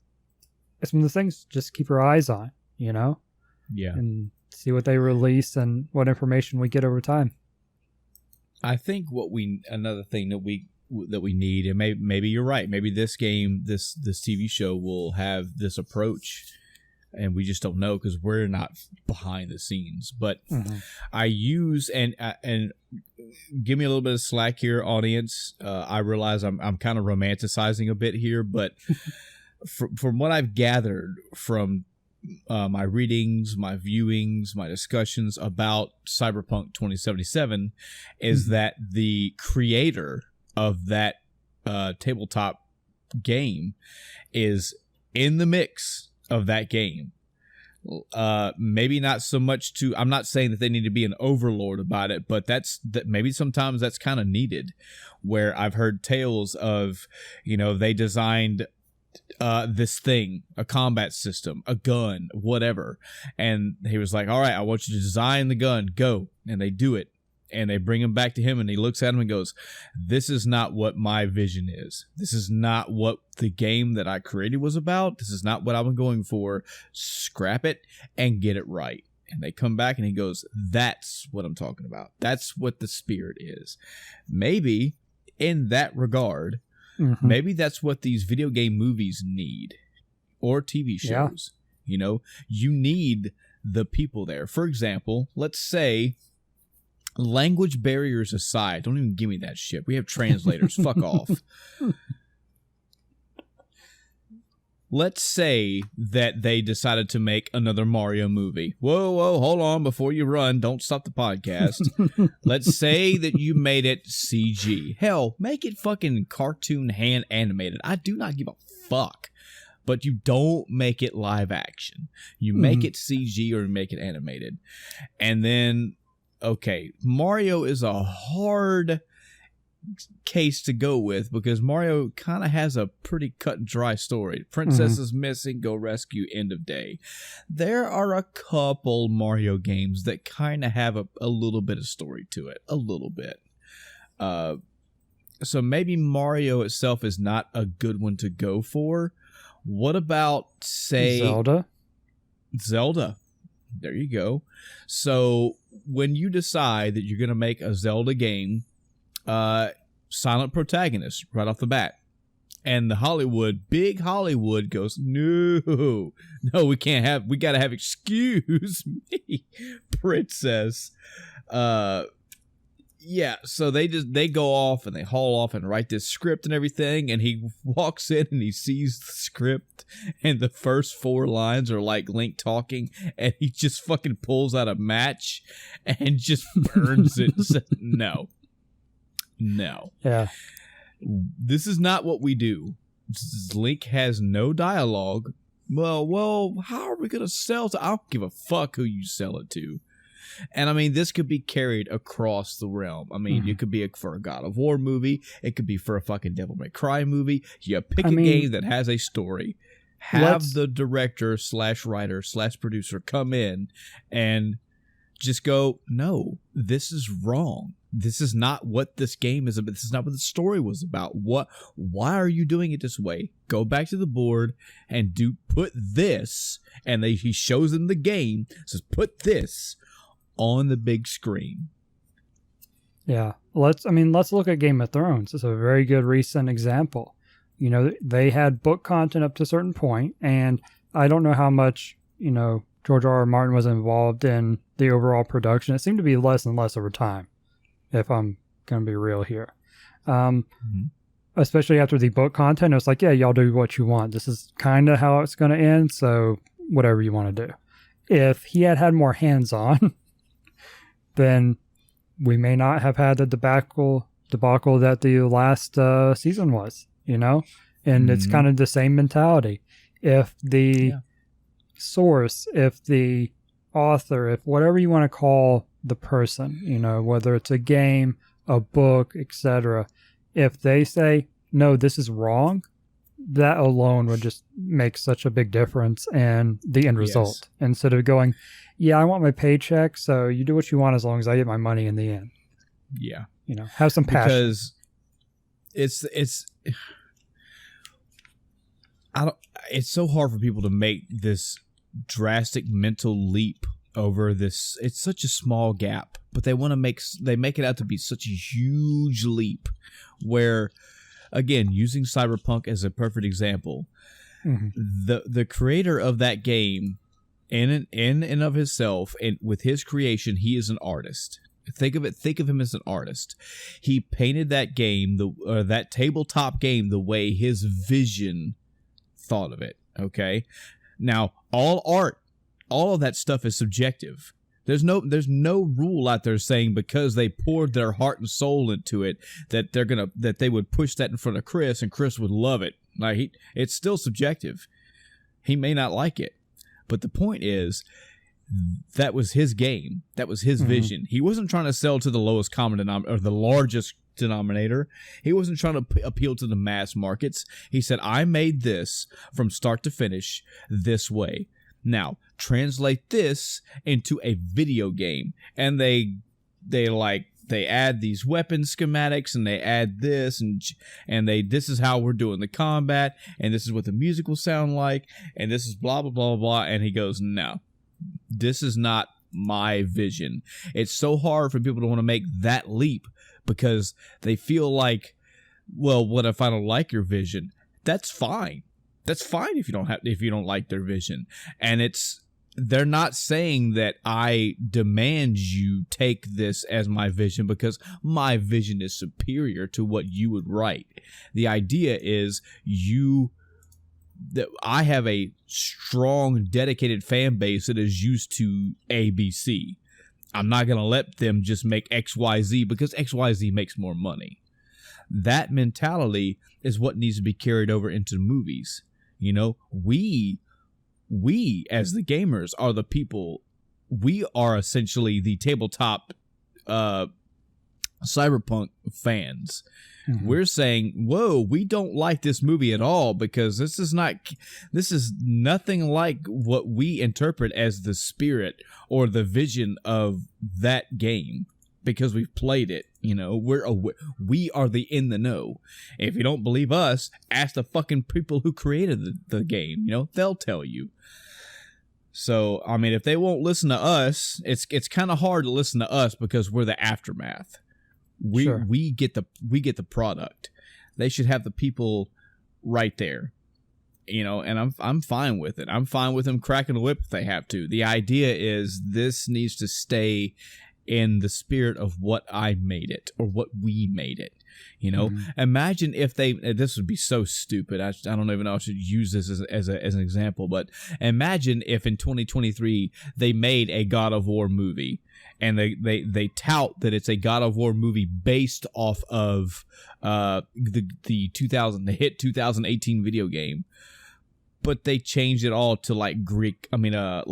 it's one of the things just keep your eyes on, Yeah. And see what they release and what information we get over time. I think another thing that we need, and maybe you're right, maybe this game, this TV show will have this approach, and we just don't know because we're not behind the scenes. But I use and give me a little bit of slack here, audience. I realize I'm kind of romanticizing a bit here, but from what I've gathered from my readings, my viewings, my discussions about Cyberpunk 2077 is that the creator of that tabletop game is in the mix of that game. Maybe not so much I'm not saying that they need to be an overlord about it, but maybe sometimes that's kind of needed, where I've heard tales of, they designed this thing, a combat system, a gun, whatever. And he was like, all right, I want you to design the gun, go. And they do it. And they bring him back to him, and he looks at him and goes, this is not what my vision is. This is not what the game that I created was about. This is not what I'm going for. Scrap it and get it right. And they come back, and he goes, that's what I'm talking about. That's what the spirit is. Maybe in that regard, maybe that's what these video game movies need, or TV shows. Yeah. You need the people there. For example, let's say, language barriers aside, don't even give me that shit. We have translators. Fuck off. Let's say that they decided to make another Mario movie. Whoa, hold on. Before you run, don't stop the podcast. Let's say that you made it CG. Hell, make it fucking cartoon hand animated. I do not give a fuck. But you don't make it live action. You make it CG or make it animated. And then, okay, Mario is a hard case to go with, because Mario kind of has a pretty cut and dry story. Princess is missing, go rescue, end of day. There are a couple Mario games that kind of have a little bit of story to it, a little bit. So maybe Mario itself is not a good one to go for. What about, say, Zelda? There you go. So when you decide that you're going to make a Zelda game, silent protagonist right off the bat, and the big Hollywood goes, no, we gotta have, excuse me, princess. Yeah, so they go off and they haul off and write this script and everything, and he walks in and he sees the script, and the first 4 lines are like Link talking, and he just fucking pulls out a match and just burns it. No. Yeah. This is not what we do. Link has no dialogue. Well, how are we going to sell to? I don't give a fuck who you sell it to. And I mean, this could be carried across the realm. I mean, it could be for a God of War movie. It could be for a fucking Devil May Cry movie. You pick a game that has a story. Have the director / writer / producer come in and just go, no, this is wrong. This is not what this game is about. This is not what the story was about. Why are you doing it this way? Go back to the board and put this. And he shows them the game. Says, put this on the big screen. Yeah. Let's look at Game of Thrones. It's a very good recent example. They had book content up to a certain point, and I don't know how much, George R. R. Martin was involved in the overall production. It seemed to be less and less over time, if I'm going to be real here. Especially after the book content, it was like, yeah, y'all do what you want. This is kind of how it's going to end, so whatever you want to do. If he had more hands-on, then we may not have had the debacle that the last season was, And it's kind of the same mentality. If the source, if the author, if whatever you want to call the person, whether it's a game, a book, etc., if they say, no, this is wrong, that alone would just make such a big difference in the end result. Instead of going, yeah, I want my paycheck, so you do what you want as long as I get my money in the end. Yeah. Have some passion. Because it's so hard for people to make this drastic mental leap over this. It's such a small gap, but they make it out to be such a huge leap, where, again, using Cyberpunk as a perfect example, the creator of that game, in and of himself, and with his creation, he is an artist. Think of him as an artist. He painted that game, that tabletop game, the way his vision thought of it. Okay. Now, all art, all of that stuff is subjective. There's no rule out there saying because they poured their heart and soul into it that they would push that in front of Chris and Chris would love it. Like it's still subjective. He may not like it, but the point is that was his game. That was his vision. He wasn't trying to sell to the lowest common denominator or the largest denominator. He wasn't trying to appeal to the mass markets. He said, I made this from start to finish this way. Now, translate this into a video game. And they add these weapon schematics and they add this and this is how we're doing the combat and this is what the music will sound like and this is blah, blah, blah, blah. And he goes, no, this is not my vision. It's so hard for people to want to make that leap because they feel like, well, what if I don't like your vision? That's fine. That's fine if you don't like their vision. And they're not saying that I demand you take this as my vision because my vision is superior to what you would write. The idea is that I have a strong, dedicated fan base that is used to ABC. I'm not going to let them just make XYZ because XYZ makes more money. That mentality is what needs to be carried over into the movies. You know, we as the gamers are the people. We are essentially the tabletop cyberpunk fans. Mm-hmm. We're saying, whoa, we don't like this movie at all because this is nothing like what we interpret as the spirit or the vision of that game because we've played it. You know, we are the in the know. If you don't believe us, ask the fucking people who created the game. You know, they'll tell you. So, I mean, if they won't listen to us, it's kind of hard to listen to us because we're the aftermath. We get the product. They should have the people right there. You know, and I'm fine with it. I'm fine with them cracking the whip if they have to. The idea is this needs to stay in the spirit of what I made it or what we made it. You know, imagine if this would be so stupid. I don't even know if I should use this as an example, but imagine if in 2023 they made a God of War movie and they tout that it's a God of War movie based off of the hit 2018 video game, but they changed it all to like Greek. I mean, I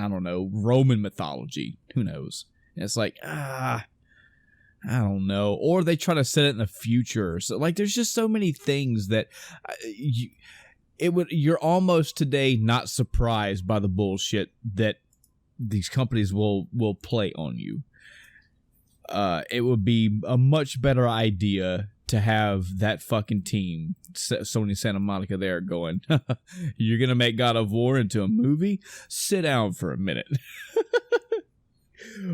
don't know, Roman mythology. Who knows? And it's like, I don't know. Or they try to set it in the future. So like, there's just so many things that you're almost today not surprised by the bullshit that these companies will play on you. It would be a much better idea to have that fucking team, Sony Santa Monica, there going, you're going to make God of War into a movie? Sit down for a minute.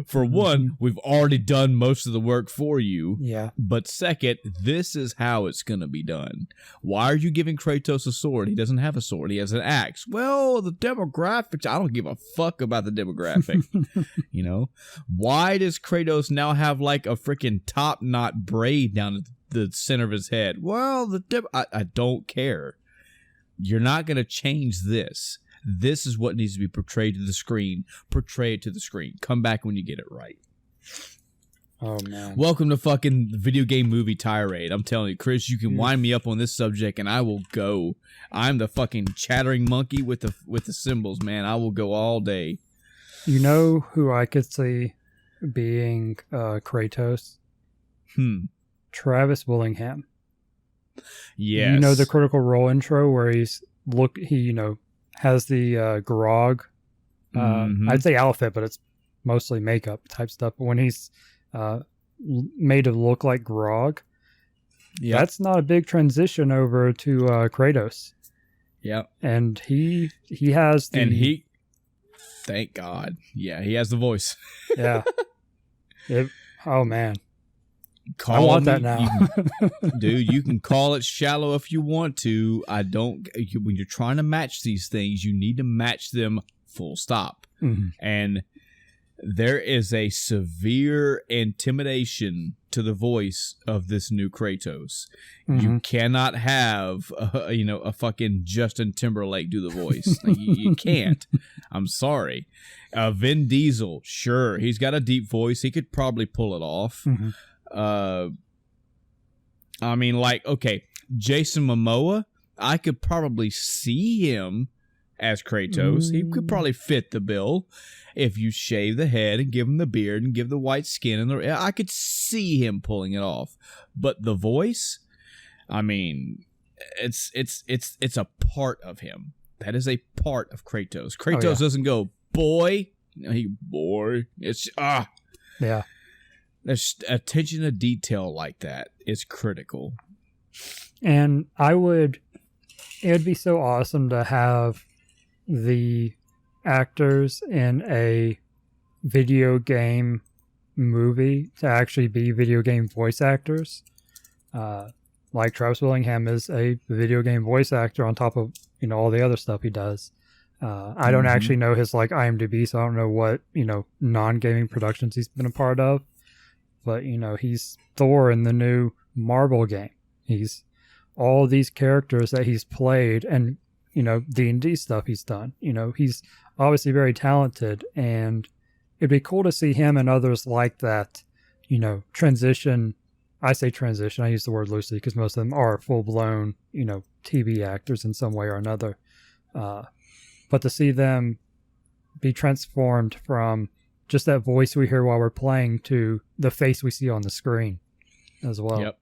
For one, we've already done most of the work for you. Yeah. But second, this is how it's going to be done. Why are you giving Kratos a sword? He doesn't have a sword. He has an axe. Well, the demographics, I don't give a fuck about the demographic. You know? Why does Kratos now have like a freaking top knot braid down at the center of his head? Well, I don't care. You're not going to change this. This is what needs to be portrayed to the screen. Portray it to the screen. Come back when you get it right. Oh, man. Welcome to fucking video game movie tirade. I'm telling you, Chris, you can wind me up on this subject and I will go. I'm the fucking chattering monkey with the symbols, man. I will go all day. You know who I could see being Kratos? Travis Willingham. Yes. You know the Critical Role intro where he has the grog. I'd say outfit, but it's mostly makeup type stuff. But when he's made to look like grog, that's not a big transition over to Kratos. Yeah, and he has thank God, he has the voice. Yeah. Oh man. I want that now. Dude, you can call it shallow if you want to. When you're trying to match these things, you need to match them full stop. Mm-hmm. And there is a severe intimidation to the voice of this new Kratos. You cannot have a fucking Justin Timberlake do the voice. Like, you can't. I'm sorry. Vin Diesel, sure, he's got a deep voice. He could probably pull it off. I mean, like, okay, Jason Momoa, I could probably see him as Kratos. He could probably fit the bill. If you shave the head and give him the beard and give the white skin, and I could see him pulling it off. But the voice, I mean, it's a part of him. That is a part of Kratos. Kratos doesn't go, boy. Boy. It's yeah. There's attention to detail like that is critical. And it would be so awesome to have the actors in a video game movie to actually be video game voice actors. Like Travis Willingham is a video game voice actor on top of, all the other stuff he does. I don't actually know his IMDb, so I don't know what, non-gaming productions he's been a part of. But, he's Thor in the new Marvel game. He's all these characters that he's played and, D&D stuff he's done. He's obviously very talented, and it'd be cool to see him and others like that, transition. I say transition, I use the word loosely because most of them are full-blown, TV actors in some way or another. But to see them be transformed from just that voice we hear while we're playing to the face we see on the screen as well. Yep.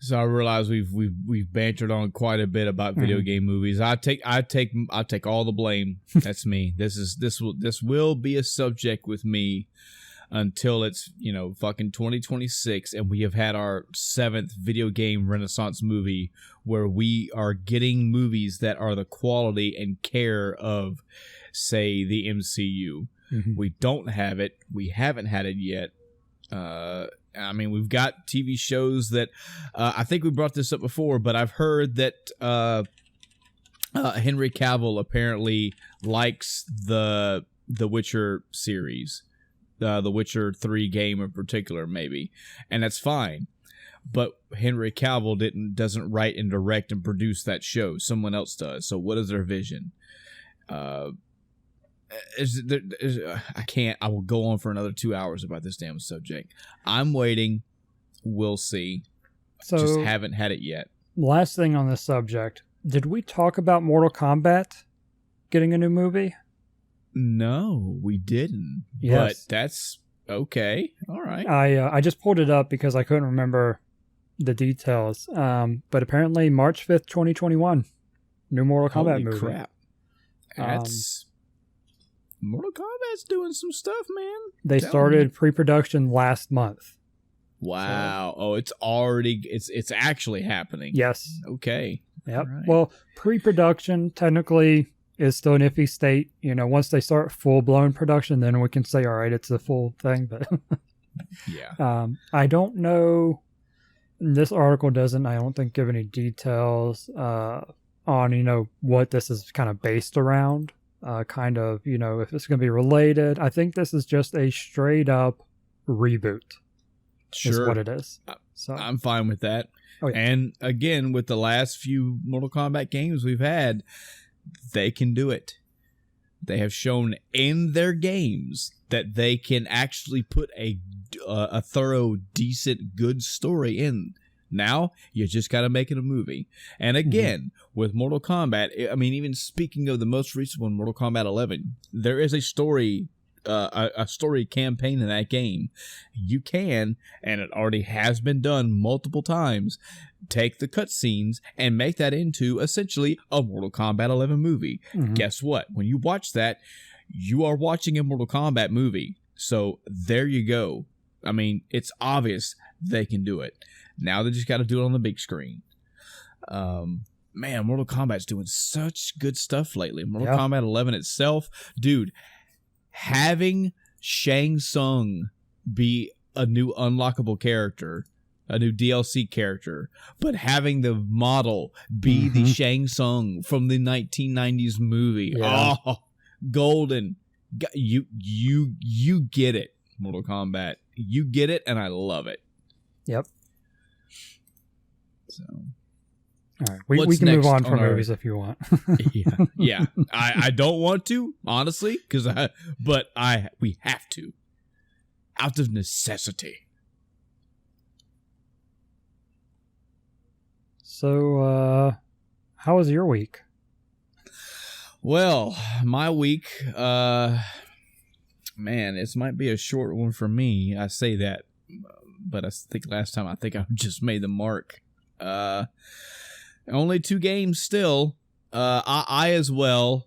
So I realize we've bantered on quite a bit about video game movies. I take all the blame. That's me. This will be a subject with me until it's fucking 2026 and we have had our 7th video game renaissance movie where we are getting movies that are the quality and care of, say, the MCU. We don't have it. We haven't had it yet. I mean, we've got TV shows that I think we brought this up before, but I've heard that Henry Cavill apparently likes the Witcher series. The Witcher 3 game in particular, maybe, and that's fine. But Henry Cavill doesn't write and direct and produce that show. Someone else does. So what is their vision? I can't. I will go on for another 2 hours about this damn subject. I'm waiting. We'll see. So, just haven't had it yet. Last thing on this subject. Did we talk about Mortal Kombat getting a new movie? No, we didn't. Yes. But that's okay. All right. I just pulled it up because I couldn't remember the details. But apparently March 5th, 2021. New Mortal Kombat movie. Holy crap. That's... Mortal Kombat's doing some stuff, man. They started pre-production last month. Wow. So, it's actually happening. Yes. Okay. Yep. Right. Well, pre-production technically is still an iffy state. Once they start full-blown production, then we can say, all right, it's a full thing. But yeah. I don't know. This article doesn't, I don't think, give any details on, what this is kind of based around. If it's going to be related. I think this is just a straight-up reboot. Sure. Is what it is. So I'm fine with that. Oh, yeah. And again, with the last few Mortal Kombat games we've had, they can do it. They have shown in their games that they can actually put a thorough, decent, good story in. Now, you just got to make it a movie. And again, with Mortal Kombat, I mean, even speaking of the most recent one, Mortal Kombat 11, there is a story campaign in that game. You can, and it already has been done multiple times, take the cutscenes and make that into essentially a Mortal Kombat 11 movie. Guess what? When you watch that, you are watching a Mortal Kombat movie. So there you go. I mean, it's obvious they can do it. Now they just got to do it on the big screen. Man, Mortal Kombat's doing such good stuff lately. Mortal Kombat 11 itself, dude, having Shang Tsung be a new unlockable character, a new DLC character, but having the model be the Shang Tsung from the 1990s movie. Yeah. Oh, golden. You get it, Mortal Kombat. You get it, and I love it. Yep. So, all right, we can move on from movies if you want. yeah. I don't want to, honestly, but we have to, out of necessity. So, how was your week? Well, my week, man, this might be a short one for me. I say that, but I think last time I just made the mark. Only 2 games still. I as well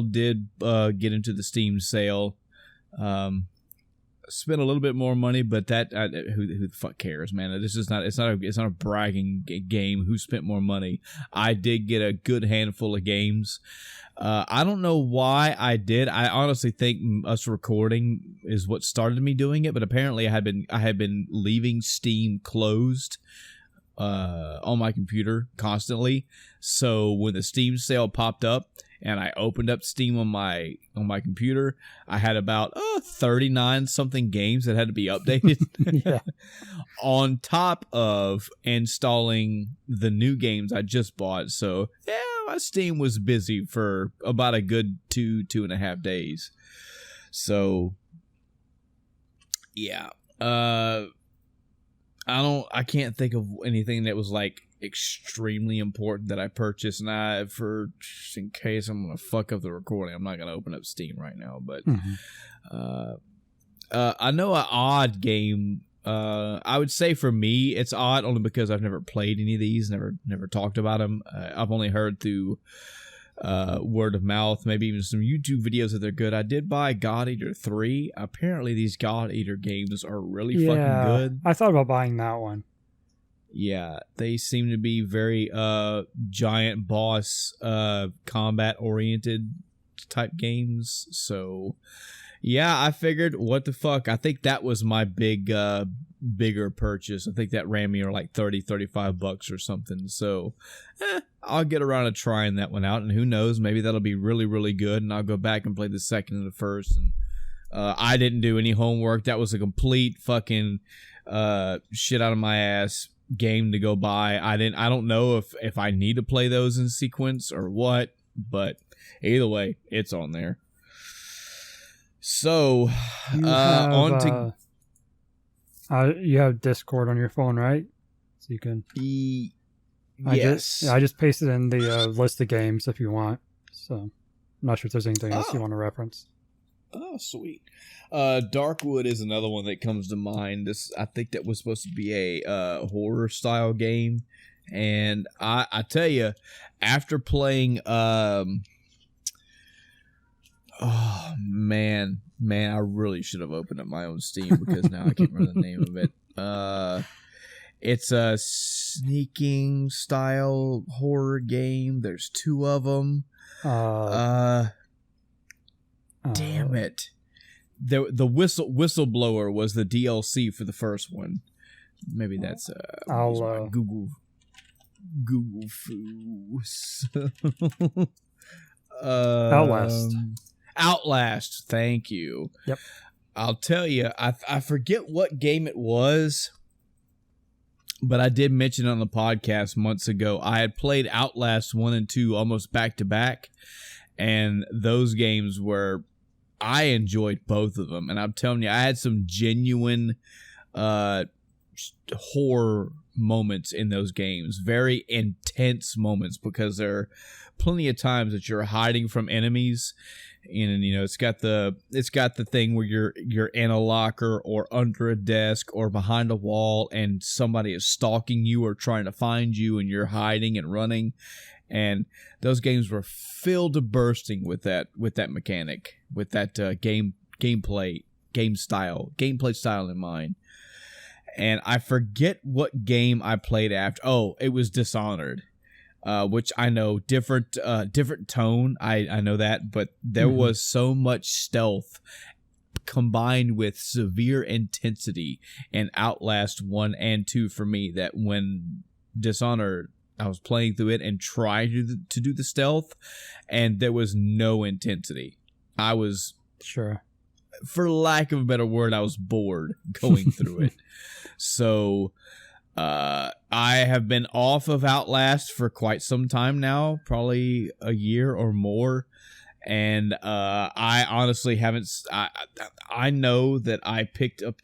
did get into the Steam sale. Spent a little bit more money, but who the fuck cares, man? This is not. It's not a bragging game. Who spent more money? I did get a good handful of games. I don't know why I did. I honestly think us recording is what started me doing it. But apparently, I had been leaving Steam closed on my computer constantly. So when the Steam sale popped up and I opened up Steam on my computer, I had about 39 something games that had to be updated. Yeah. On top of installing the new games I just bought. So yeah, my Steam was busy for about a good 2.5 days. So yeah. I can't think of anything that was like extremely important that I purchased, and just in case I'm gonna fuck up the recording, I'm not gonna open up Steam right now. But I know an odd game. I would say for me, it's odd only because I've never played any of these, never talked about them. I've only heard through word of mouth, maybe even some YouTube videos that they're good. I did buy God Eater 3. Apparently these God Eater games are really fucking good. I thought about buying that one. Yeah, they seem to be very giant boss combat oriented type games. So yeah, I figured, what the fuck? I think that was my bigger purchase. I think that ran me like $30-$35 or something. So I'll get around to trying that one out, and who knows, maybe that'll be really, really good, and I'll go back and play the second and the first. And I didn't do any homework. That was a complete fucking shit out of my ass game to go buy. I don't know if I need to play those in sequence or what, but either way, it's on there. So, you have Discord on your phone, right? So you can. Yes. I just pasted in the list of games if you want. So, I'm not sure if there's anything else you want to reference. Oh, sweet. Darkwood is another one that comes to mind. I think that was supposed to be a horror style game, and I tell you, after playing oh man, I really should have opened up my own Steam, because now I can't remember the name of it. It's a sneaking style horror game. There's 2 of them. Damn it. The whistleblower was the DLC for the first one. Maybe that's I'll Google Foos. Outlast, thank you. Yep. I'll tell you, I forget what game it was, but I did mention it on the podcast months ago. I had played Outlast 1 and 2 almost back to back, and those games I enjoyed both of them. And I'm telling you, I had some genuine horror moments in those games, very intense moments, because there are plenty of times that you're hiding from enemies, and it's got the thing where you're in a locker or under a desk or behind a wall, and somebody is stalking you or trying to find you, and you're hiding and running. And those games were filled to bursting with that mechanic, with that gameplay style in mind. And I forget what game I played after. Oh, it was Dishonored, which I know different tone. I know that, but there was so much stealth combined with severe intensity in Outlast 1 and 2 for me, that when Dishonored, I was playing through it and trying to do the stealth, and there was no intensity. I was, sure, for lack of a better word, I was bored going through it. So I have been off of Outlast for quite some time now, probably a year or more. And I honestly haven't. I know that I picked up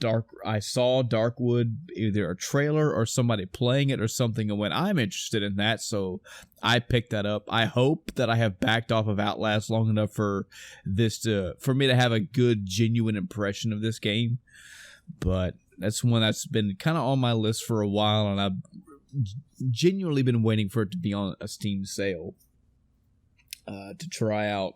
I saw Darkwood, either a trailer or somebody playing it or something, and went, I'm interested in that, so I picked that up. I hope that I have backed off of Outlast long enough for me to have a good, genuine impression of this game. But that's one that's been kind of on my list for a while, and I've genuinely been waiting for it to be on a Steam sale to try out.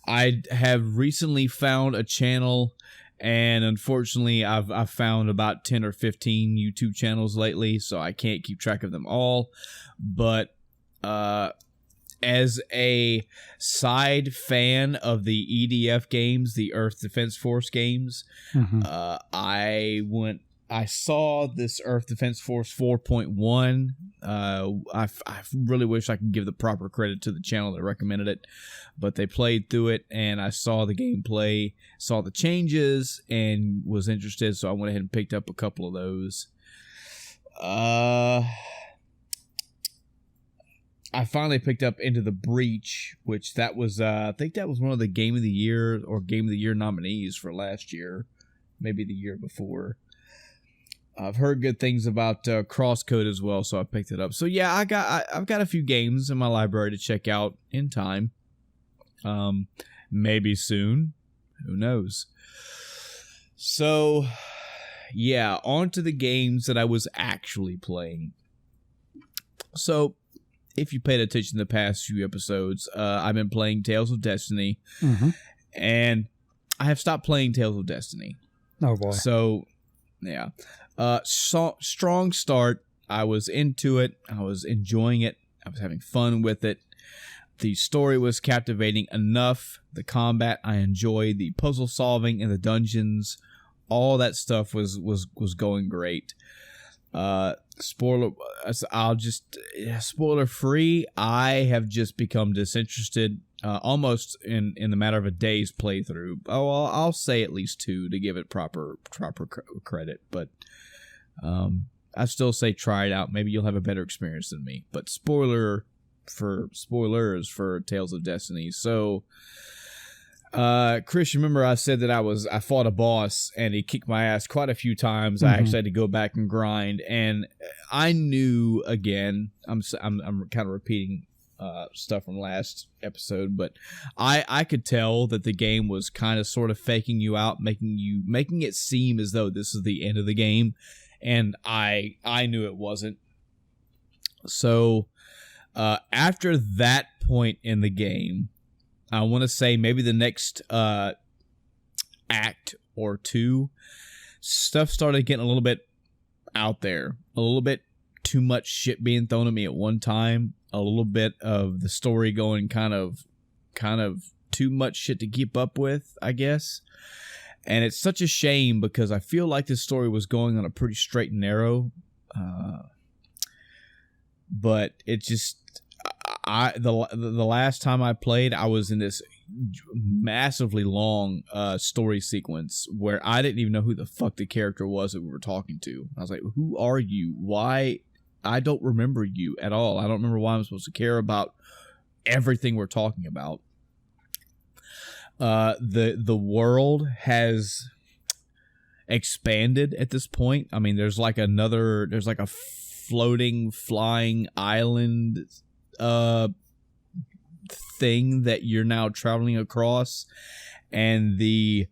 I have recently found a channel, and unfortunately I've found about 10 or 15 YouTube channels lately, so I can't keep track of them all. But as a side fan of the EDF games, the Earth Defense Force games, I saw this Earth Defense Force 4.1. I really wish I could give the proper credit to the channel that recommended it, but they played through it, and I saw the gameplay, saw the changes, and was interested, so I went ahead and picked up a couple of those. I finally picked up Into the Breach, which that was, I think that was one of the Game of the Year or Game of the Year nominees for last year, maybe the year before. I've heard good things about Crosscode as well, so I picked it up. So yeah, I've got a few games in my library to check out in time. Maybe soon. Who knows? So yeah, on to the games that I was actually playing. So if you paid attention to the past few episodes, I've been playing Tales of Destiny, and I have stopped playing Tales of Destiny. Oh boy. So yeah. Strong start. I was into it. I was enjoying it. I was having fun with it. The story was captivating enough. The combat I enjoyed. The puzzle solving in the dungeons. All that stuff was going great. Spoiler free. I have just become disinterested. Almost in the matter of a day's playthrough. Oh, I'll say at least 2 to give it proper credit, but I still say try it out. Maybe you'll have a better experience than me. But spoilers for Tales of Destiny. So, Chris, remember I said that I fought a boss and he kicked my ass quite a few times. I actually had to go back and grind, and I knew again. I'm kind of repeating stuff from last episode, but I could tell that the game was kind of sort of faking you out, making it seem as though this is the end of the game, and I knew it wasn't. So after that point in the game, I want to say maybe the next act or 2, stuff started getting a little bit out there, a little bit too much shit being thrown at me at one time. A little bit of the story going kind of too much shit to keep up with, I guess. And it's such a shame because I feel like this story was going on a pretty straight and narrow. But it just, the last time I played, I was in this massively long story sequence where I didn't even know who the fuck the character was that we were talking to. I was like, who are you? Why? I don't remember you at all. I don't remember why I'm supposed to care about everything we're talking about. The world has expanded at this point. I mean, there's like a floating, flying island thing that you're now traveling across, and the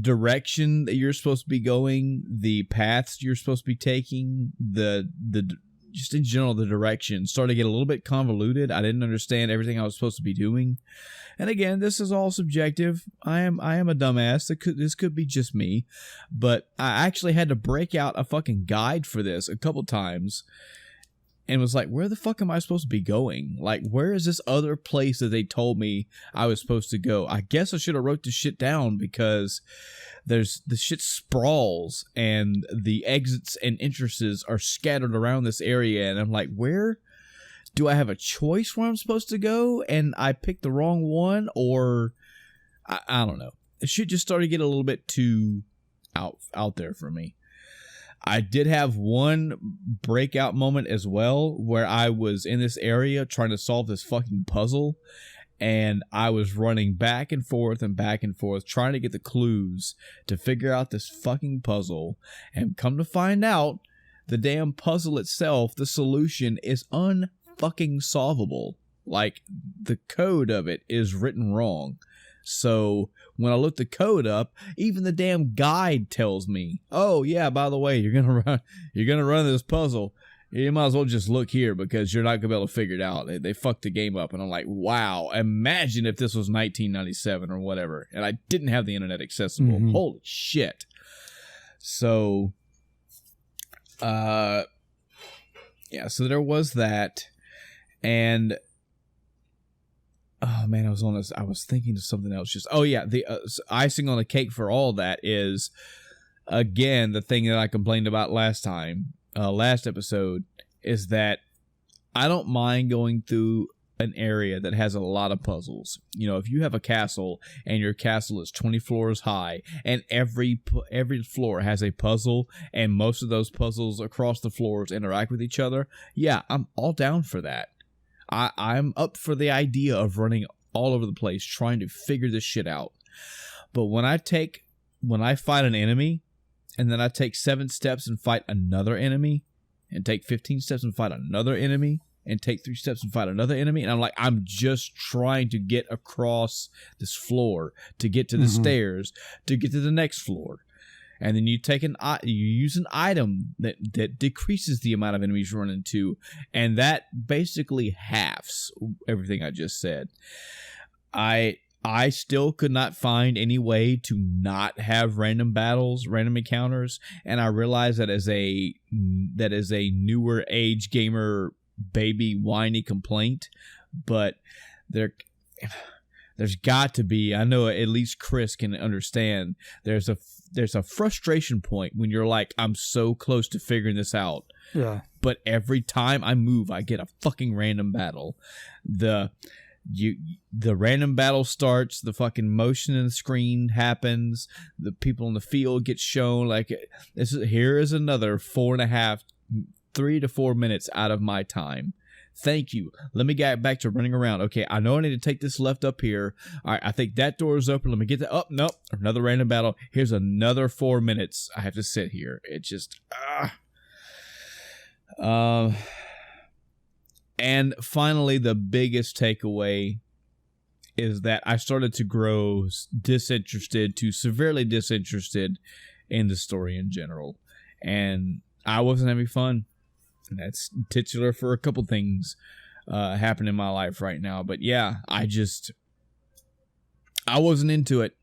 direction that you're supposed to be going, the paths you're supposed to be taking, the just in general, the direction started to get a little bit convoluted. I didn't understand everything I was supposed to be doing. And again, this is all subjective. I am a dumbass. This could be just me, but I actually had to break out a fucking guide for this a couple times and was like, where the fuck am I supposed to be going? Like, where is this other place that they told me I was supposed to go? I guess I should have wrote this shit down because the shit sprawls and the exits and entrances are scattered around this area. And I'm like, where do I have a choice where I'm supposed to go and I picked the wrong one, or I don't know. It should just start to get a little bit too out there for me. I did have one breakout moment as well where I was in this area trying to solve this fucking puzzle, and I was running back and forth trying to get the clues to figure out this fucking puzzle, and come to find out the damn puzzle itself, the solution is unfucking solvable. Like, the code of it is written wrong. So when I look the code up, even the damn guide tells me, "Oh yeah, by the way, you're gonna run this puzzle. You might as well just look here because you're not gonna be able to figure it out." They fucked the game up, and I'm like, wow. Imagine if this was 1997 or whatever, and I didn't have the internet accessible. Mm-hmm. Holy shit! So, yeah. So there was that, and. Oh man, I was thinking of something else. The icing on the cake for all that is, again, the thing that I complained about last episode, is that I don't mind going through an area that has a lot of puzzles. You know, if you have a castle and your castle is 20 floors high and every floor has a puzzle and most of those puzzles across the floors interact with each other, yeah, I'm all down for that. I'm up for the idea of running all over the place trying to figure this shit out. But when I fight an enemy, and then I take 7 steps and fight another enemy, and take 15 steps and fight another enemy, and take 3 steps and fight another enemy, and I'm just trying to get across this floor to get to the stairs to get to the next floor. And then you use an item that decreases the amount of enemies you run into, and that basically halves everything I just said. I still could not find any way to not have random battles, random encounters, and I realize that is a newer age gamer baby whiny complaint, but there's got to be, I know at least Chris can understand, there's a frustration point when you're like, I'm so close to figuring this out. Yeah. But every time I move, I get a fucking random battle. The random battle starts, the fucking motion in the screen happens, the people in the field get shown, like, here is another 3 to 4 minutes out of my time. Thank you. Let me get back to running around. Okay, I know I need to take this left up here. All right, I think that door is open. Let me get that. Oh, nope. Another random battle. Here's another 4 minutes. I have to sit here. It just... And finally, the biggest takeaway is that I started to grow disinterested to severely disinterested in the story in general. And I wasn't having fun. And that's titular for a couple things happening in my life right now. But yeah, I wasn't into it.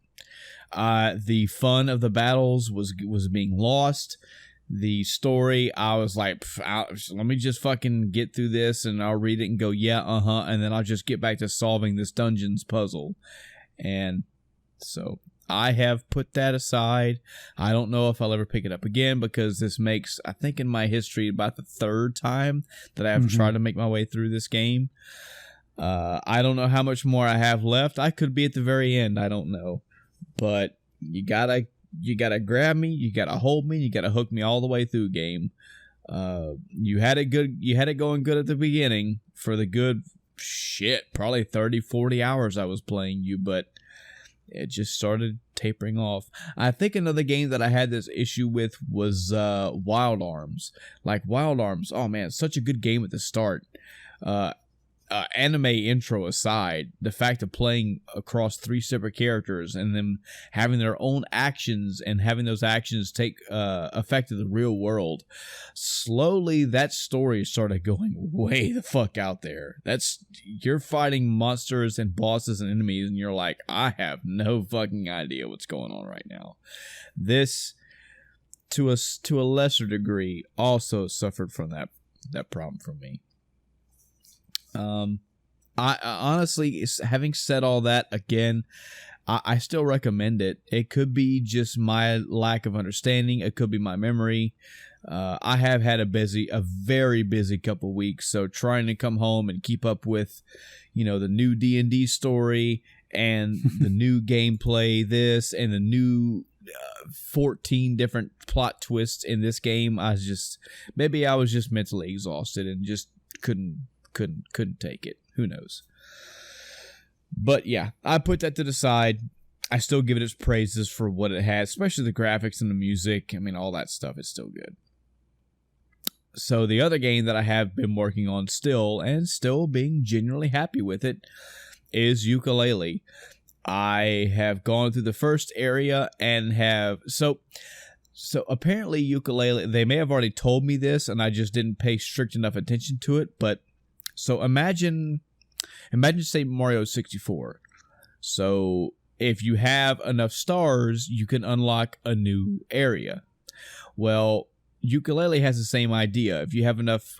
The fun of the battles was being lost. The story, I was like, let me just fucking get through this and I'll read it and go, yeah, and then I'll just get back to solving this dungeons puzzle. And so I have put that aside. I don't know if I'll ever pick it up again, because this makes, I think in my history, about the 3rd time that I have tried to make my way through this game. I don't know how much more I have left. I could be at the very end. I don't know. But you gotta grab me. You gotta hold me. You gotta hook me all the way through, game. You had it good. You had it going good at the beginning for the good shit. Probably 30, 40 hours I was playing you, but it just started tapering off. I think another game that I had this issue with was Wild Arms. Like, Wild Arms, oh man, such a good game at the start. Anime intro aside, the fact of playing across 3 separate characters and them having their own actions and having those actions take effect of the real world, slowly that story started going way the fuck out there. You're fighting monsters and bosses and enemies, and you're like, I have no fucking idea what's going on right now. This, to a lesser degree, also suffered from that problem for me. I honestly, having said all that, again, I still recommend it. It could be just my lack of understanding. It could be my memory. I have had a very busy couple weeks, so trying to come home and keep up with, the new D&D story and the new gameplay, this and the new 14 different plot twists in this game. I was just mentally exhausted and just couldn't take it. Who knows? But yeah, I put that to the side. I still give it its praises for what it has, especially the graphics and the music. I mean, all that stuff is still good. So the other game that I have been working on still being genuinely happy with it is Yooka-Laylee. I have gone through the first area and have so apparently Yooka-Laylee, they may have already told me this and I just didn't pay strict enough attention to it, but so imagine say Mario 64. So if you have enough stars, you can unlock a new area. Well, Yooka-Laylee has the same idea. If you have enough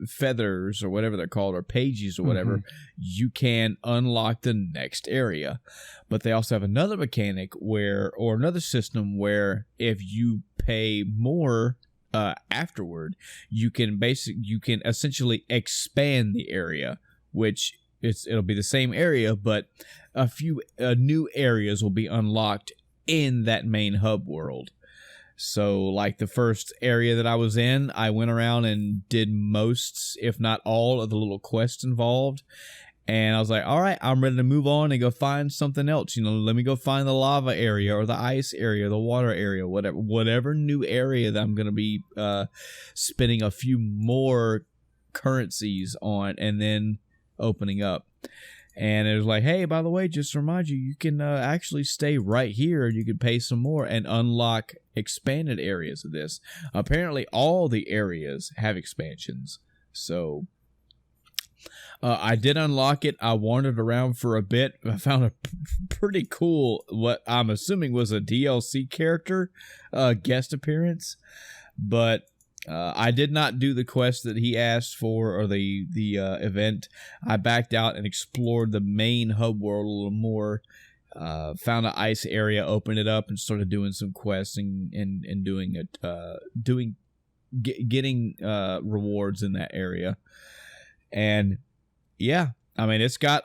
feathers or whatever they're called, or pages or whatever, you can unlock the next area. But they also have another mechanic or another system where if you pay more afterward, you can essentially expand the area, which it'll be the same area, but a few new areas will be unlocked in that main hub world. So, like the first area that I was in, I went around and did most, if not all, of the little quests involved. And I was like, all right, I'm ready to move on and go find something else. Let me go find the lava area or the ice area, the water area, whatever new area that I'm going to be spending a few more currencies on and then opening up. And it was like, hey, by the way, just to remind you, you can actually stay right here. You can pay some more and unlock expanded areas of this. Apparently, all the areas have expansions. So I did unlock it. I wandered around for a bit. I found a pretty cool, what I'm assuming was a DLC character guest appearance. But I did not do the quest that he asked for or the event. I backed out and explored the main hub world a little more. Found an ice area, opened it up, and started doing some quests and getting rewards in that area. And yeah, I mean, it's got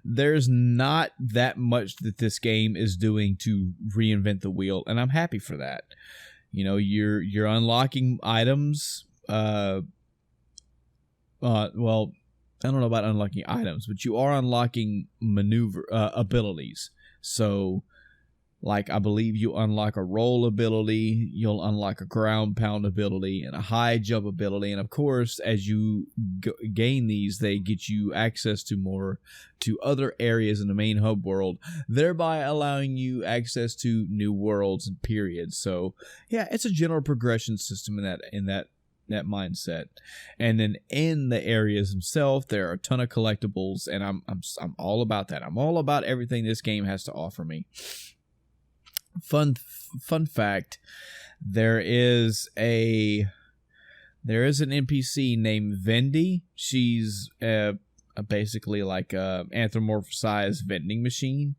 there's not that much that this game is doing to reinvent the wheel, and I'm happy for that. You're unlocking items. Well, I don't know about unlocking items, but you are unlocking maneuver abilities. So, like, I believe you unlock a roll ability, you'll unlock a ground pound ability, and a high jump ability. And of course, as you gain these, they get you access to other areas in the main hub world, thereby allowing you access to new worlds and periods. So, yeah, it's a general progression system in that mindset. And then in the areas themselves, there are a ton of collectibles, and I'm all about that. I'm all about everything this game has to offer me. Fun fact, there is an NPC named Vendy. She's basically like a anthropomorphized vending machine,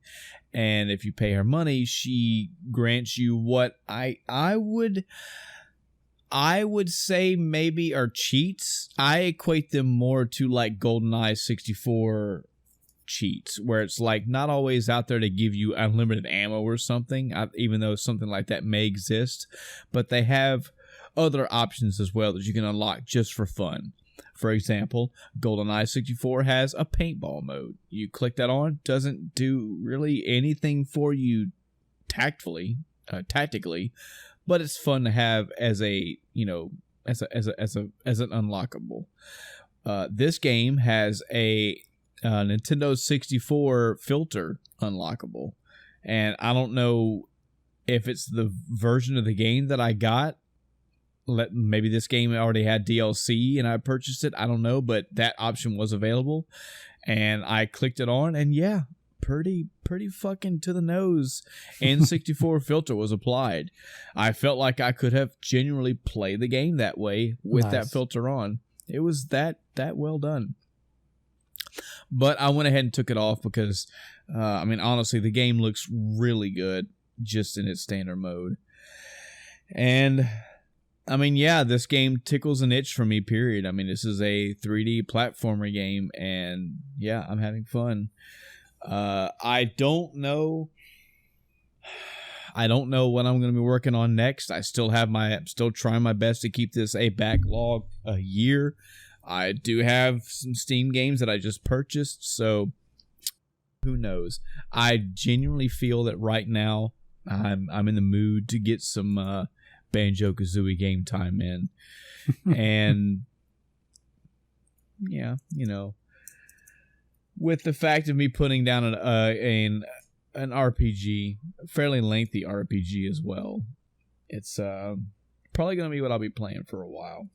and if you pay her money, she grants you what I would say maybe are cheats. I equate them more to like GoldenEye 64 cheats, where it's like not always out there to give you unlimited ammo or something, even though something like that may exist, but they have other options as well that you can unlock just for fun. For example, GoldenEye 64 has a paintball mode. You click that on, doesn't do really anything for you tactically, but it's fun to have as an unlockable. This game has a Nintendo 64 filter unlockable, and I don't know if it's the version of the game that I got. Maybe this game already had DLC and I purchased it, I don't know, but that option was available and I clicked it on, and yeah, pretty fucking to the nose N64 filter was applied. I felt like I could have genuinely played the game that way with that filter on. It was that well done. But I went ahead and took it off because, honestly, the game looks really good just in its standard mode. And, this game tickles an itch for me, period. This is a 3D platformer game, and, yeah, I'm having fun. I don't know what I'm going to be working on next. I'm still trying my best to keep this a backlog a year. I do have some Steam games that I just purchased, so who knows? I genuinely feel that right now I'm in the mood to get some Banjo-Kazooie game time in. And yeah, with the fact of me putting down an RPG, a fairly lengthy RPG as well, it's probably going to be what I'll be playing for a while.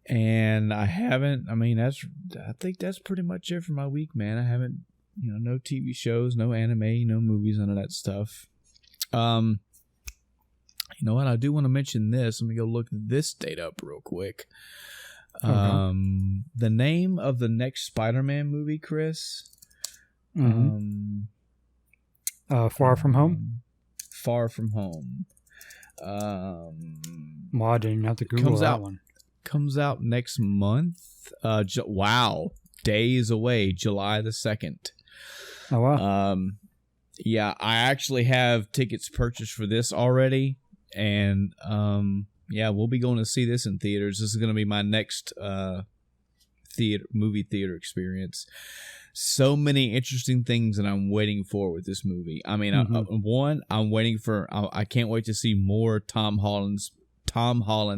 And I think that's pretty much it for my week, man. I haven't, no TV shows, no anime, no movies, none of that stuff. You know what? I do want to mention this. Let me go look this date up real quick. The name of the next Spider-Man movie, Chris? Far From Home? Far From Home. Well, I didn't have to Google that one. Comes out next month. Wow. Days away. July the 2nd. Oh, wow. Yeah, I actually have tickets purchased for this already. And, we'll be going to see this in theaters. This is going to be my next movie theater experience. So many interesting things that I'm waiting for with this movie. One, I'm waiting for. I can't wait to see more Tom Holland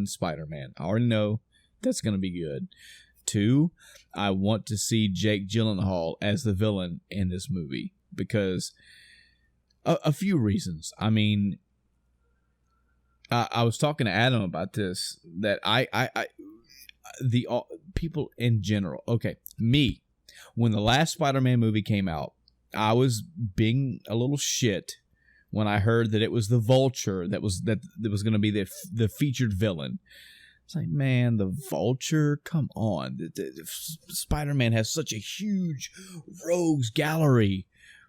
Spider-Man. I already know that's going to be good. 2, I want to see Jake Gyllenhaal as the villain in this movie because a few reasons. I was talking to Adam about this, that the people in general. Okay, me. When the last Spider-Man movie came out, I was being a little shit when I heard that it was the Vulture that was going to be the featured villain. It's like, man, the Vulture? Come on. Spider-Man has such a huge rogues gallery.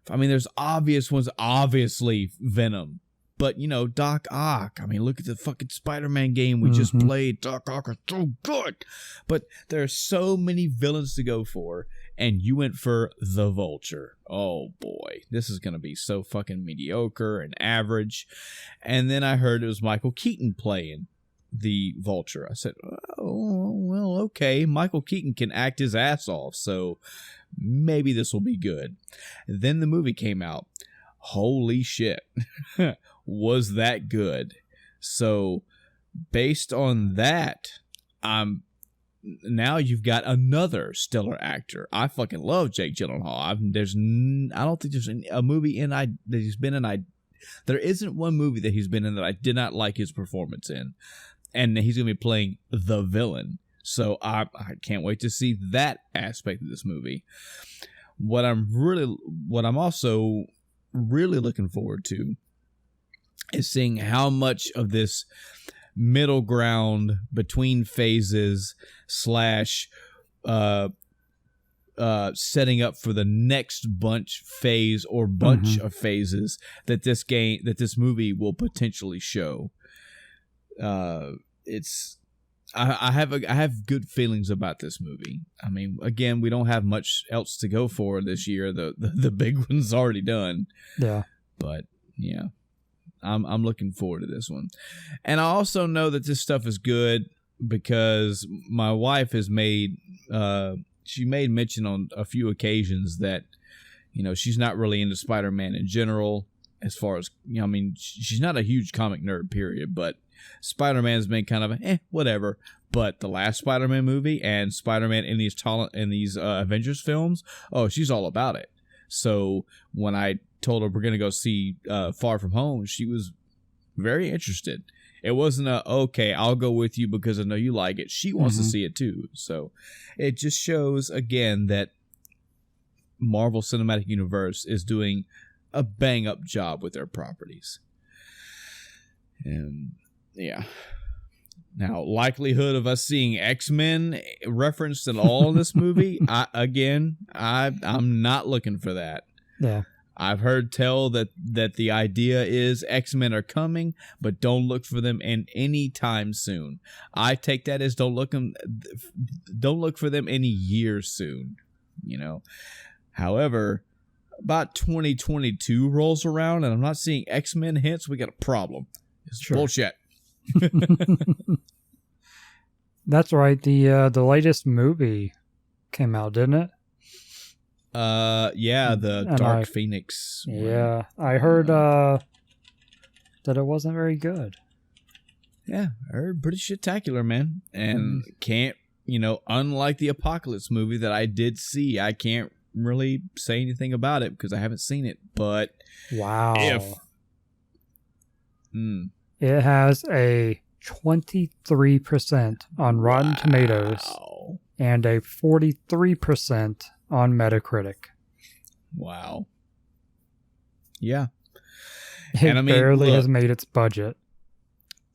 There's obvious ones, obviously Venom. But, Doc Ock. Look at the fucking Spider-Man game we just played. Doc Ock is so good. But there are so many villains to go for, and you went for the Vulture. Oh, boy. This is going to be so fucking mediocre and average. And then I heard it was Michael Keaton playing the Vulture. I said, oh, well, okay. Michael Keaton can act his ass off, so maybe this will be good. Then the movie came out. Holy shit. Was that good? So based on that, now you've got another stellar actor. I fucking love Jake Gyllenhaal. I don't think there's a movie that he's been in. There isn't one movie that he's been in that I did not like his performance in, and he's gonna be playing the villain. So I can't wait to see that aspect of this movie. What I'm also really looking forward to is seeing how much of this middle ground between phases / setting up for the next phase of phases that this movie will potentially show. I have good feelings about this movie. Again, we don't have much else to go for this year. The big one's already done. Yeah. But yeah, I'm looking forward to this one. And I also know that this stuff is good because my wife has made mention on a few occasions that, she's not really into Spider-Man in general. As far as, she's not a huge comic nerd, period, but Spider-Man's been kind of whatever. But the last Spider-Man movie and Spider-Man in these Avengers films, oh, she's all about it. So when I told her we're going to go see Far From Home, she was very interested. It wasn't okay, I'll go with you because I know you like it. She wants to see it too. So it just shows, again, that Marvel Cinematic Universe is doing a bang-up job with their properties. And yeah. Now, likelihood of us seeing X-Men referenced at all in this movie, I'm not looking for that. Yeah. I've heard tell that the idea is X-Men are coming, but don't look for them in any time soon. I take that as don't look for them any year soon, you know. However, about 2022 rolls around and I'm not seeing X-Men hints, we got a problem. It's bullshit. That's right. The latest movie came out, didn't it? Yeah, the And Dark Phoenix. Yeah, I heard that it wasn't very good. Yeah, I heard pretty shit-tacular, man. And can't, unlike the Apocalypse movie that I did see, I can't really say anything about it because I haven't seen it. But wow, it has a 23% on Rotten Tomatoes and a 43% on Metacritic. Wow. Yeah. It barely has made its budget.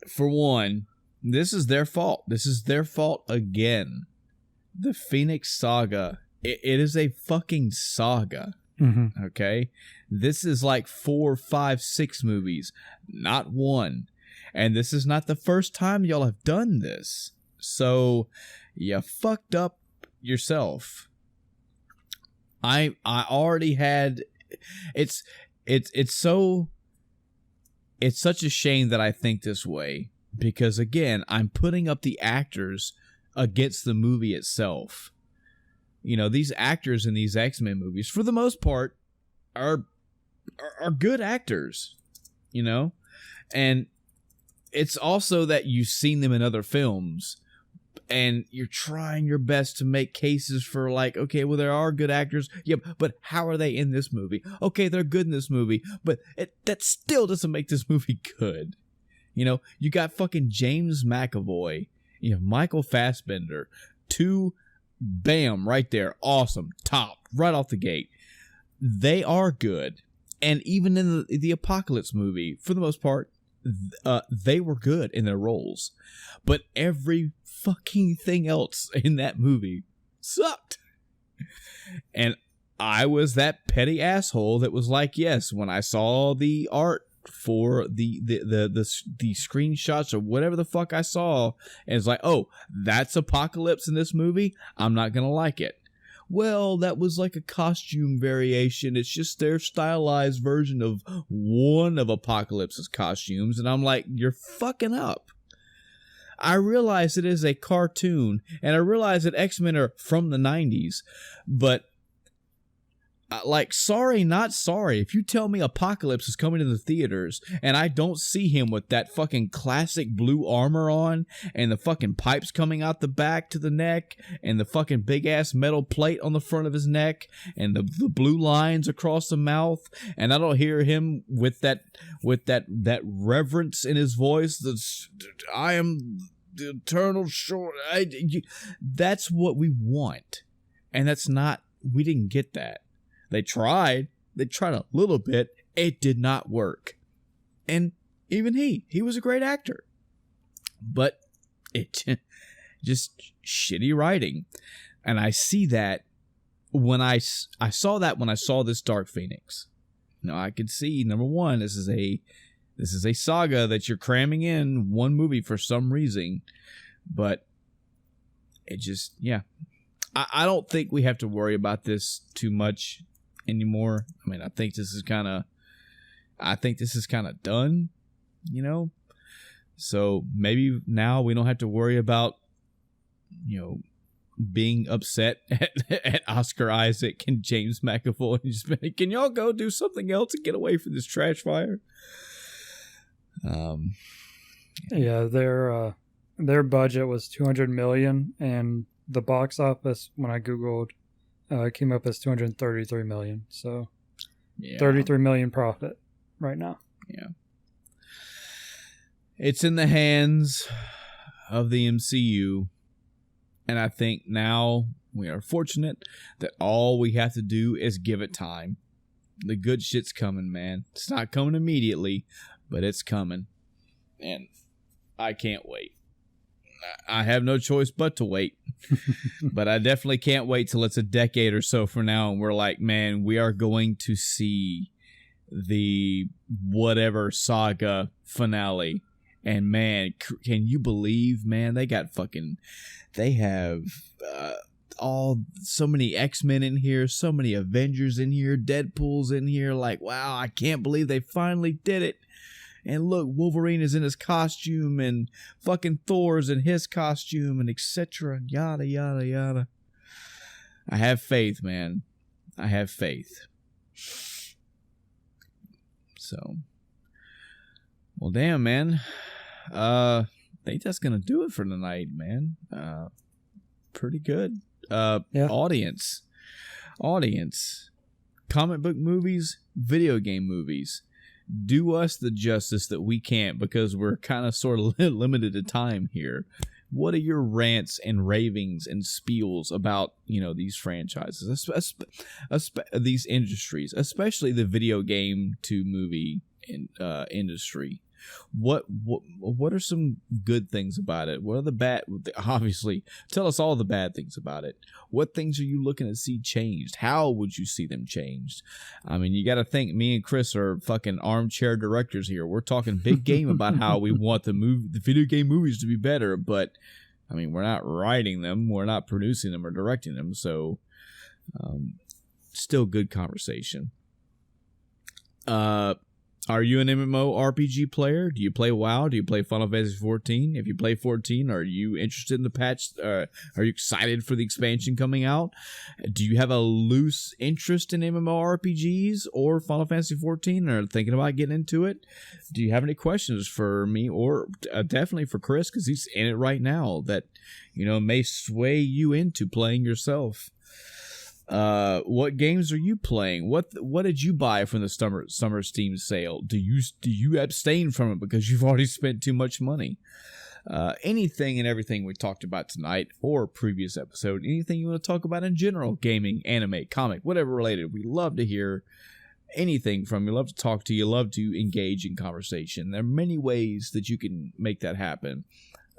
For one, this is their fault. This is their fault again. The Phoenix Saga. It is a fucking saga. Mm-hmm. Okay? This is like 4, 5, 6 movies, not one. And this is not the first time y'all have done this. So, you fucked up yourself. I already had it's such a shame that I think this way because again, I'm putting up the actors against the movie itself. These actors in these X-Men movies for the most part are good actors, And it's also that you've seen them in other films. And you're trying your best to make cases for like, okay, well, there are good actors. Yeah, but how are they in this movie? Okay, they're good in this movie, but that still doesn't make this movie good. You got fucking James McAvoy, Michael Fassbender, bam, right there. Awesome. Top, right off the gate. They are good. And even in the Apocalypse movie, for the most part, they were good in their roles. But every fucking thing else in that movie sucked. And I was that petty asshole that was like, yes, when I saw the art for the screenshots or whatever the fuck I saw, and it's like, oh, that's Apocalypse in this movie, I'm not gonna like it. Well, that was like a costume variation. It's just their stylized version of one of Apocalypse's costumes. And I'm like, you're fucking up. I realize it is a cartoon, and I realize that X-Men are from the 90s, but sorry, not sorry. If you tell me Apocalypse is coming to the theaters and I don't see him with that fucking classic blue armor on and the fucking pipes coming out the back to the neck and the fucking big ass metal plate on the front of his neck and the blue lines across the mouth, and I don't hear him with that reverence in his voice, that's I am the eternal short. That's what we want, and that's not. We didn't get that. They tried a little bit. It did not work. And even he was a great actor. But it just shitty writing. And I see that when I saw that when I saw this Dark Phoenix. I could see, number one, this is a saga that you're cramming in one movie for some reason. But it just, yeah. I don't think we have to worry about this too much anymore. I mean, I think this is kind of done, so maybe now we don't have to worry about being upset at Oscar Isaac and James McAvoy and just be like, can y'all go do something else and get away from this trash fire? Yeah, their budget was $200 million, and the box office, when I googled, came up as $233 million. So, yeah. $33 million profit right now. Yeah, it's in the hands of the MCU, and I think now we are fortunate that all we have to do is give it time. The good shit's coming, man. It's not coming immediately, but it's coming, and I can't wait. I have no choice but to wait. But I definitely can't wait till it's a decade or so from now, and we're like, man, we are going to see the whatever saga finale. And man, can you believe, man, they have so many X-Men in here, so many Avengers in here, Deadpool's in here. Like, wow, I can't believe they finally did it. And look, Wolverine is in his costume, and fucking Thor's in his costume, and etc. And yada, yada, yada. I have faith, man. I have faith. So, well, damn, man. I think that's going to do it for tonight, man. Pretty good. Audience. Comic book movies, video game movies. Do us the justice that we can't, because we're kind of sort of limited to time here. What are your rants and ravings and spiels about, these franchises, these industries, especially the video game to movie industry? What are some good things about it? What are the bad? Obviously, tell us all the bad things about it. What things are you looking to see changed? How would you see them changed? I mean, you got to think. Me and Chris are fucking armchair directors here. We're talking big game about how we want the video game movies to be better. But I mean, we're not writing them, we're not producing them or directing them. So, still good conversation. Are you an MMORPG player? Do you play WoW? Do you play Final Fantasy 14? If you play 14, are you interested in the patch? Are you excited for the expansion coming out? Do you have a loose interest in MMORPGs or Final Fantasy 14, or thinking about getting into it? Do you have any questions for me, or definitely for Chris, because he's in it right now, that may sway you into playing yourself? What games are you playing? What did you buy from the summer Steam sale? Do you abstain from it because you've already spent too much money? Anything and everything we talked about tonight or previous episode, anything you want to talk about in general, gaming, anime, comic, whatever related, we love to hear anything from you. Love to talk to you. Love to engage in conversation. There are many ways that you can make that happen.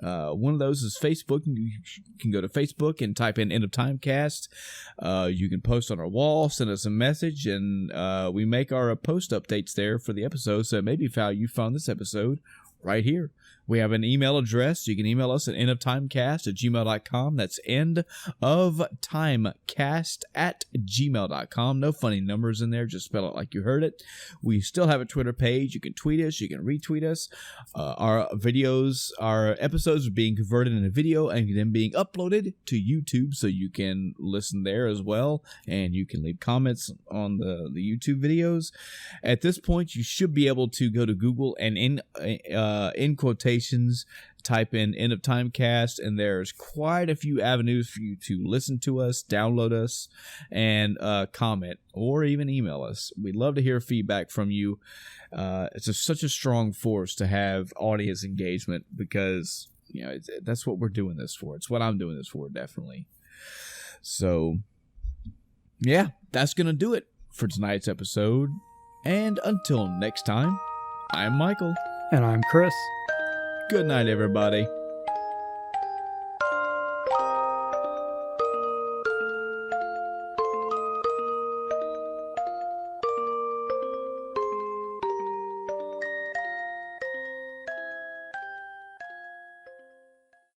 One of those is Facebook. You can go to Facebook and type in End of Time Cast. You can post on our wall, send us a message, and we make our post updates there for the episode. So maybe you found this episode right here. We have an email address. You can email us at endoftimecast@gmail.com. That's endoftimecast@gmail.com. No funny numbers in there. Just spell it like you heard it. We still have a Twitter page. You can tweet us. You can retweet us. Our episodes are being converted into video and then being uploaded to YouTube, so you can listen there as well. And you can leave comments on the YouTube videos. At this point, you should be able to go to Google and in quotations, type in End of Time Cast, and there's quite a few avenues for you to listen to us, download us, and comment, or even email us. We'd love to hear feedback from you. It's such a strong force to have audience engagement, because that's what we're doing this for. It's what I'm doing this for, definitely. So yeah, that's gonna do it for tonight's episode, and until next time, I'm Michael. And I'm Chris. Good night, everybody.